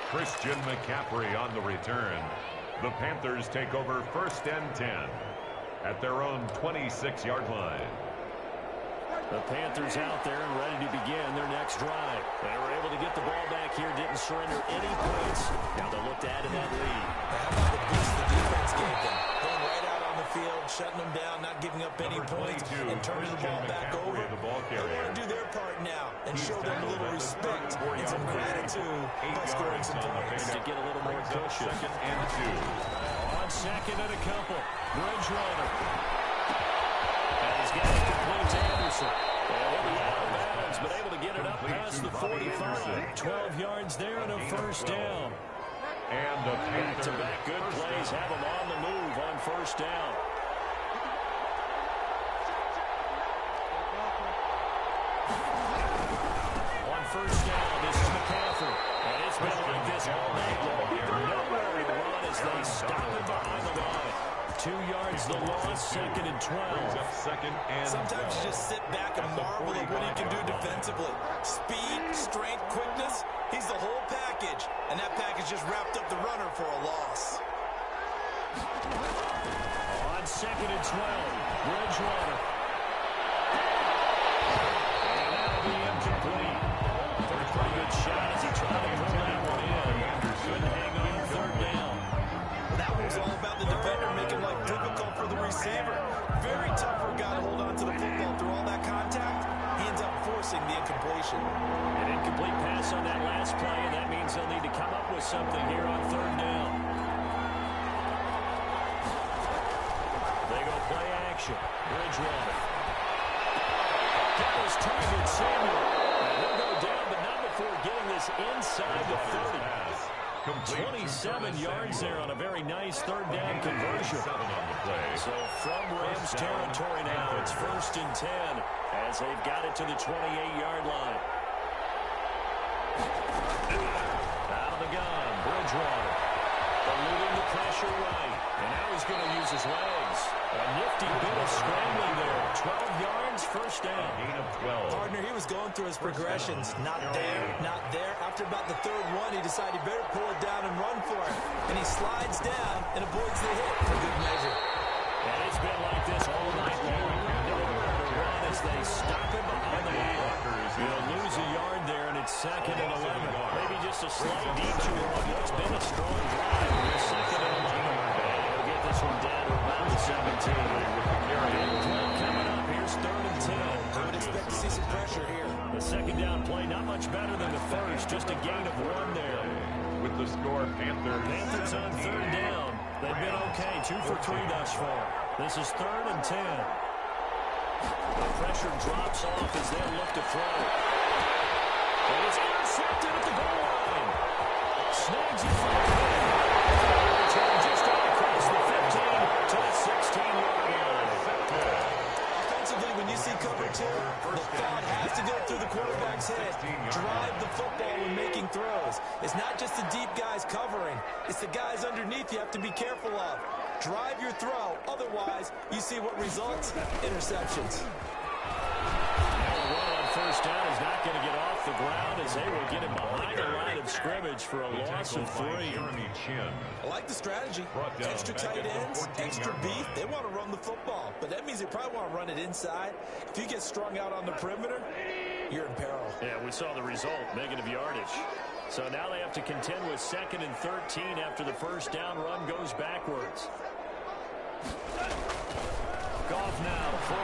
Christian McCaffrey on the return. The Panthers take over 1st and 10 at their own 26-yard line. The Panthers out there and ready to begin their next drive. They were able to get the ball back here, didn't surrender any points. Now they'll look to add to that lead. How about the boost the defense gave them? Going right out on the field, shutting them down, not giving up any points, and turning the ball back over. They want to do their part now and show them a little respect and some gratitude by scoring some points. To get a little more cushion. 2nd and 2. On 2nd and a couple. Bridgewater. And he's got it complete to Anderson. And he'll be out of bounds, but able to get it up past the 45. 12 yards there and a first down. And the Back-to-back good plays have him on the move on first down. On first down, this is McCaffrey. And it's been like this all night long. Nowhere to run as they stop it behind the line. 2 yards the loss, 2nd and 12. Sometimes you just sit back and marvel at what he can do defensively. Speed, strength, quickness, he's the whole package. And that package just wrapped up the runner for a loss. On 2nd and 12, Bridgewater. And that'll be incomplete. Pretty good shot as he tried to situation. An incomplete pass on that last play, and that means they'll need to come up with something here on third down. They go play action. Bridgewater. That was targeted Samuel. And he'll go down, but not before getting this inside the 30. 27 yards there on a very nice third down conversion. So from Rams territory now, it's 1st and 10 as they've got it to the 28-yard line. Out of the gun, Bridgewater. Eluding the pressure right. And now he's going to use his legs. A nifty bit of scrambling there. 12 yards, 1st down. Gain of 12. Partner, he was going through his progressions. Not there, not there. After about the third one, he decided he better pull it down and run for it. And he slides down and avoids the hit for good measure. And it's been like this all night long. Nowhere to run as they stop him behind the line. He'll lose a yard there, and it's 2nd and 11. Maybe just a slight detour on what's been a strong drive. It's 2nd and 11. He'll get this one down to about the 17. Coming up, here's 3rd and 10. I would expect to see some pressure here. The second down play, not much better than the first. Just a gain of 1 there. With the score, Panthers on 3rd down. They've been okay, 2 for 3 thus far. This is 3rd and 10. The pressure drops off as they look to throw. And it's intercepted at the goal line. Snags it from the return just across the 15 to the 16-yard line. Offensively, when you see cover 2, the thought has to go through the quarterback's head. Drive the football when making throws. It's not just the deep guys covering. It's the guys underneath you have to be careful of. Drive your throw. Otherwise, you see what results? Interceptions. The run on 1st down is not going to get off the ground as they will get him behind the line of scrimmage for a loss of 3. I like the strategy. Extra tight ends, extra beef. They want to run the football, but that means they probably want to run it inside. If you get strung out on the perimeter, you're in peril. Yeah, we saw the result, negative yardage. So now they have to contend with 2nd and 13 after the 1st down run goes backwards. Goff now to throw.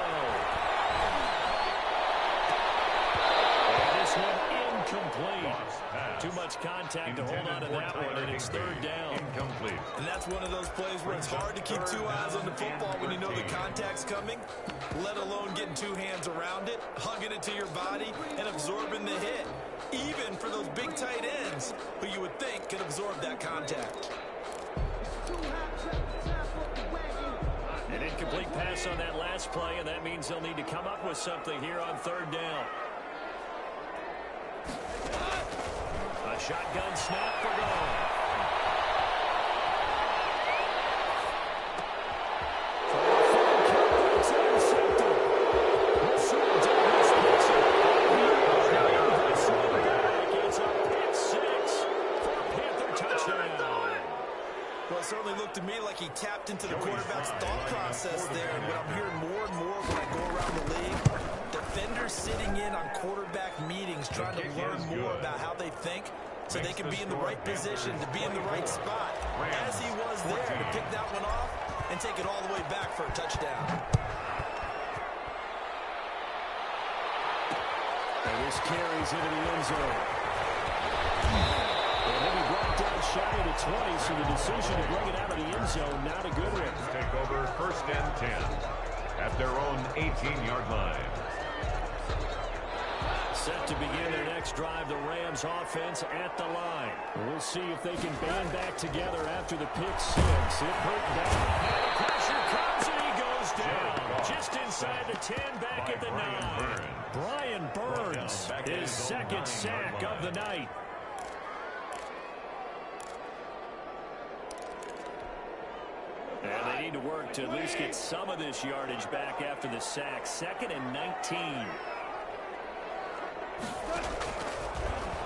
And this one incomplete. Too much contact to hold on to that one, and it's 3rd down. Incomplete. And that's one of those plays where it's hard to keep 2 eyes on the football when you know the contact's coming, let alone getting 2 hands around it, hugging it to your body, and absorbing the hit. Even for those big tight ends who you would think could absorb that contact. An incomplete pass on that last play, and that means they'll need to come up with something here on 3rd down. A shotgun snap for Goff. It certainly looked to me like he tapped into the quarterback's thought process there. And what I'm hearing more and more when I go around the league, defenders sitting in on quarterback meetings trying to learn more about how they think so they can be in the right position to be in the right spot, as he was there, to pick that one off and take it all the way back for a touchdown. And this carries into the end zone. And then he brought down shy of the 20, so the decision to bring it out of the end zone, not a good one. Take over 1st and 10 at their own 18-yard line. Set to begin their next drive, the Rams offense at the line. We'll see if they can band back together after the pick 6. It hurt bad. Pressure comes and he goes down. Just inside the 10, back at the 9. Brian Burns, his 2nd sack of the night. And they need to work to at least get some of this yardage back after the sack. 2nd and 19.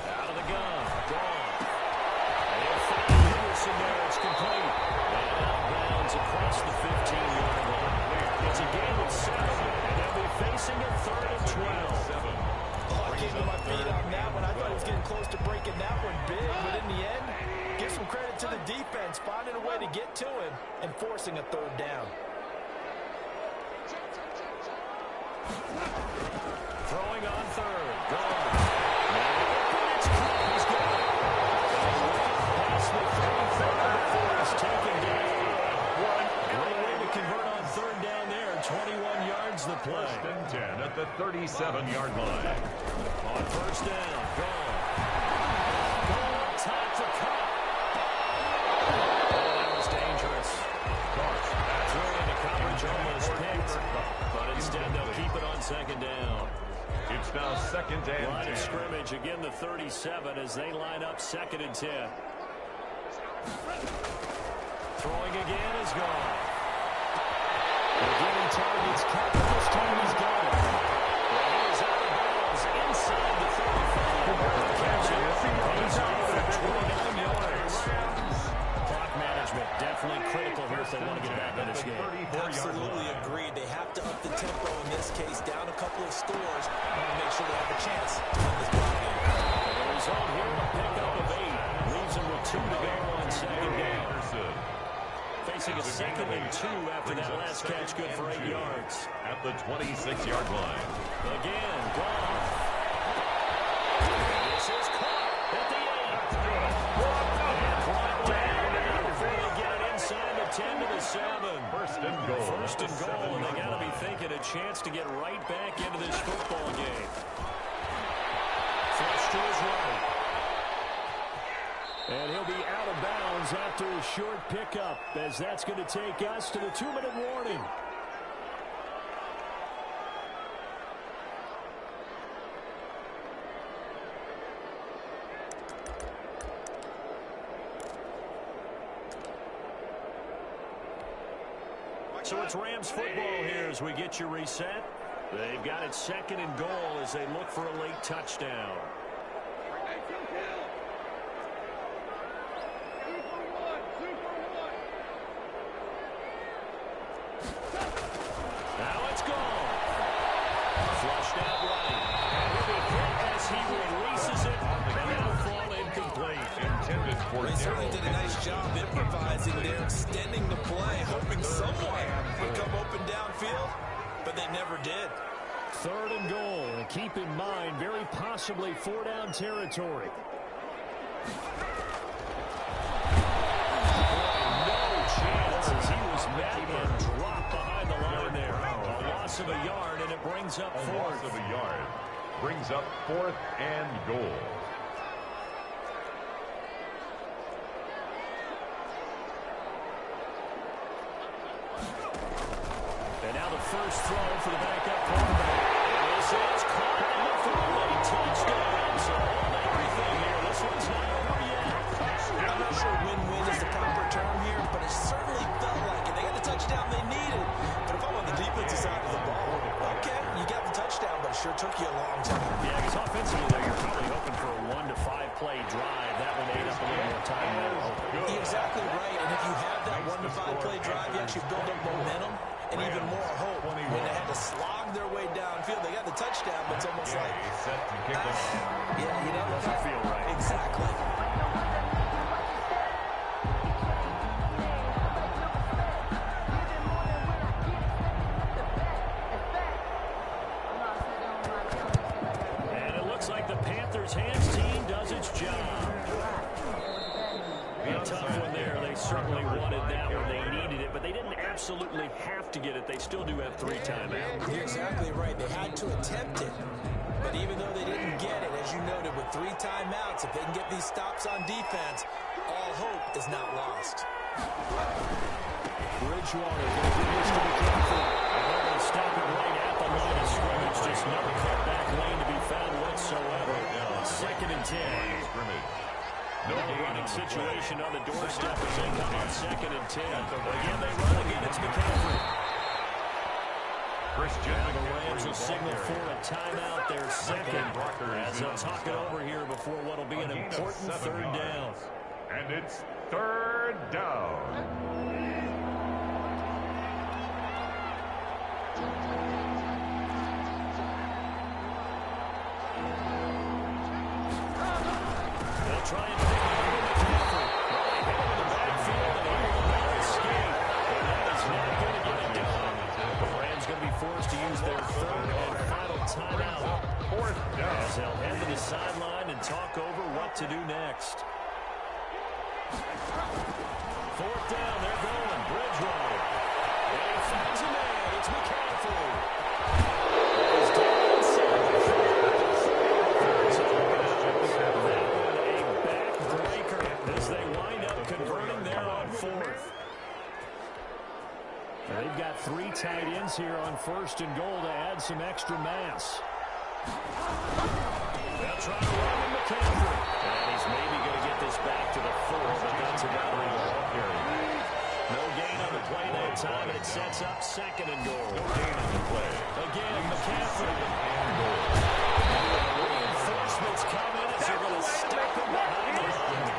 Out of the gun. Gone. And they'll find Henderson there. It's complete. And out of bounds across the 15-yard line. It's a gain of 7. And they'll be facing a 3rd and 12. Oh, I came to my feet on that one. I thought he was getting close to breaking that one big. But in the end, give some credit to the defense, finding a way to get to him and forcing a 3rd down. Throwing on 3rd. Gone. 37-yard line. On first down, gone. Goal, time for cut. Oh, that was dangerous. Threw into coverage, almost picked. But instead, they'll keep it on second down. It's now second and 10. Line of scrimmage, again the 37 as they line up second and 10. Throwing again is gone. They're giving targets cut, but this time he's got it. Well, he is out of bounds inside the 35. Catch it. He's off for 29 yards. Clock management definitely critical here if they want to get back in this game. Absolutely agreed. They have to up the tempo in this case, down a couple of scores. Want to make sure they have a chance to win this ball game. The result here, a pickup of 8. Leaves them with 2 to go on second down. Facing a second and 2 after that last catch, good for 8 yards. At the 26-yard line. Again, gone. This is caught at the 8. And brought down before they get it inside the 10 to the 7. First and goal. First and goal, and they got to be thinking a chance to get right back into this football game. Flush to his right. And he'll be out of bounds after a short pickup, as that's going to take us to the 2-minute warning. So it's Rams football here as we get you reset. They've got it second and goal as they look for a late touchdown. Now it's gone. Flushed out right. And he'll be hit as he releases it. And it'll fall incomplete. Intended for They certainly did a nice job improvising there, extending the play, hoping someone would come open downfield, but they never did. Third and goal. And keep in mind, very possibly 4-down territory. He was met and dropped behind the line there. A loss of a yard, and it brings up fourth. A loss of a yard. Brings up 4th and goal. And now the first throw for the backup quarterback. This is caught for a late touchdown. So everything here. This one's not over yet. I'm not sure win-win is the proper term here, but it certainly felt like it. They got the touchdown they needed. But if I'm on the defensive side of the ball, okay, you got the touchdown, but it sure took you a long time. Yeah, because offensively, though, you're probably hoping for a 1 to 5 play drive. That one ate up a little more time there. You're exactly right, and if you have that 1 to 5 play drive, you actually build up momentum and even more hope. When they had to slog their way downfield, they got the touchdown, but it's almost like, set to kick off. Yeah, you know, Doesn't feel right. Exactly. And it looks like the Panthers' hands team does its job. A tough one there. They certainly wanted that one. They needed it, but they didn't absolutely have to get it. They still do have 3 timeouts. You're exactly right. They had to attempt it. But even though they didn't get it, as you noted, with 3 timeouts, if they can get these stops on defense, all hope is not lost. Bridgewater going to do this to be careful. And they're going to stop it right at the line of scrimmage. Just no cutback lane to be found whatsoever. Second and 10. No running situation on the doorstep as they come on second and 10. Again, they run again. It's McCaffrey. Now the Rams will signal for a timeout there second as they'll talk it over here before what will be an important 3rd down. And it's 3rd down. They'll try and pick it over McCaffrey. Well, they hit him in the backfield and he will not escape. And that is not going to get it done. The Rams going to be forced to use their 3rd and final timeout. 4th down. As they'll head to the sideline and talk over what to do next. 4th down, they're going. Bridgewater. And he finds a man. It's McCaffrey. He's down. they've got 3 tight ends here on 1st and goal to add some extra mass. They'll try to run in McCaffrey. And he's maybe going to get this back to the 4, but that's about all the ball carry. No gain on the play that time, and it sets up 2nd and goal. No gain on the play. Again, McCaffrey. And goal. Reinforcements come in as they're going to step him behind the line.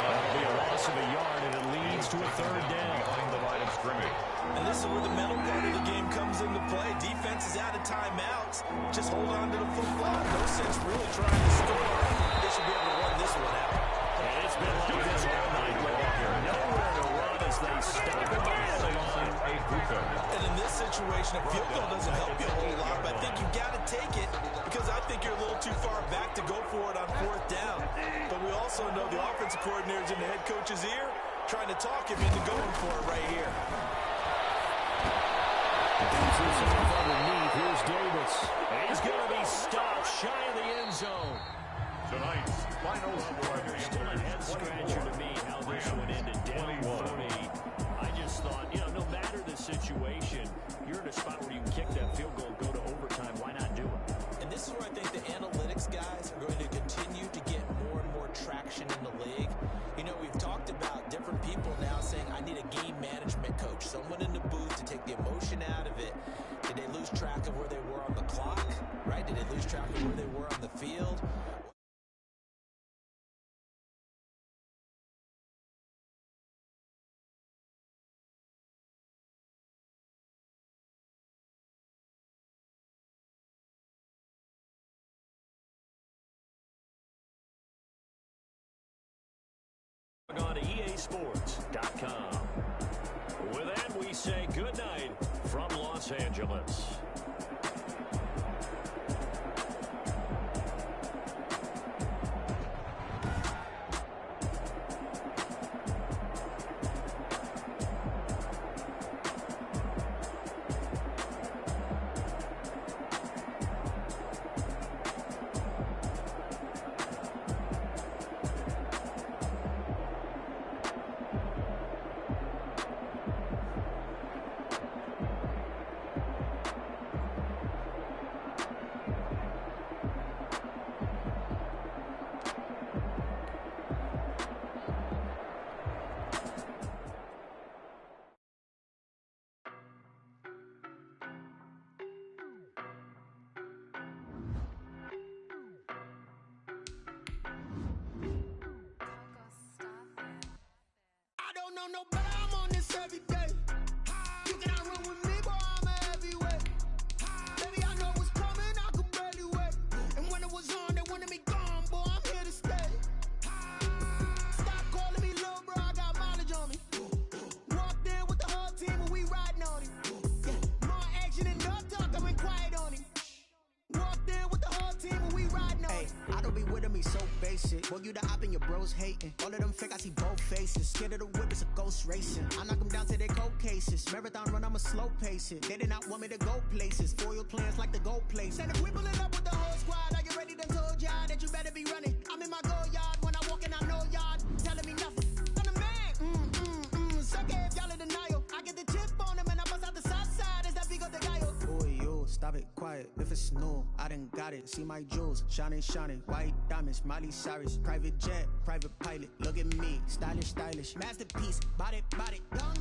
That'll be a loss of a yard, and it leads to a 3rd down. Behind the line of scrimmage. And this is where the mental part of the game comes into play. Defense is out of timeouts. Just hold on to the football. No sense really trying to score. They should be able to run this one out. And it's been like this all night long here. Nowhere to run as they stop him behind the line. And in this situation, a field goal doesn't help you a whole lot, but I think you've got to take it because I think you're a little too far back to go for it on 4th down. But we also know the offensive coordinator's in the head coach's ear trying to talk him into going for it right here. Underneath, here's Davis. He's going to be stopped shy of the end zone. Tonight's final score. Still a head scratcher to me how this one ended down 40. I just thought, no matter the situation, you're in a spot where you can kick that field goal, go to overtime. Why not do it? And this is where I think the analytics guys are going to continue to get more and more traction in the league. We've talked about different people now saying, I need a game management coach, someone in the booth to take the emotion out of it. Did they lose track of where they were on the clock, right? Did they lose track of where they were on the field? On to EASports.com. With that, we say good night from Los Angeles. No better, I'm on this every day. You cannot run with me, boy, I'm a heavyweight. Baby, I know what's coming, I could barely wait. And when it was on, they wanted me gone, boy, I'm here to stay. Stop calling me little bro, I got mileage on me. Walked in with the whole team and we riding on him. Yeah, more action and no talk, I went quiet on him. Walked in with the whole team and we riding on him. I don't be with him, he's so basic. Boy, you the op and your bros hating. All of them fake, I see both faces. Scared of the whip, it's a ghost racing. I knock them down to their cold cases. Marathon run, I'ma slow pace it. They did not want me to go places. Foil plans like the go place. And if we pulling up with the whole squad, are you ready to told y'all that you better be running? I'm in my go yard. When I walk in, I know y'all telling me nothing. I'm the man. Suck it if y'all in denial. I get the chip on them and I bust out the south side. Is that Vigo de Gallo? Boy, yo, stop it, quiet. If it's snow, I done got it. See my jewels, shining, shining. White diamonds, Miley Cyrus. Private jet, private pilot. Look at me, stylish, stylish. Masterpiece, body, young.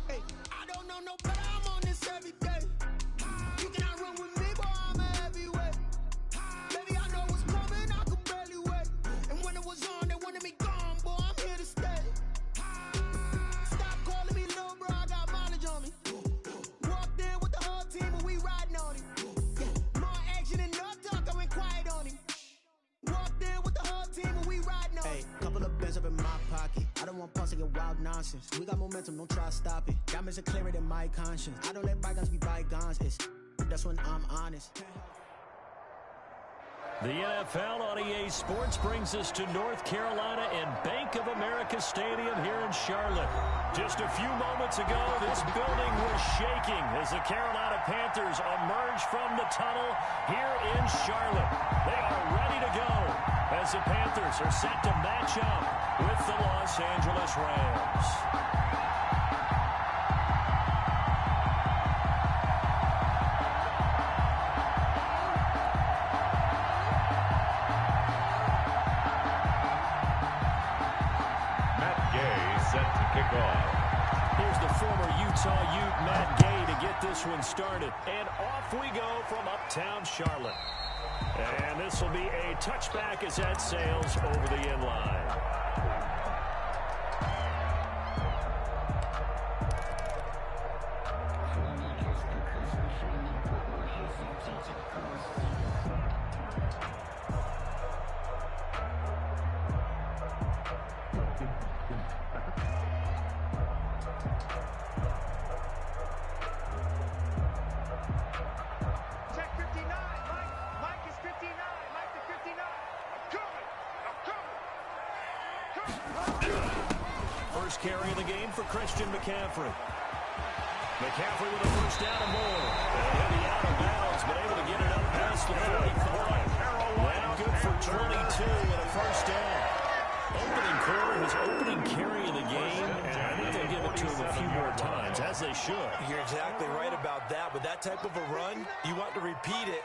Hey, I don't know no better. I'm on this every day. You cannot run with me, boy, I'm a heavyweight. Baby, I know what's coming, I could barely wait. And when it was on, they wanted me gone, boy, I'm here to stay. Stop calling me little bro, I got mileage on me. Walked in with the whole team and we riding on him. Yeah, more action and no talk, I went quiet on him. Walked in with the whole team and we riding on him. Hey, couple of bands up in my pocket. I don't want pause to get wild nonsense. We got momentum, don't try to stop it. Diamonds are clearer than my conscience. I don't let bygones be bygones. That's when I'm honest. The NFL on EA Sports brings us to North Carolina and Bank of America Stadium here in Charlotte. Just a few moments ago, this building was shaking as the Carolina Panthers emerge from the tunnel here in Charlotte. They are ready to go as the Panthers are set to match up with the Los Angeles Rams. kickoff. Here's the former Utah Ute, Matt Gay, to get this one started. And off we go from uptown Charlotte. And this will be a touchback as that sails over the end line. First carry of the game for Christian McCaffrey. McCaffrey with a first down and more. And he'll be out of bounds, but able to get it up past the 45. Now good for 22 and a first down. Opening quarter, his opening carry of the game, and I think they'll give it to him a few more times, as they should. You're exactly right about that. With that type of a run, you want to repeat it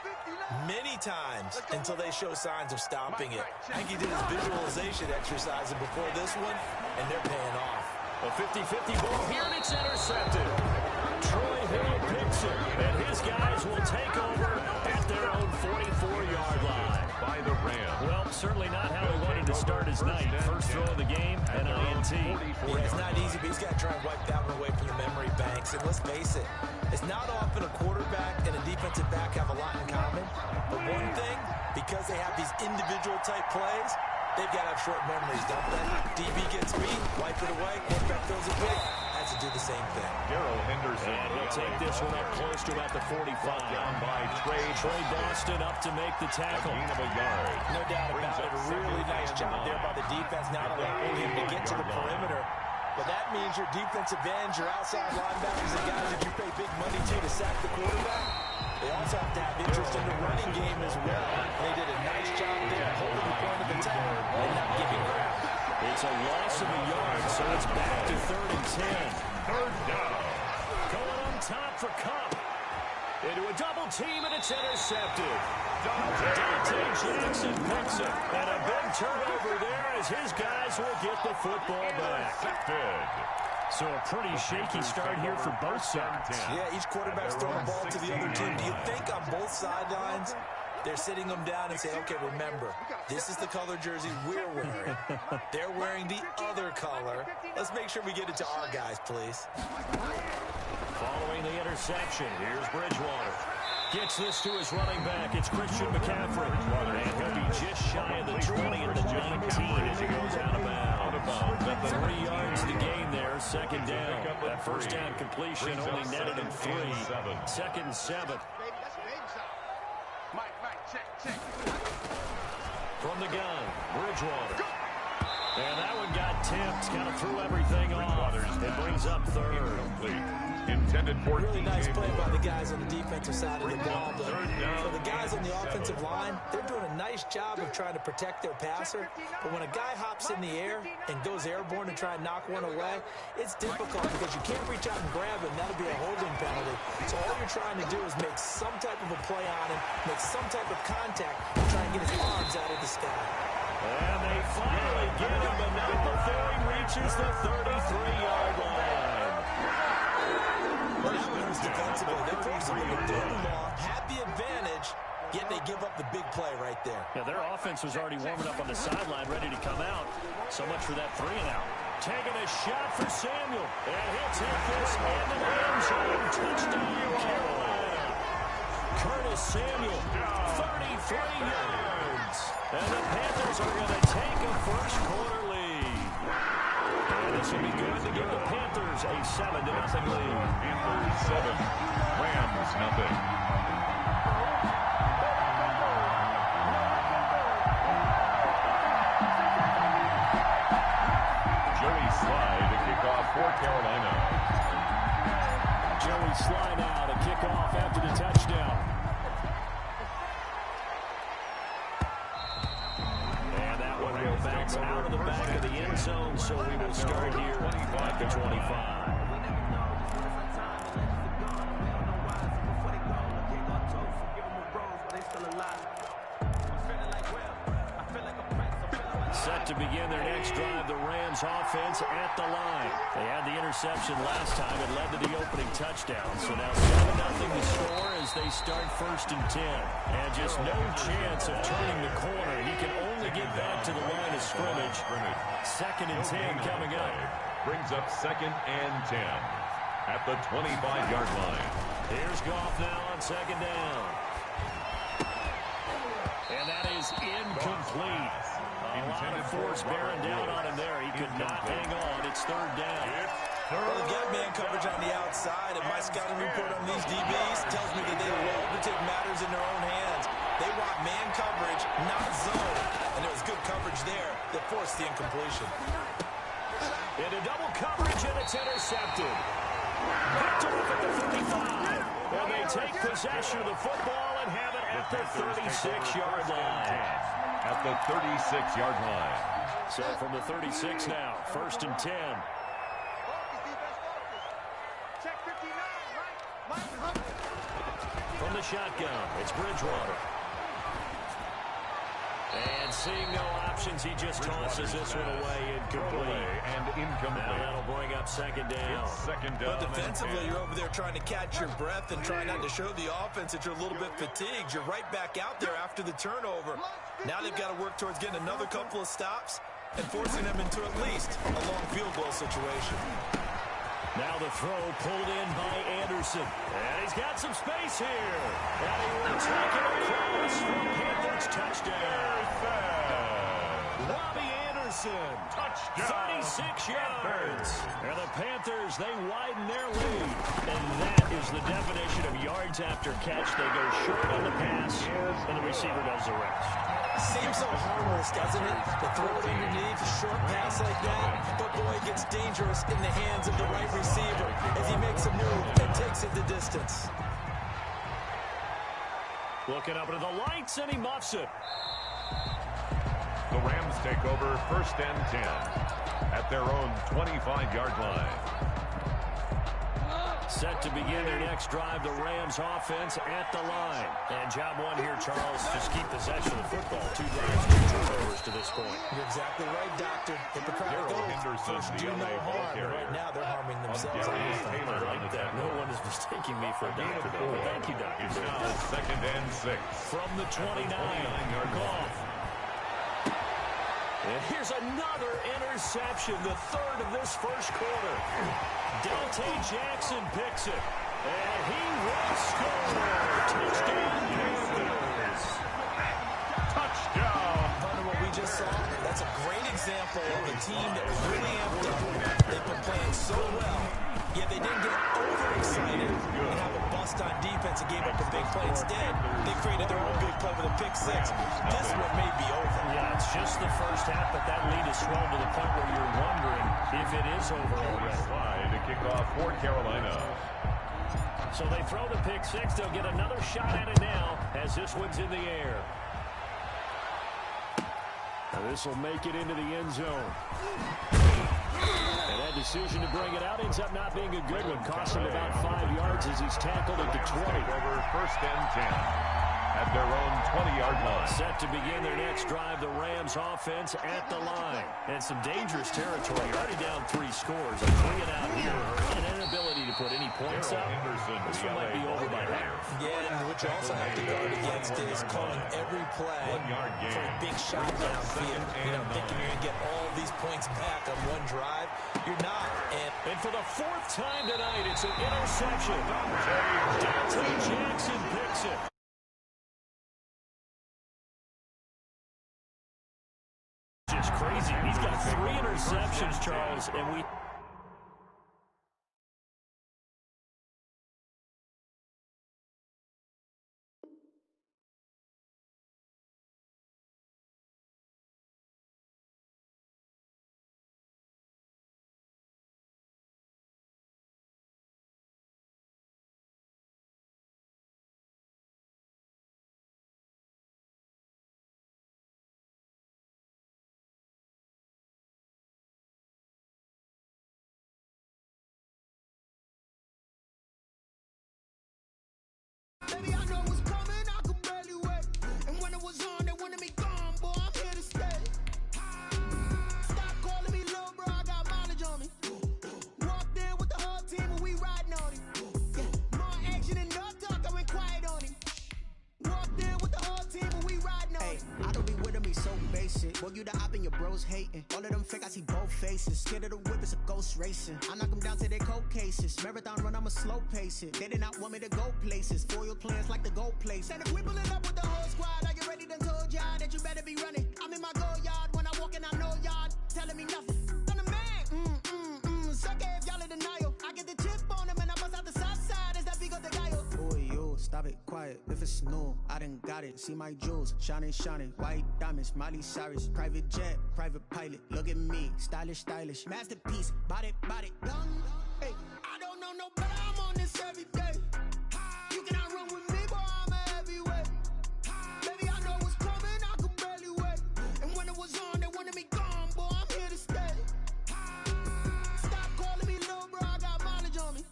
many times until they show signs of stopping it. I think he did his visualization exercise before this one, and they're paying off. A 50-50 ball here, and it's intercepted. Troy Hill picks it, and his guys will take over at their own 44-yard line. By the Rams. Well, certainly not how he wanted to start his night. First throw of the game, an INT. Yeah, it's not easy, but he's got to try and wipe that one away from the memory banks. And let's face it, it's not often a quarterback and a defensive back have a lot in common. But one thing, because they have these individual type plays, they've got to have short memories, don't they? DB gets beat, wipe it away, quarterback throws it big, has to do the same thing. Darrell Henderson. And he'll take this one up close to about the 45. Down by Trey Boston up to make the tackle. Gain of a yard. No doubt about it. A really nice job there by the defense, not allowing him to get to the perimeter. But that means your defensive ends, your outside linebackers, the guys that you pay big money to sack the quarterback, they also have to have interest in the running game as well. And they did a nice job there holding the point of attack and not giving ground. It's a loss of a yard, so it's back to 3rd and 10. Third down. Going on top for Cup. Into a double team, and it's intercepted. Dante Jackson picks it. And a big turnover there as his guys will get the football back. So a pretty shaky start here for both sides. Yeah, each quarterback's throwing the ball to the other team. Do you think on both sidelines they're sitting them down and saying, okay, remember, this is the color jersey we're wearing. They're wearing the other color. Let's make sure we get it to our guys, please. Following the interception, here's Bridgewater. Gets this to his running back. It's Christian McCaffrey. And he'll be just shy of the 20 and the 19 as he goes out of bounds. 3 yards to gain there, second down. That first down completion only netted him 3. Second and 7. From the gun, Bridgewater. And that one got tipped, kind of threw everything off. It brings up 3rd. Intended for really nice play by the guys on the defensive side of the ball. But for the guys on the offensive line, they're doing a nice job of trying to protect their passer. But when a guy hops in the air and goes airborne to try and knock one away, it's difficult because you can't reach out and grab him. That'll be a holding penalty. So all you're trying to do is make some type of a play on him, make some type of contact, and try and get his arms out of the sky. And they finally get him, but not before he reaches the 33-yard line. Well, that was defensively. They're forcing him to throw the ball, had the advantage, yet they give up the big play right there. Yeah, their offense was already warming up on the sideline, ready to come out. So much for that 3-and-out. Taking a shot for Samuel. And he'll take this in the end zone. Touchdown, Carolina. Curtis Samuel, 33 yards. And the Panthers are going to take a first-quarter lead. And this will be good to give the Panthers a 7-0 lead. Panthers 7, Rams nothing. Joey Slye to kick off for Carolina. Joey Slye now to kick off after the touchdown. And that one will bounce out of the back of the end zone, so we will start here at the 25. Set to begin their next drive, the Rams offense at the line. They had the interception last time. It led to the opening touchdown. So now 7-0 to score as they start 1st and 10. And just no chance of turning the corner. He can only get back to the line of scrimmage. 2nd and 10 coming up. Brings up 2nd and 10 at the 25-yard line. Here's Goff now on 2nd down. And that is incomplete. A lot of force bearing down on him there. He could not hang on. It's 3rd down. Well, they've got man coverage on the outside, and my scouting report on these DBs tells me that they love to take matters in their own hands. They want man coverage, not zone. And there was good coverage there that forced the incompletion. Into double coverage, and it's intercepted. Picked off at the 55. And they take possession of the football and have it at the 36-yard line. At the 36-yard line. So from the 36 now, 1st and 10. From the shotgun, it's Bridgewater. And seeing no options, he just tosses this one away incomplete. And incomplete. Now that'll bring up 2nd down. It's 2nd down. But defensively, you're over there trying to catch your breath and try not to show the offense that you're a little bit fatigued. You're right back out there after the turnover. Now they've got to work towards getting another couple of stops and forcing them into at least a long field goal situation. Now the throw pulled in by Anderson. And he's got some space here. And he will take it across for Panthers touchdown. Robbie Anderson. Touchdown. 36 yards. And the Panthers, they widen their lead. And that is the definition of yards after catch. They go short on the pass, and the receiver does the rest. Seems so harmless, doesn't it? To throw it underneath, a short pass like that. But boy, it gets dangerous in the hands of the right receiver as he makes a move and takes it the distance. Looking up into the lights, and he muffs it. The Rams take over 1st and 10 at their own 25-yard line. Set to begin their next drive, the Rams offense at the line. And job one here, Charles, just keep possession of the football. 2 drives, 2 turnovers to this point. You're exactly right, Doctor. Hippocratic oath. First, do no harm. Right now, they're harming themselves. I like that. No one is mistaking me for a doctor, though. But thank you, Doctor. It's now 2nd and 6. From the 29-yard Goff. And here's another interception, the 3rd of this 1st quarter. Dante Jackson picks it, and he will score. Touchdown, Panthers. Touchdown. Under what we just saw, that's a great example of a team that was really amped up. They've been playing so well, yet they didn't get overexcited and have a bust on defense and gave up a big play. Instead, they created their own big play with a pick 6. This one may be over. Yeah, it's just the first half, but that lead is swelled to the point where you're wondering if it is over already. Slide to kick off for Carolina. So they throw the pick 6. They'll get another shot at it now as this one's in the air. Now this will make it into the end zone. And that decision to bring it out ends up not being a good one. Cost him about 5 yards as he's tackled at the 20. Over 1st and 10 at their own 20-yard line. Set to begin their next drive, the Rams offense at the line. And some dangerous territory. Already down 3 scores. A 3 and out here. An inability to put any points up. This one might be over by half. Yeah, and what you also have to guard against is calling every play for a big shot downfield. You know, thinking you're going to get all these points back on one drive. You're not. And for the 4th time tonight, it's an interception. Dante Jackson picks it. Just crazy. He's got 3 interceptions, Charles, and we bros hating. All of them fake, I see both faces. Scared of the whip, it's a ghost racing. I knock them down to their cold cases. Marathon run, I'ma slow pace it. They did not want me to go places. Foil plans like the gold place. And if we pulling up with the whole squad, are you ready to told y'all that you better be running? I'm in my go yard when I walk in, I know y'all telling me nothing. I'm the man. Suck it if y'all in denial. I get the chip on them and I bust out the south side. Is that big of the guy? Boy, yo, stop it, quiet. If it's new, I done got it. See my jewels, shining, shining. White diamonds, Miley Cyrus. Private jet, private pilot. Look at me, stylish, stylish. Masterpiece, body, young. Hey, I don't know no better. I'm on this every day. You cannot run with me, boy. I'm a heavyweight. Baby, I know what's coming. I could barely wait. And when it was on, they wanted me gone, boy. I'm here to stay. Stop calling me little bro. I got mileage on me.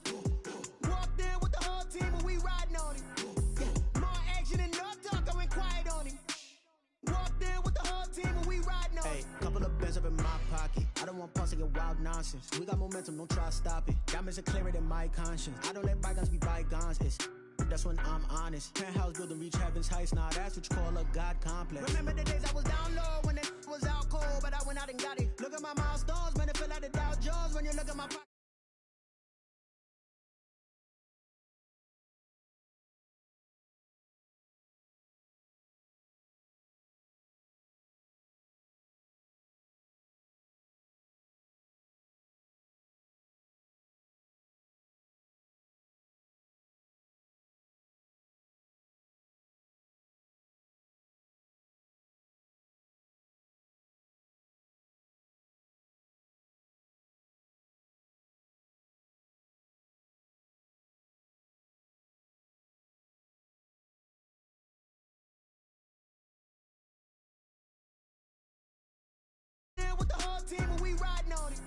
Walked in with the whole team and we riding on it. Yeah, more action and no talk. I went quiet on him. Walked in with the whole team and we riding on it. Hey, couple of bands up in my pocket. I don't want pause to get wild nonsense. We got momentum, don't try to stop it. Diamonds are clearer than my conscience. I don't let bygones be bygones. That's when I'm honest. Penthouse building, reach heaven's heights. Now that's what you call a God complex. Remember the days I was down low when it was out cold, but I went out and got it. Look at my milestones, man, it feel like the Dow Jones when you look at my pocket. With the whole team and we riding on it.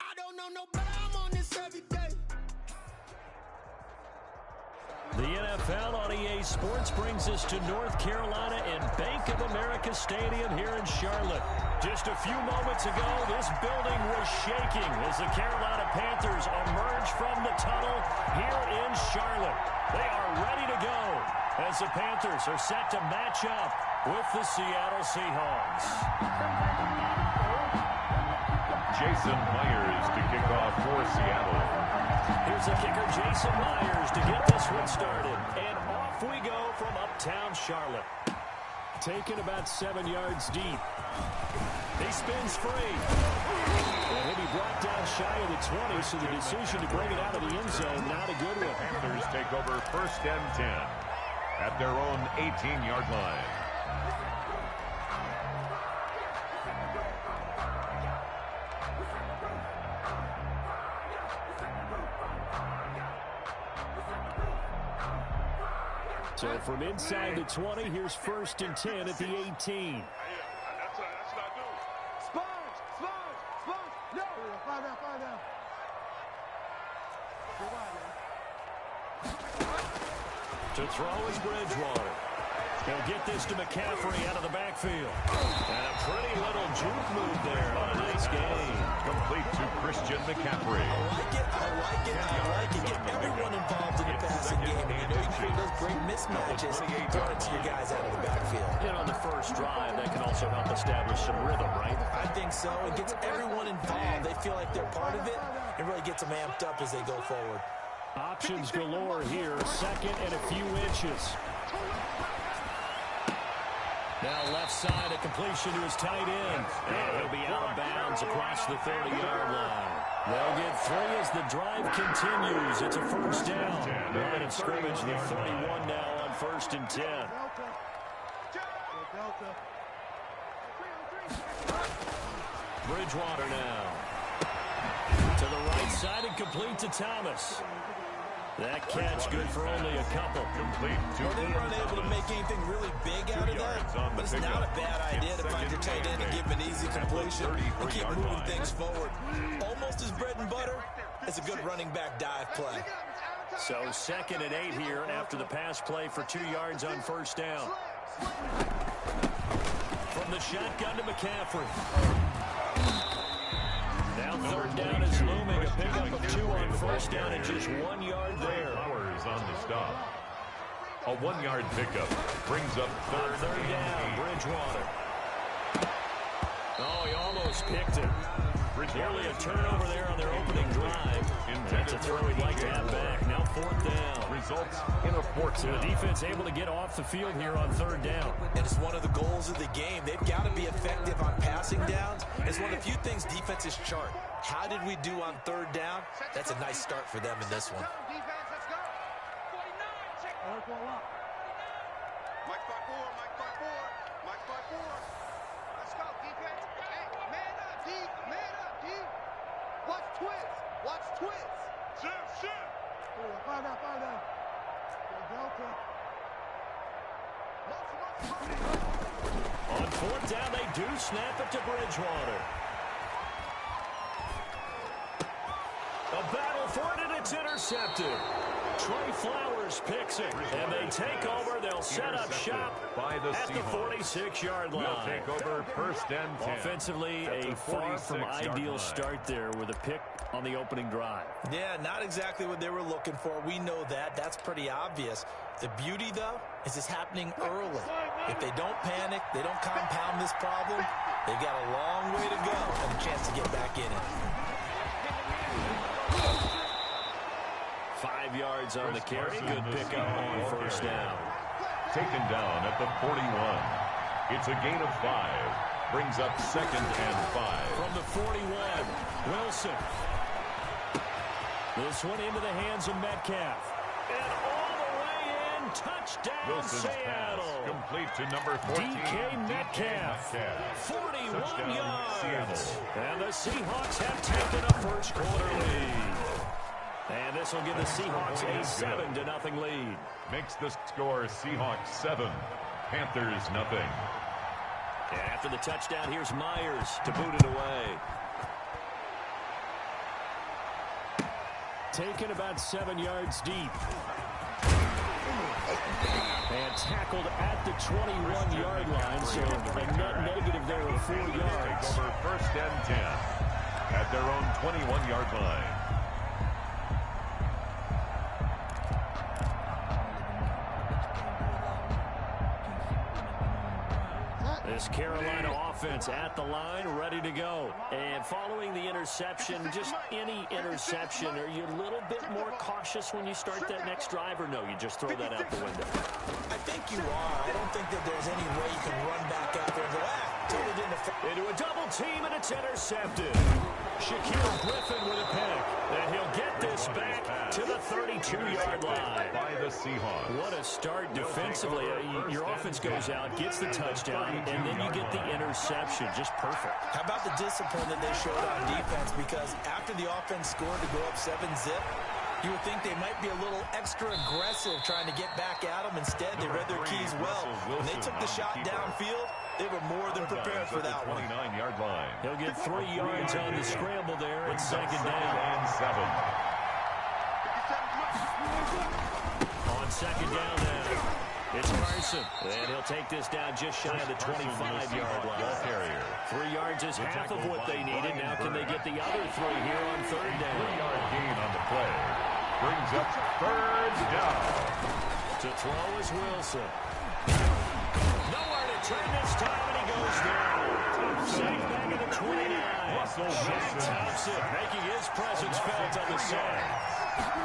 I don't know no better. I'm on this every day. The NFL on EA Sports brings us to North Carolina and Bank of America Stadium here in Charlotte. Just a few moments ago, this building was shaking as the Carolina Panthers emerge from the tunnel here in Charlotte. They are ready to go as the Panthers are set to match up with the Seattle Seahawks. Jason Myers to kick off for Seattle. Here's the kicker, Jason Myers, to get this one started. And off we go from uptown Charlotte. Taken about 7 yards deep. He spins free. And he'll be brought down shy of the 20, so the decision to bring it out of the end zone, not a good one. Panthers take over 1st and 10 at their own 18-yard line. So from inside the 20, here's 1st and 10 at the 18. That's not good. Sponge. No. Find out. To throw is Bridgewater. He'll get this to McCaffrey out of the backfield. And a pretty little juke move there on a nice gain. Complete to Christian McCaffrey. I like it. Get everyone involved in the passing game. And you know you create those great mismatches. Throw it to your guys out of the backfield. And on the first drive, that can also help establish some rhythm, right? I think so. It gets everyone involved. They feel like they're part of it. It really gets them amped up as they go forward. Options galore here. 2nd and a few inches. Now left side, a completion to his tight end. And he'll be out of bounds across the 30-yard line. They'll get 3 as the drive continues. It's a 1st down. Line of scrimmage, the 31 now on 1st and 10. Bridgewater now. To the right side and complete to Thomas. That catch good for only a couple. Complete to Well, they weren't able to make anything really big out of that, but it's not a bad idea to find your tight end and give him an easy completion and keep moving things forward. Almost as bread and butter as a good running back dive play. So 2nd and 8 here after the pass play for 2 yards on 1st down. From the shotgun to McCaffrey. on first down and just 1 yard there. Flowers on the stop. A 1-yard pickup brings up third down. Bridgewater. Oh, he almost picked it. Nearly a turnover there on their opening drive. That's a throw he'd like to have back. Now 4th down. Results in a 4th So down. the defense able to get off the field here on 3rd down. And it's one of the goals of the game. They've got to be effective on passing downs. It's one of the few things defenses chart. How did we do on 3rd down? That's a nice start for them in this one. Mike 5-4, Mike 5-4, Mike 5-4. Let's go, defense. Hey, man up, D. Man up, D. Watch twist. Watch twist. Shift. Find out. Delta. On 4th down, they do snap it to Bridgewater. A battle for it, and it's intercepted. Trey Flowers picks it, and they take over. They'll set up shop by the at the 46-yard line. They'll take over 1st and 10. Offensively, a far from ideal start there with a pick on the opening drive. Yeah, not exactly what they were looking for. We know that. That's pretty obvious. The beauty, though, is it's happening early. If they don't panic, they don't compound this problem, they've got a long way to go and a chance to get back in it. 5 yards on the carry. Good pickup on 1st down. Taken down at the 41. It's a gain of 5. Brings up 2nd and 5. From the 41, Wilson. This one into the hands of Metcalf. And all the way in, touchdown Wilson's Seattle. pass complete to number 14. DK Metcalf. 41 Touchdown, yards. Seattle. And the Seahawks have taken a first quarter lead. And this will give the Seahawks a 7-0 lead. Makes the score Seahawks 7, Panthers nothing. And after the touchdown, here's Myers to boot it away. Taken about 7 yards deep. And tackled at the 21-yard line, so a net negative there of 4 yards. Over 1st and 10 at their own 21-yard line. This Carolina offense at the line, ready to go. And following the interception, just any interception, are you a little bit more cautious when you start that next drive, or no, you just throw that out the window? I think you are. I don't think that there's any way you can run back out there and go, turn it into a double team, and it's intercepted. Shaquille Griffin with a pick. And he'll get this back to the 32-yard line. By the Seahawks. What a start defensively. Your offense goes out, gets the touchdown, and then you get the interception. Just perfect. How about the discipline that they showed on defense? Because after the offense scored to go up 7-zip, you would think they might be a little extra aggressive trying to get back at them. Instead, they read their keys well. When they took the shot downfield, they were more than prepared for that one. 29-yard line. He'll get 3 yards on the scramble there. It's 2nd down. And 7. On 2nd down now, it's Carson. And he'll take this down just shy of the 25-yard line. 3 yards is half of what they needed. Now can they get the other 3 here on 3rd down? 3-yard gain on the play. Brings up 3rd down. To throw is Wilson. Nowhere to turn this time, and he goes down. Safe back at the 29. Shaq Thompson making his presence felt on the side.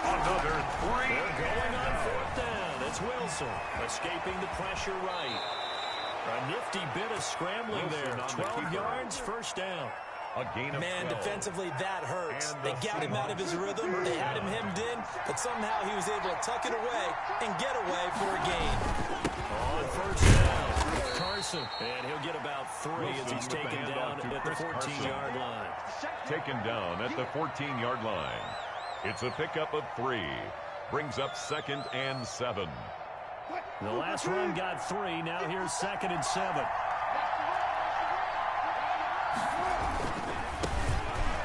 Another 3. They're going on 4th down. It's Wilson escaping the pressure right. A nifty bit of scrambling there. 12 yards, 1st down. A gain of Man, 12. defensively, that hurts. They got him out of his rhythm. They had him hemmed in, but somehow he was able to tuck it away and get away for a gain. On 1st down, Carson. And he'll get about 3 as he's taken down at the 14-yard line. Taken down at the 14-yard line. It's a pickup of 3. Brings up 2nd and 7. The last run got 3. Now here's 2nd and 7.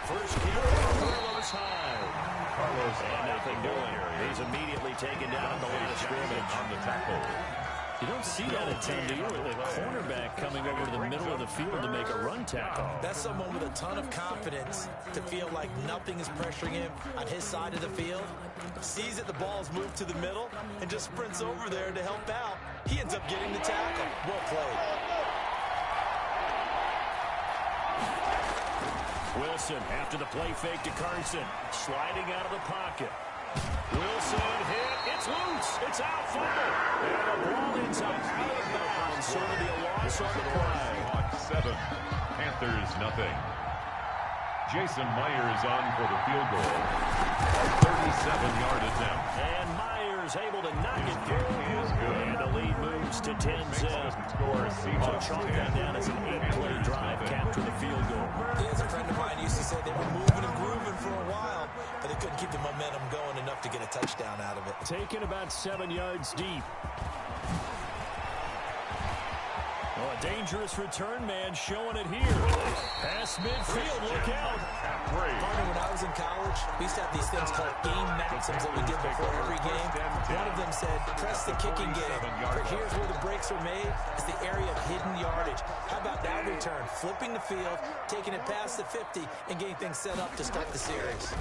First kick, Carlos high. Carlos and nothing doing. He's immediately taken down at the line of scrimmage. On the tackle. You don't see that at 10, do you? With a cornerback coming over to the middle of the field to make a run tackle. That's someone with a ton of confidence to feel like nothing is pressuring him on his side of the field. Sees that the ball's moved to the middle and just sprints over there to help out. He ends up getting the tackle. Well played. Wilson after the play fake to Carson. Sliding out of the pocket. Wilson hit. It's loose. It's out fumble. And the ball ends up out of bounds. So it'll be a loss on the play. 7, Panthers nothing. Jason Myers on for the field goal. A 37-yard attempt. And Myers able to knock it through. And the lead moves to 10-zip. So chalk that down as an 8-play drive capture the field goal. As a friend of mine used to say, they were moving and grooving for a while, but they couldn't keep the momentum going enough to get a touchdown out of it. Taken about 7 yards deep. Oh, a dangerous return man showing it here. Pass midfield, look out. Partner, when I was in college, we used to have these things called game maxims that we did before every game. One of them said, press the kicking game. For here's where the breaks are made. It's the area of hidden yardage. How about that return? Flipping the field, taking it past the 50, and getting things set up to start the series.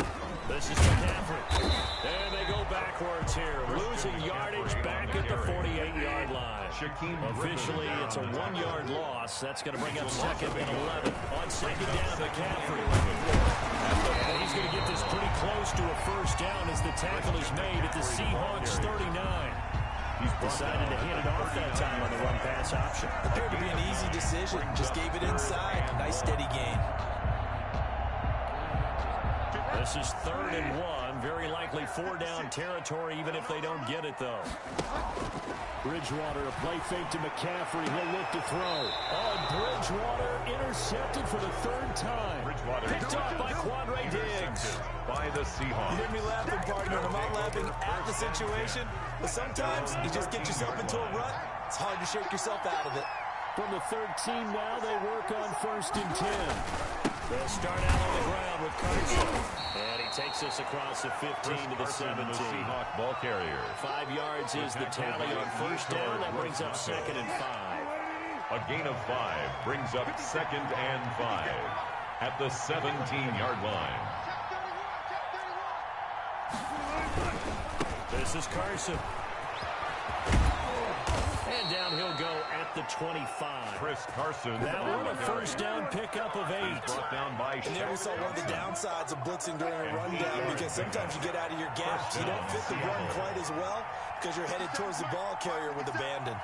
This is McCaffrey. And they go backwards here. Losing yardage back at the 48-yard line. Officially, it's a 1-yard loss. That's going to bring up 2nd and 11. On 2nd down, McCaffrey. And he's going to get this pretty close to a first down as the tackle is made at the Seahawks 39. He's decided to hand it off that time on the run-pass option. Appeared to be an easy decision. Just gave it inside. Nice steady gain. This is 3rd and 1. Very likely 4-down territory, even if they don't get it, though. Bridgewater, a play fake to McCaffrey. He'll look to throw. Oh, Bridgewater intercepted for the 3rd time. Picked off by Quandre Diggs. By the Seahawks. You hear me laughing, partner, and I'm not laughing at the situation. But sometimes you just get yourself into a rut. It's hard to shake yourself out of it. From the 13 now, they work on 1st and 10. They'll start out on the ground with Carson. And he takes us across the 15 to the 17. The Seahawk ball carrier. 5 yards is the tally on 1st down. That brings up 2nd and 5. A gain of 5 brings up 2nd and 5 at the 17-yard line. This is Carson. And down he'll go at the 25. Chris Carson. That one a 1st down pickup of 8. Brought down by and there we saw one of the downsides of blitzing during a rundown, because sometimes you get out of your gaps. You don't fit the run quite as well because you're headed towards the ball carrier with abandon.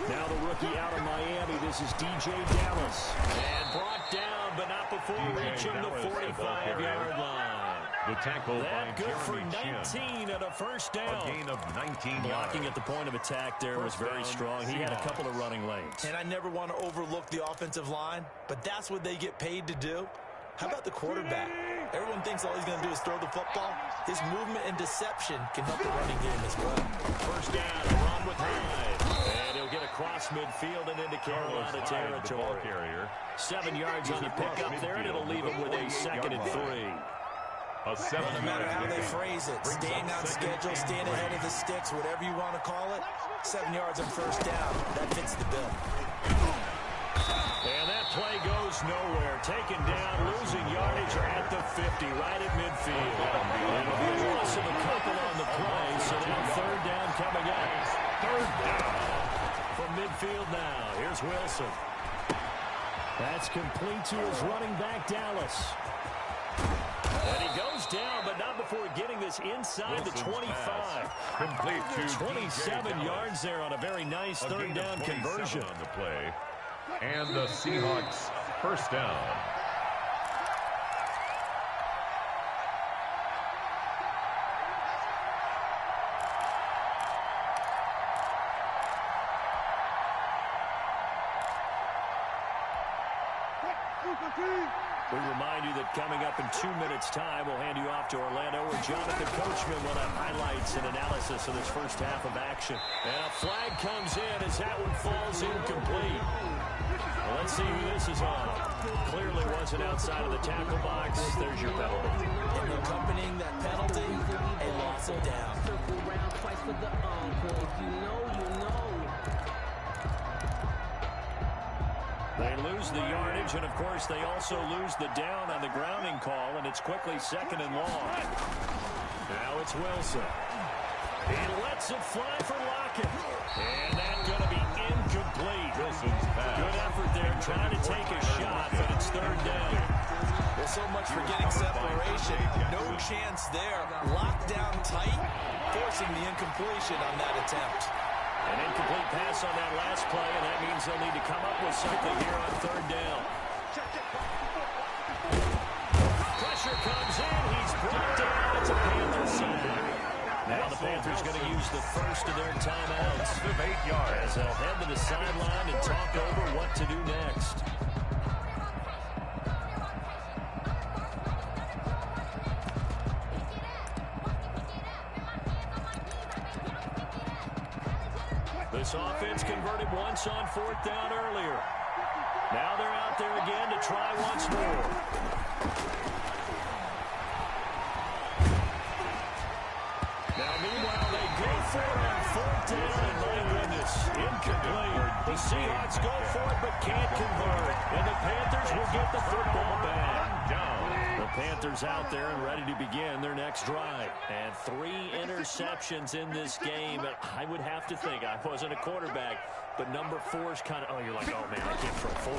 Now the rookie out of Miami. This is DJ Dallas. And brought down, but not before reaching the 45-yard line. The tackle that by good for Jeremy 19 at a 1st down. A gain of 19 Blocking yards. at the point of attack there was very strong. He had a couple of running lanes. And I never want to overlook the offensive line, but that's what they get paid to do. How about the quarterback? Everyone thinks all he's going to do is throw the football. His movement and deception can help the running game as well. 1st down, run with Hyde. And he'll get across midfield and into Carolina territory. 7 yards on the pickup there, and it'll leave him with a 2nd and 3. No matter how they phrase it, staying on schedule, staying ahead of the sticks, whatever you want to call it, 7 yards on 1st down, that fits the bill. And that play goes nowhere. Taken down, losing yardage at the 50, right at midfield. And a loss of a couple on the play, so now 3rd down coming up. 3rd down. From midfield now, here's Wilson. That's complete to his running back, Dallas. And he goes down, but not before getting this inside the 25. Complete to 27 yards there on a very nice 3rd down conversion. On the play. And the Seahawks 1st down. We remind you that coming up in 2 minutes' time, we'll hand you off to Orlando, where Jonathan Coachman will have highlights and analysis of this 1st half of action. And a flag comes in as that one falls incomplete. Well, let's see who this is on. Clearly was present outside of the tackle box, there's your penalty. And accompanying that penalty, a loss of down. Circle round twice for the encore. If you know, you know. They lose the yardage, and, of course, they also lose the down on the grounding call, and it's quickly 2nd and long. Now it's Wilson. He lets it fly for Lockett. And that's going to be incomplete. Wilson's pass. Good effort there, trying to take a shot, but it's 3rd down. Well, so much for getting separation. No chance there. Locked down tight, forcing the incompletion on that attempt. An incomplete pass on that last play, and that means they'll need to come up with something here on 3rd down. Pressure comes in. He's brought down. It's a Panthers sack. Now the Panthers going to use the first of their timeouts. 8 yards. As they'll head to the sideline and talk over what to do next. This offense converted once on 4th down earlier. Now they're out there again to try once more. Now, meanwhile, they go for it on 4th down, and my goodness, incomplete. The Seahawks go for it but can't convert, and the Panthers will get the football back. The Panthers out there and ready to begin their next drive. And 3 interceptions in this game. I would have to think, I wasn't a quarterback, but number 4 is kind of, oh, you're like, oh, man, I can't throw 4.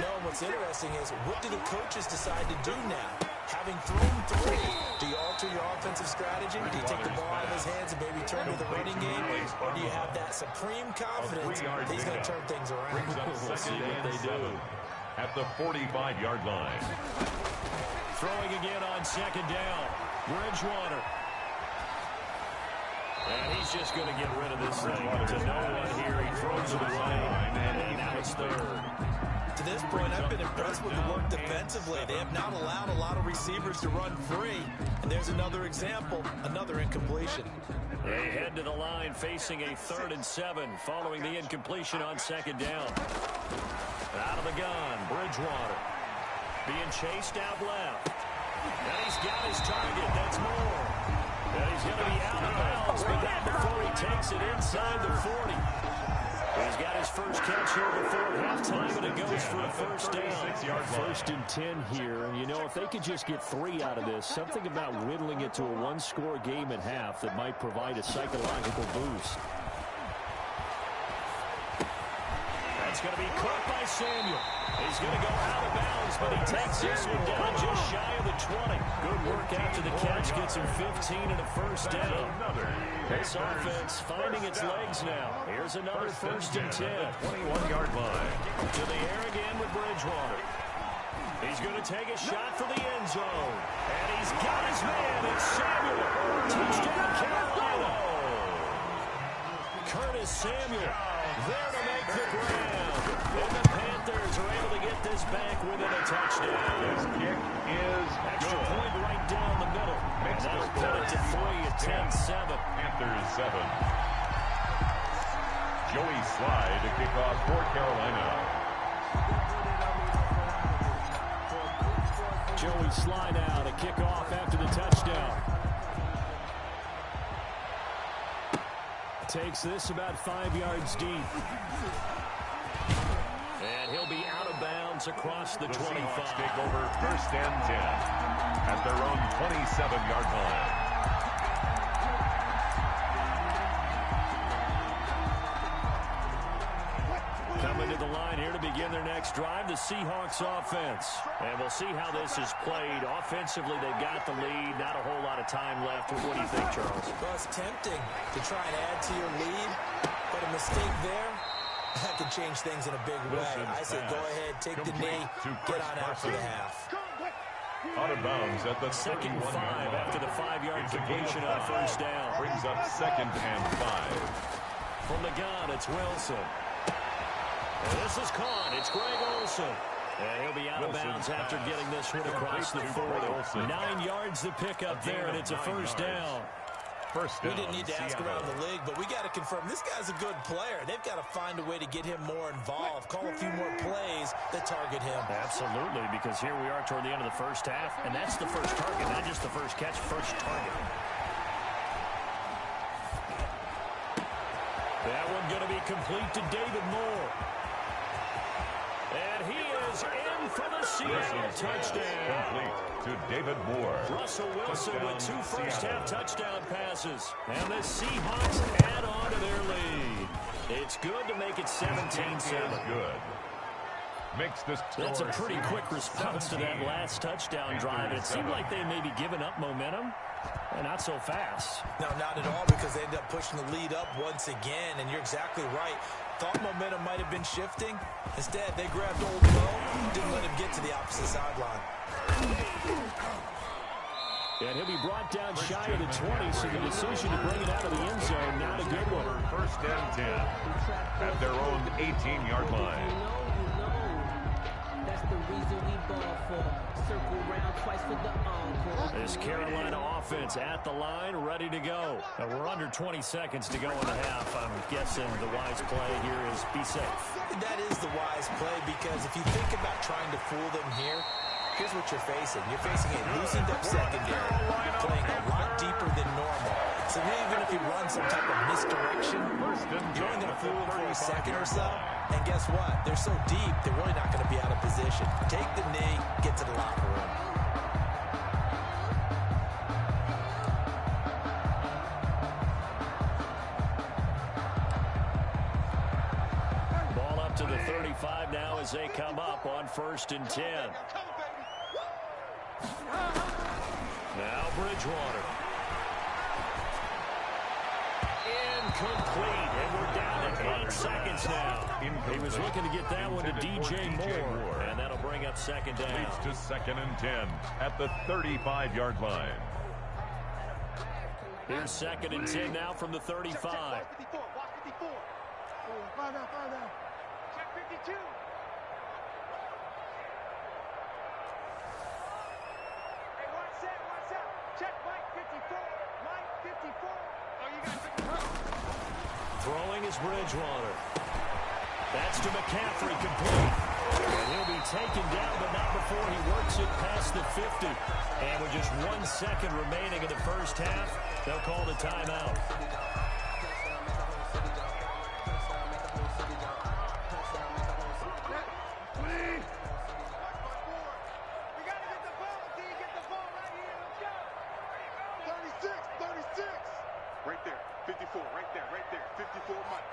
No, what's interesting is, what do the coaches decide to do now? Having thrown 3, do you alter your offensive strategy? Do you take the ball out of his hands and maybe turn to the running game? Or do you have that supreme confidence that he's going to turn things around? We'll see what they do. At the 45-yard line. Throwing again on 2nd down. Bridgewater. And he's just going to get rid of this thing to no one here. He throws it away, and now it's 3rd. To this point, I've been impressed with the work defensively. They have not allowed a lot of receivers to run free. And there's another example, another incompletion. They head to the line facing a 3rd and 7 following the incompletion on 2nd down. Out of the gun, Bridgewater. Being chased out left. And he's got his target. That's more. And he's going to be out of bounds, but not before he takes it inside the 40. He's got his first catch here before halftime, and it goes for a 1st down. 1st and 10 here, and you know, if they could just get 3 out of this, something about whittling it to a 1-score game at half that might provide a psychological boost. That's going to be caught by Samuel. He's going to go out of bounds, but he takes this one down just shy of the 20. Good work after the catch. Gets him 15 and a 1st down. This offense finding its legs now. Here's another 1st and 10. 21-yard line. To the air again with Bridgewater. He's going to take a shot for the end zone. And he's got his man. It's Samuel. Touchdown, Carolina. Curtis Samuel there to make the grab. And the Panthers are able to get this back within a touchdown. His kick is Extra good. point right down the middle. And that'll put it to 3 at 10-7. Panthers 7. Joey Slye to kick off for Carolina. Joey Slye now to kick off after the touchdown. Takes this about 5 yards deep. And he'll be out of bounds across the 25. Seahawks take over 1st and 10 at their own 27-yard line. Coming to the line here to begin their next drive, the Seahawks offense. And we'll see how this is played. Offensively, they've got the lead. Not a whole lot of time left. What do you think, Charles? Well, it's tempting to try and add to your lead, but a mistake there, that could change things in a big way. I say go ahead, take the knee, get on out for the half. Out of bounds at the 2nd and 5 after the 5-yard It's a completion gain on of 1st down. Brings up 2nd and 5. From the gun, it's Wilson. And this is caught. It's Greg Olsen. And he'll be out of bounds after getting this one across the 40. 9 yards to pick up there, and it's a 1st down. First We down, didn't need to ask Seattle. around the league, but we got to confirm this guy's a good player. They've got to find a way to get him more involved, call a few more plays that target him. Absolutely, because here we are toward the end of the first half, and that's the first target, not just the first catch, first target. That one going to be complete to David Moore. And he is in for the Seattle touchdown. Complete to David Moore. Russell Wilson Touchdown, with 2 first-half Seattle. touchdown passes. And the Seahawks add on to their lead. It's good to make it 17-7. Good. Makes this That's a pretty quick response to that last touchdown drive. It seemed like they may be giving up momentum. Not so fast. No, not at all, because they ended up pushing the lead up once again, and you're exactly right. Thought momentum might have been shifting. Instead, they grabbed Old Mo, didn't let him get to the opposite sideline. And he'll be brought down shy of the 20, so the decision to bring it out of the end zone, not a good one. First and 10 at their own 18-yard line. That's the reason we ball for. Circle round twice for the encore. This Carolina offense at the line, ready to go. We're under 20 seconds to go in the half. I'm guessing the wise play here is be safe. That is the wise play, because if you think about trying to fool them here, here's what you're facing. You're facing a loosened up secondary, playing a lot deeper than normal. So even if you run some type of misdirection, you're only going to fool them for a second or so. And guess what? They're so deep, they're really not going to be out of position. Take the knee, get to the locker room. Ball up to the 35 now as they come up on 1st and 10. Now Bridgewater. Incomplete, and we're down to 8 seconds now. He was looking to get that one to DJ Moore, and that'll bring up 2nd down. Leads to 2nd and 10 at the 35-yard line. Here's 2nd and 10 now from the 35. Watch 54. Find out. Check 52. Hey, watch out. Check Mike 54. Mike 54. Oh, you got 54. Throwing is Bridgewater. That's to McCaffrey, complete. And he'll be taken down, but not before he works it past the 50. And with just 1 second remaining in the first half, they'll call the timeout. We got to get the ball, D. Get the ball right here. Let's go. 36. Right there. 54. Right there. 54, Mike.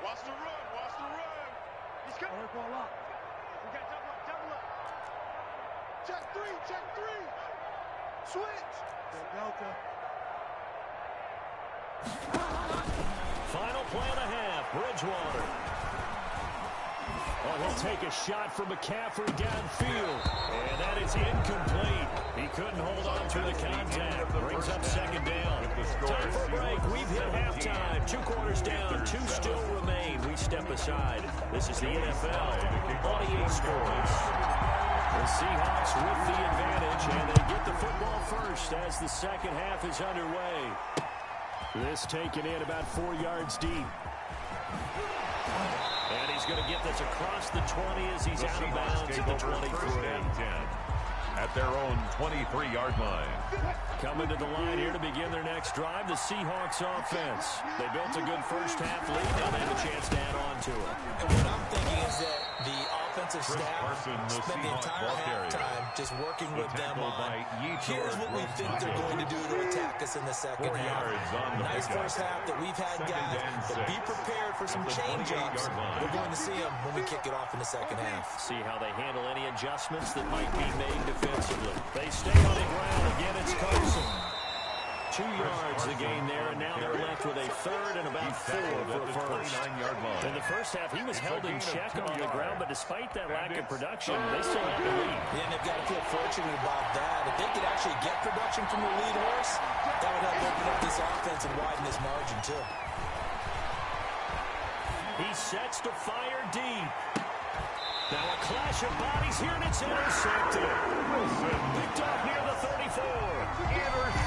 Watch the run. He's coming. Ball up. We got double up. Check three. Switch. Delta. Final play and a half, Bridgewater. Oh, he'll take a shot from McCaffrey downfield. And that is incomplete. He couldn't hold on to the contact. Brings up 2nd down. Time for a break. We've hit halftime. 2 quarters down. 2 still remain. We step aside. This is the NFL on EA Sports. The Seahawks with the advantage, and they get the football first as the second half is underway. This taken in about 4 yards deep. And he's going to get this across the 20 as he's out of bounds at the 23. At their own 23-yard line. Coming to the line here to begin their next drive, the Seahawks offense. They built a good first half lead. Now they have a chance to add on to it. And what I'm thinking is that the offensive staff spent the entire halftime just working with them on, here's what we think they're going to do to attack us in the second half. Nice first half that we've had, guys, but be prepared for some change-ups. We're going to see them when we kick it off in the second half. See how they handle any adjustments that might be made defensively. They stay on the ground. Again, it's Carson. 2 yards the gain there, and now they're left with a 3rd and about 4 for a first. In the first half, he was held in check on the ground, but despite that lack of production, they still have the lead. Yeah, and they've got to feel fortunate about that. If they could actually get production from the lead horse, that would help open up this offense and widen this margin, too. He sets to fire deep. Now a clash of bodies here, and it's intercepted. Picked off near the 34.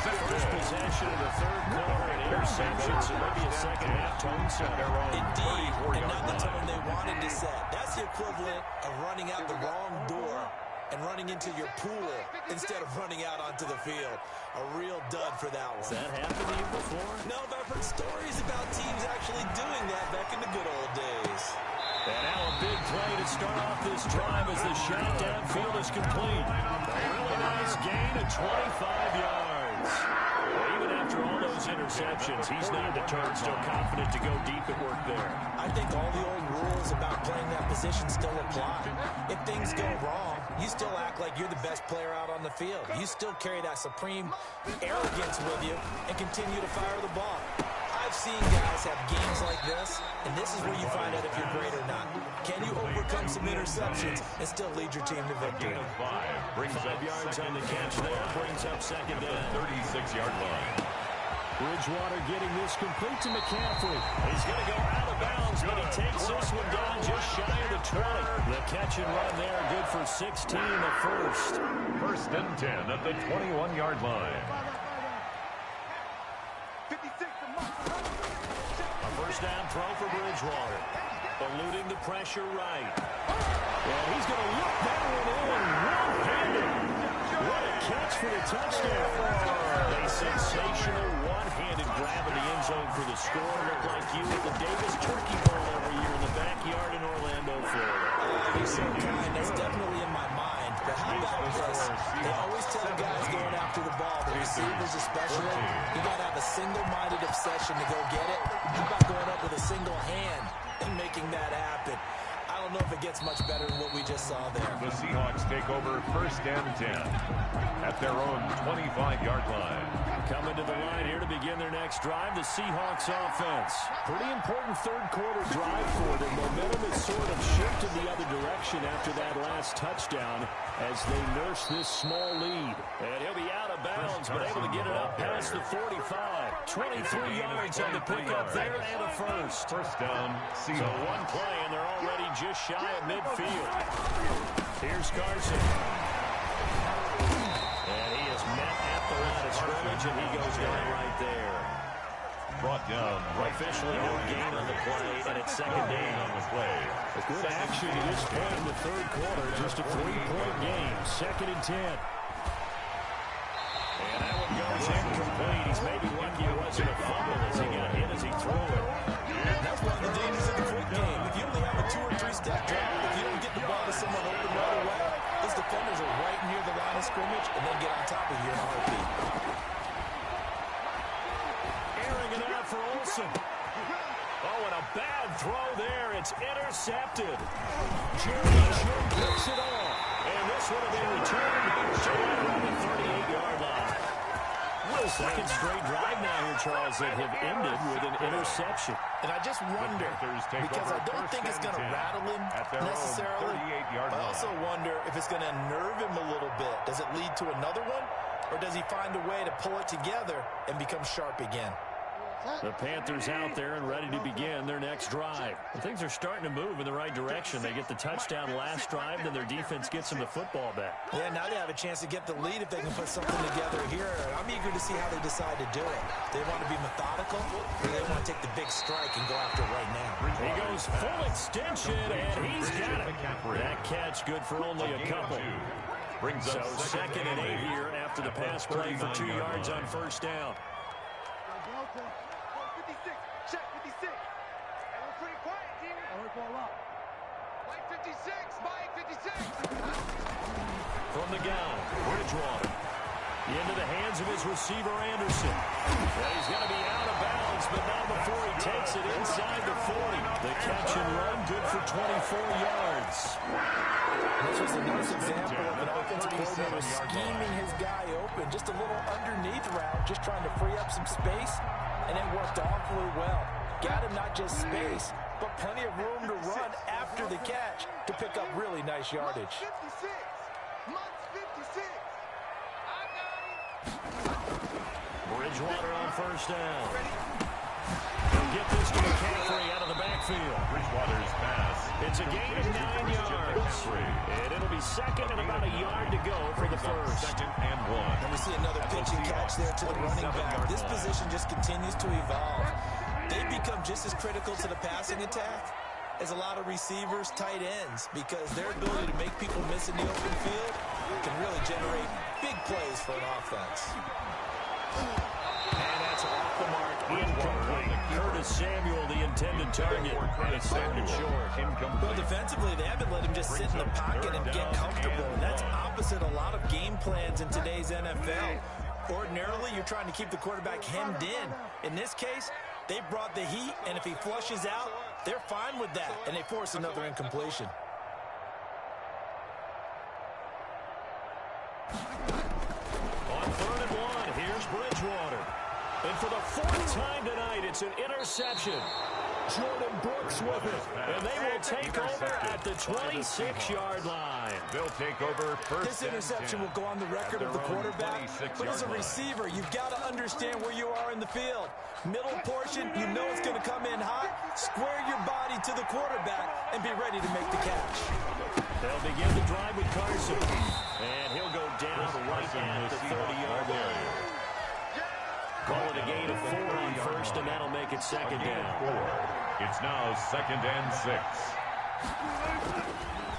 First possession of the third quarter, an interception, so maybe a second-half tone setter. Indeed, and not the tone they wanted to set. That's the equivalent of running out the wrong door and running into your pool instead of running out onto the field. A real dud for that one. Has that happened to you before? No, but I've heard stories about teams actually doing that back in the good old days. And now a big play to start off this drive as the shot downfield is complete. A really nice gain of 25 yards. Well, even after all those interceptions, he's not deterred, still confident to go deep at work there. I think all the old rules about playing that position still apply. If things go wrong, you still act like you're the best player out on the field. You still carry that supreme arrogance with you and continue to fire the ball. I've seen guys have games like this, and this is where you find out if you're great or not. Can you overcome some interceptions and still lead your team to victory? 5 yards on the catch there, brings up second down. 36-yard line. Bridgewater getting this complete to McCaffrey. He's going to go out of bounds, but he takes this one down just shy of the 20. The catch and run there, good for 16 the first. First and 10 at the 21-yard line. A first down throw for Bridgewater. Eluding the pressure right. And he's going to look that one in one-handed. What a catch for the touchdown. A sensational one-handed grab in the end zone for the score. Looked like you at the Davis Turkey Bowl every year in the backyard in Orlando, Florida. You're so kind. That's definitely in my mind. But how about this? They always tell guys going after the ball, the receivers especially, you got to have a single-minded obsession to go get it. How about going up with a single hand and making that happen? I don't know if it gets much better than what we just saw there. The Seahawks take over first and 10 at their own 25-yard line. Coming to the line here to begin their next drive, the Seahawks offense. Pretty important third quarter drive for them. Momentum has sort of shifted the other direction after that last touchdown as they nurse this small lead. And he'll be out of bounds, but able to get it up past the 45. 23 yards on the pickup there and a first. First down, Seahawks. So one play, and they're already just shy of midfield. Here's Carson. And he is met at the line of scrimmage, and he goes down right there. Brought down. Officially no gain on the play, and it's second down on the play. A good action at this point in the third quarter. Just a 3-point game. Second and 10. And that one goes incomplete. He's maybe lucky it wasn't a fumble as he got hit as he threw it. That's one of the dangers of the quick game. If you only have a 2- or 3-step drop, if you don't get the ball to someone open right away, those defenders are right near the line of scrimmage and then get on top of you in a heartbeat. Airing it out for Olsen. Oh, and a bad throw there. It's intercepted. Jerry Jim picks it off. And this would have been returned to around the 38-yard line. Second straight drive now here, Charles, that have ended with an interception. And I just wonder, because I don't think it's going to rattle him necessarily, I also wonder if it's going to unnerve him a little bit. Does it lead to another one, or does he find a way to pull it together and become sharp again? The Panthers out there and ready to begin their next drive. And things are starting to move in the right direction. They get the touchdown last drive, then their defense gets them the football back. Yeah, now they have a chance to get the lead if they can put something together here. I'm eager to see how they decide to do it. They want to be methodical, or they want to take the big strike and go after it right now. He goes full extension, and he's got it. That catch good for only a couple. So second and 8 here after the pass play for 2 yards on first down. From the gun, Bridgewater. Into the hands of his receiver, Anderson. Well, he's going to be out of bounds, but not before he takes it inside the 40. The catch and run, good for 24 yards. This was a nice example of an offensive coordinator scheming his guy open. Just a little underneath route, just trying to free up some space, and it worked awfully well. Got him not just space, but plenty of room to run after the catch to pick up really nice yardage. Bridgewater on first down. get this to McCaffrey out of the backfield. Bridgewater's pass. It's a gain of 9 yards. And it'll be second and about a yard to go for the first. Second and 1. And we see another pitch and catch there to the running back. This position just continues to evolve. They become just as critical to the passing attack as a lot of receivers, tight ends, because their ability to make people miss in the open field can really generate big plays for an offense. And that's off the mark, incomplete. Curtis Samuel, the intended target, and it's stopped short. Well, defensively, they haven't let him just sit in the pocket and get comfortable. And that's opposite a lot of game plans in today's NFL. Ordinarily, you're trying to keep the quarterback hemmed in. In this case, they brought the heat, and if he flushes out, they're fine with that, and they force another incompletion. On 3rd and 1, here's Bridgewater. And for the 4th time tonight, it's an interception. Jordan Brooks with it. And they will take over at the 26-yard line. They'll take over first. This interception will go on the record of the quarterback. But as a receiver, you've got to understand where you are in the field. Middle portion, you know it's going to come in hot. Square your body to the quarterback and be ready to make the catch. They'll begin the drive with Carson. And he'll go down right at the 30-yard line. Call it a gain of 4 on first, and that'll make it second down. It's now 2nd and 6.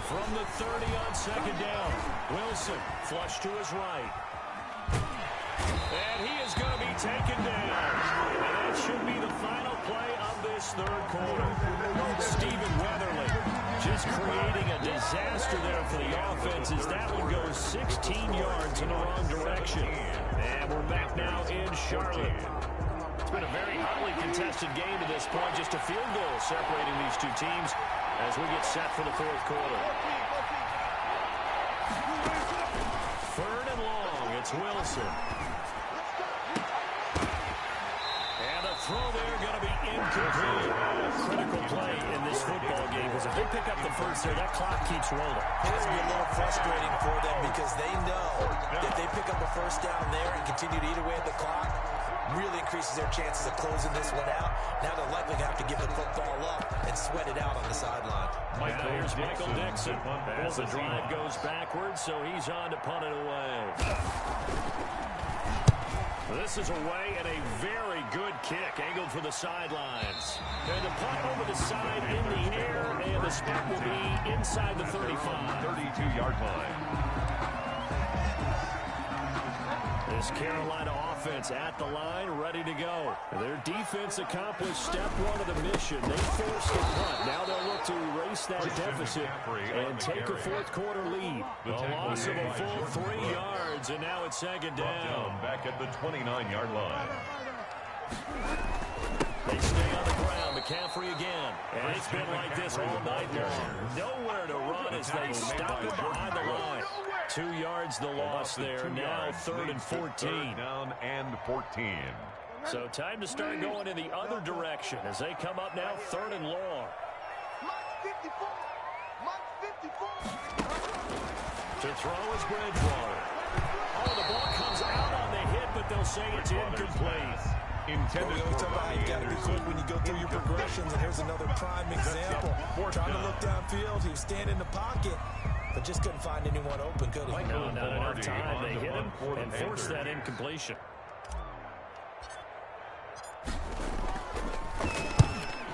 From the 30 on second down, Wilson flush to his right. And he is going to be taken down. And that should be the final play of this 3rd quarter. Stephen Weatherly just creating a disaster there for the offense as that one goes 16 yards in the wrong direction. And we're back now in Charlotte. It's been a very hotly contested game to this point. Just a field goal separating these two teams as we get set for the 4th quarter. 3rd and long, it's Wilson. And the throw there going to be incomplete. Critical play in this football game because if they pick up the first there, that clock keeps rolling. It has to be a little frustrating for them because they know that if they pick up a first down there and continue to eat away at the clock, really increases their chances of closing this one out. Now they're likely going to have to give the football up and sweat it out on the sideline. Here's Michael Dixon as the drive goes backwards, so he's on to punt it away. This is away and a very good kick angled for the sidelines. And the punt over the side in the air, and the spot will be inside the 35. 32-yard line. This Carolina offense at the line, ready to go. Their defense accomplished step 1 of the mission. They forced the punt. Now they'll look to erase that deficit and take a 4th quarter lead. A loss of a full 3 yards, and now it's second down. Back at the 29-yard line. They stay on the ground. McCaffrey again. And it's been like this all night long. Nowhere to run as they stop him behind the line. 2 yards the loss there. Now 3rd and 14. 3rd down and 14. So time to start going in the other direction as they come up now 3rd and long. To throw is Bridgewater. Oh, the ball comes out on the hit, but they'll say it's incomplete. Intended for you got to be quick when you go through your progressions, and here's another prime example. Trying to look downfield, he was standing in the pocket, but just couldn't find anyone open, could he? No, not enough time. They hit him and forced that incompletion.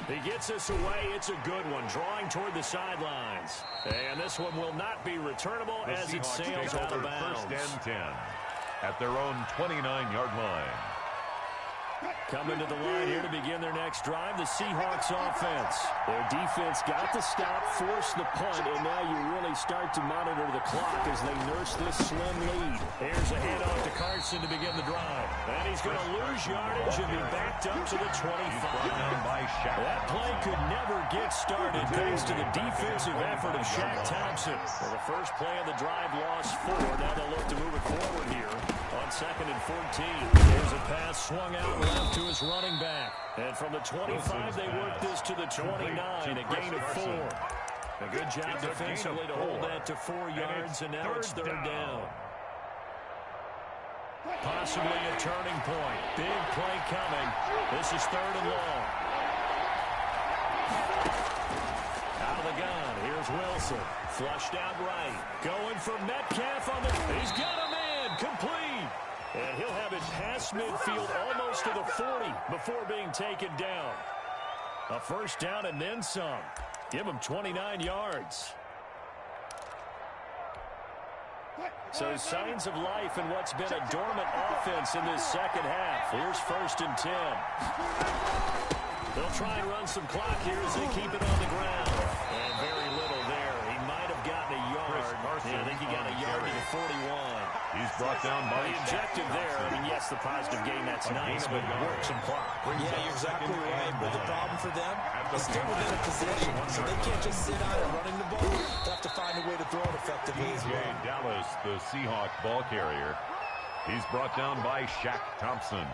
He gets us away. It's a good one, drawing toward the sidelines. And this one will not be returnable as it sails out of bounds. 1st and 10 at their own 29-yard line. Coming to the line here to begin their next drive, the Seahawks offense. Their defense got the stop, forced the punt, and now you really start to monitor the clock as they nurse this slim lead. Here's a handoff to Carson to begin the drive. And he's going to lose yardage and be backed up to the 25. That play could never get started thanks to the defensive effort of Shaq Thompson. Well, the first play of the drive lost 4. Now they'll look to move it forward here on 2nd and 14. There's a pass swung out left to his running back. And from the 25, they work this to the 29, a gain of 4. A good job defensively to hold that to 4 yards, and now it's 3rd down. Possibly a turning point. Big play coming. This is 3rd and long. Wilson. Flushed out right. Going for Metcalf on the... He's got a man. Complete. And he'll have it past midfield almost to the 40 before being taken down. A first down and then some. Give him 29 yards. So signs of life in what's been a dormant offense in this second half. Here's 1st and 10. They'll try and run some clock here as they keep it on the ground. And very little there. He might have gotten a yard. Yeah, I think he got a yard to the 41. He's brought down by the objective there. I mean, yes, the positive gain, that's nice, but work some clock. Yeah, you're exactly right. But the problem for them is still within a possession. So they can't just sit out and running the ball. They have to find a way to throw it effectively as well. Dallas, the Seahawk ball carrier. He's brought down by Shaq Thompson.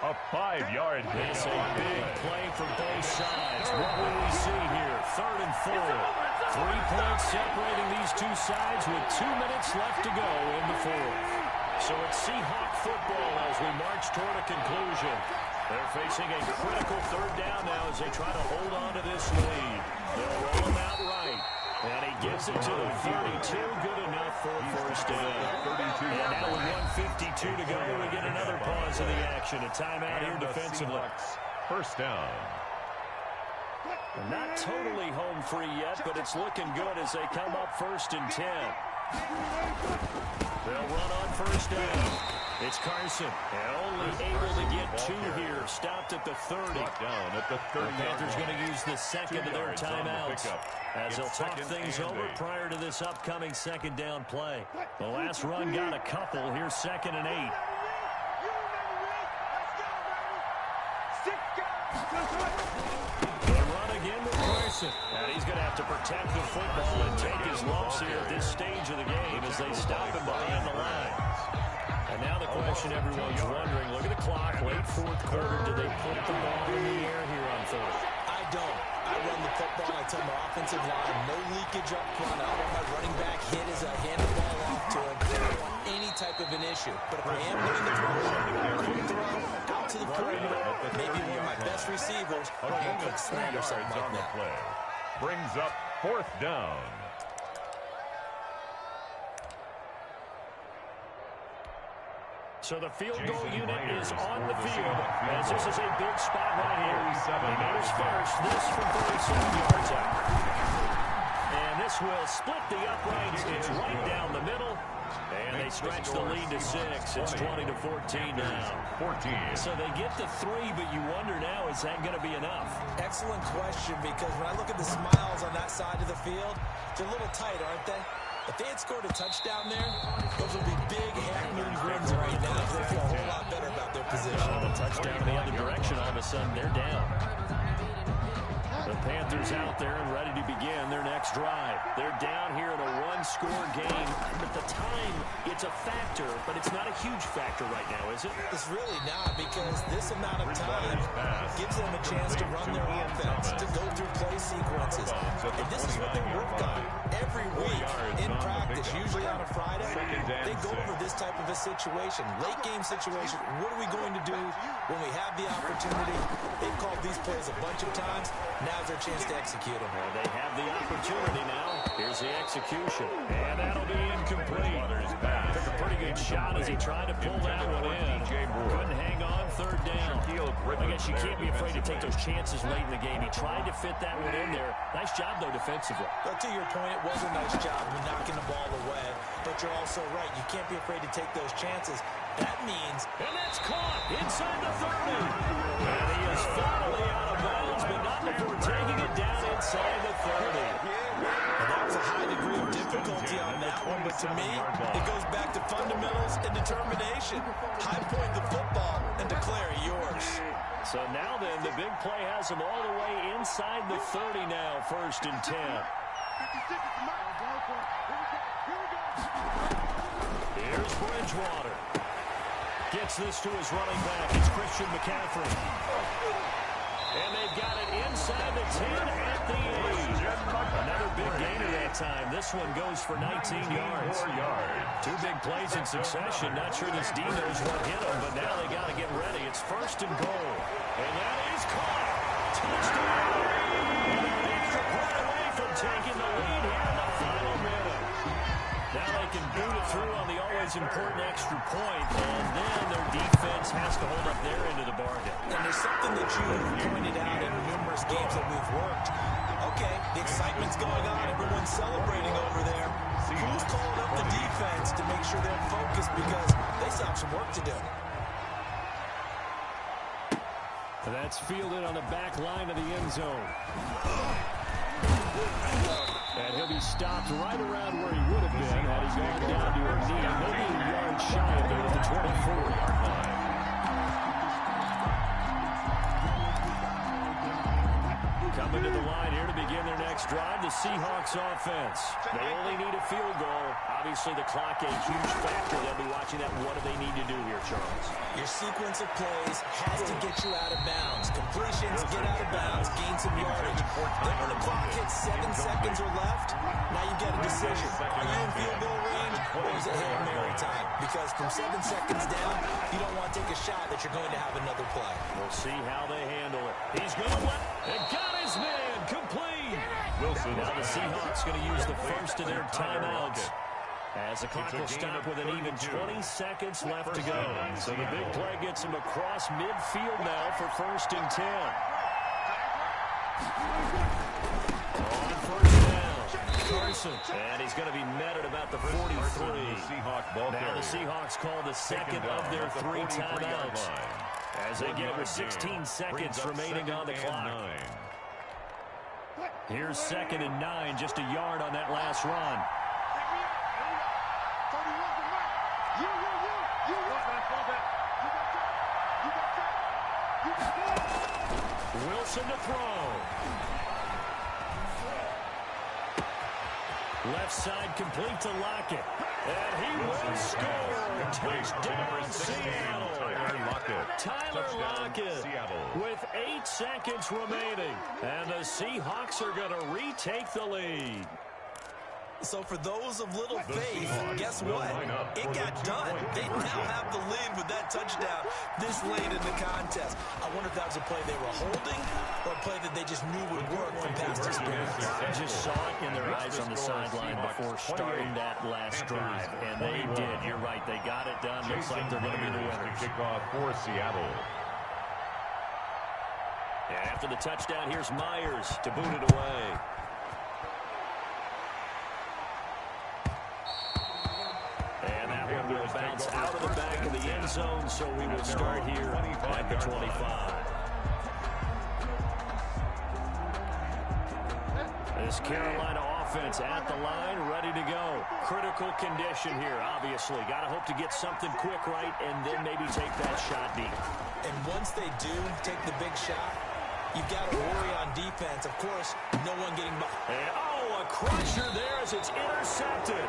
A 5-yard gain. It's a big play from both sides. What will we see here? 3rd and 4. 3 points separating these two sides with 2 minutes left to go in the 4th. So it's Seahawk football as we march toward a conclusion. They're facing a critical 3rd down now as they try to hold on to this lead. They'll roll him out right. And he gets it to the 32. Good enough for a first down. And now with 1:52 to go, we get another pause in the action. A timeout here defensively. First down. Not totally home free yet, but it's looking good as they come up 1st and 10. They'll run on 1st down. It's Carson. And only able to get 2 here. Stopped at the 30. Down at the 30. The Panthers going to use the second of their timeouts as they'll talk things over prior to this upcoming 2nd down play. The last run got a couple. Here's 2nd and 8. They run again with Carson. And he's going to have to protect the football and take his lumps here at this stage of the game as they stop him behind the line. And now the question everyone's wondering, look at the clock, late 4th quarter, do they put the ball in the air here on 3rd? I don't. I run the football. I tell my offensive line, no leakage up front. I don't want my running back hit as I hand the ball off to him. I don't want any type of an issue. But if I am doing the quick throw out to the perimeter, maybe one of my best receivers, a quick slant or something like that. Brings up 4th down. So the field goal unit is on the field as this is a big spot right here. He goes first, this from 37 yards out. And this will split the uprights. It's right down the middle. And they stretch the lead to 6. It's 20-14 now. 14. So they get the 3, but you wonder now, is that going to be enough? Excellent question, because when I look at the smiles on that side of the field, they're a little tight, aren't they? If they had scored a touchdown there, those would be big half-moon grins right now. They feel a whole lot better about their position. A touchdown in the other direction, all of a sudden they're down. The Panthers out there and ready to begin their next drive. They're down here in a 1-score game. At the time, it's a factor, but it's not a huge factor right now, is it? It's really not, because this amount of time gives them a chance to run their offense, to go through play sequences. And this is what they work on every week in practice, usually on a Friday. They go over this type of a situation, late game situation. What are we going to do when we have the opportunity? They've called these plays a bunch of times. Now's their chance to execute them. Well, they have the opportunity now. Here's the execution. And that'll be incomplete. Took a pretty good shot as he tried to pull that one in. Couldn't hang on 3rd down. I guess you can't be afraid to take those chances late in the game. He tried to fit that one in there. Nice job, though, defensively. But to your point, it was a nice job of knocking the ball away. But you're also right. You can't be afraid to take those chances. That means... And that's caught inside the 30. And he is finally out of bounds, but not before taking it down inside the 30. And that was a high degree of difficulty on that one. But to me, it goes back to fundamentals and determination. High point the football and declare it yours. So now then, the big play has him all the way inside the 30 now, 1st and 10. Here's Bridgewater. Gets this to his running back. It's Christian McCaffrey. And they've got it inside the 10 at the 8. Another big gainer that time. This one goes for 19 yards. 4 yards. 2 big plays in succession. Not sure this D knows what hit him, but now they got to get ready. It's 1st and goal. And that is caught. Touchdown. And an extra point away from taking the lead here in the final minute. Now they can boot it through on the always important extra point, and then their defense has to hold up their end of the bargain. And there's something that you pointed out in numerous games that we've worked. Okay, the excitement's going on. Everyone's celebrating over there. Who's calling up the defense to make sure they're focused because they still have some work to do? That's fielded on the back line of the end zone. And he'll be stopped right around where he would have been had he gone down to a knee. Maybe a yard shy of there at the 24-yard line. Coming to the line here to begin their next drive, the Seahawks offense. They only need a field goal. Obviously, the clock a huge factor. They'll be watching that. What do they need to do here, Charles? Your sequence of plays has to get you out of bounds. Completions, get out of bounds, gain some yardage. Then when the clock hits 7 seconds or left, now you get a decision. Are you in field goal range or is it Hail Mary time? Because from 7 seconds down, you don't want to take a shot that you're going to have another play. We'll see how they handle it. He's going to let it. Got his man. Complete. Wilson. Now the Seahawks going to use the first of their timeouts. As the clock will stop with an even 20 seconds left to go. So the big play gets him across midfield now for 1st and 10. On first down, Carson. And he's going to be met at about the 43. Now the Seahawks call the second of their 3 timeouts. As they get with 16 seconds remaining on the clock. Here's 2nd and 9, just a yard on that last run. Wilson to throw. Left side complete to Lockett. And he will score. Touchdown, Seattle. Tyler Lockett with 8 seconds remaining. And the Seahawks are going to retake the lead. So for those of little faith, guess what? It got done. They now have the lead with that touchdown this late in the contest. I wonder if that was a play they were holding or a play that they just knew would work from past experience. I just saw it in their eyes on the sideline before starting that last drive, and they did. You're right. They got it done. Looks like they're going to be the winners. Kickoff for Seattle. And after the touchdown, here's Myers to boot it away. And that one will bounce out of the back of the end zone, so we will start here at the 25. This Carolina offense at the line, ready to go. Critical condition here, obviously. Got to hope to get something quick right and then maybe take that shot deep. And once they do take the big shot, you've got to worry on defense. Of course, no one getting by. And, oh, a crusher there as it's intercepted.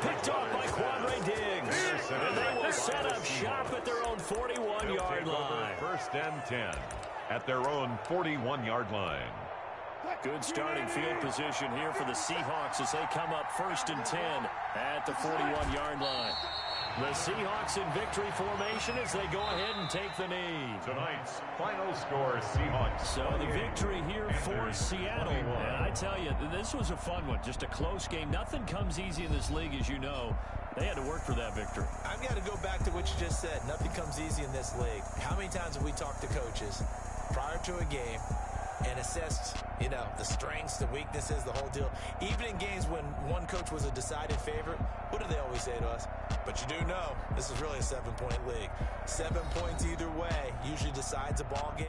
Picked off by Quandre Diggs. And they will set up shop at their own 41-yard line. 1st and 10 at their own 41-yard line. Good starting field position here for the Seahawks as they come up 1st and 10 at the 41-yard line. The Seahawks in victory formation as they go ahead and take the knee. Tonight's final score, Seahawks. So the victory here for Seattle. And I tell you, this was a fun one. Just a close game. Nothing comes easy in this league, as you know. They had to work for that victory. I've got to go back to what you just said. Nothing comes easy in this league. How many times have we talked to coaches prior to a game and assessed, you know, the strengths, the weaknesses, the whole deal? Even in games when one coach was a decided favorite, what do they always say to us? But you do know this is really a 7-point league. 7 points either way usually decides a ball game.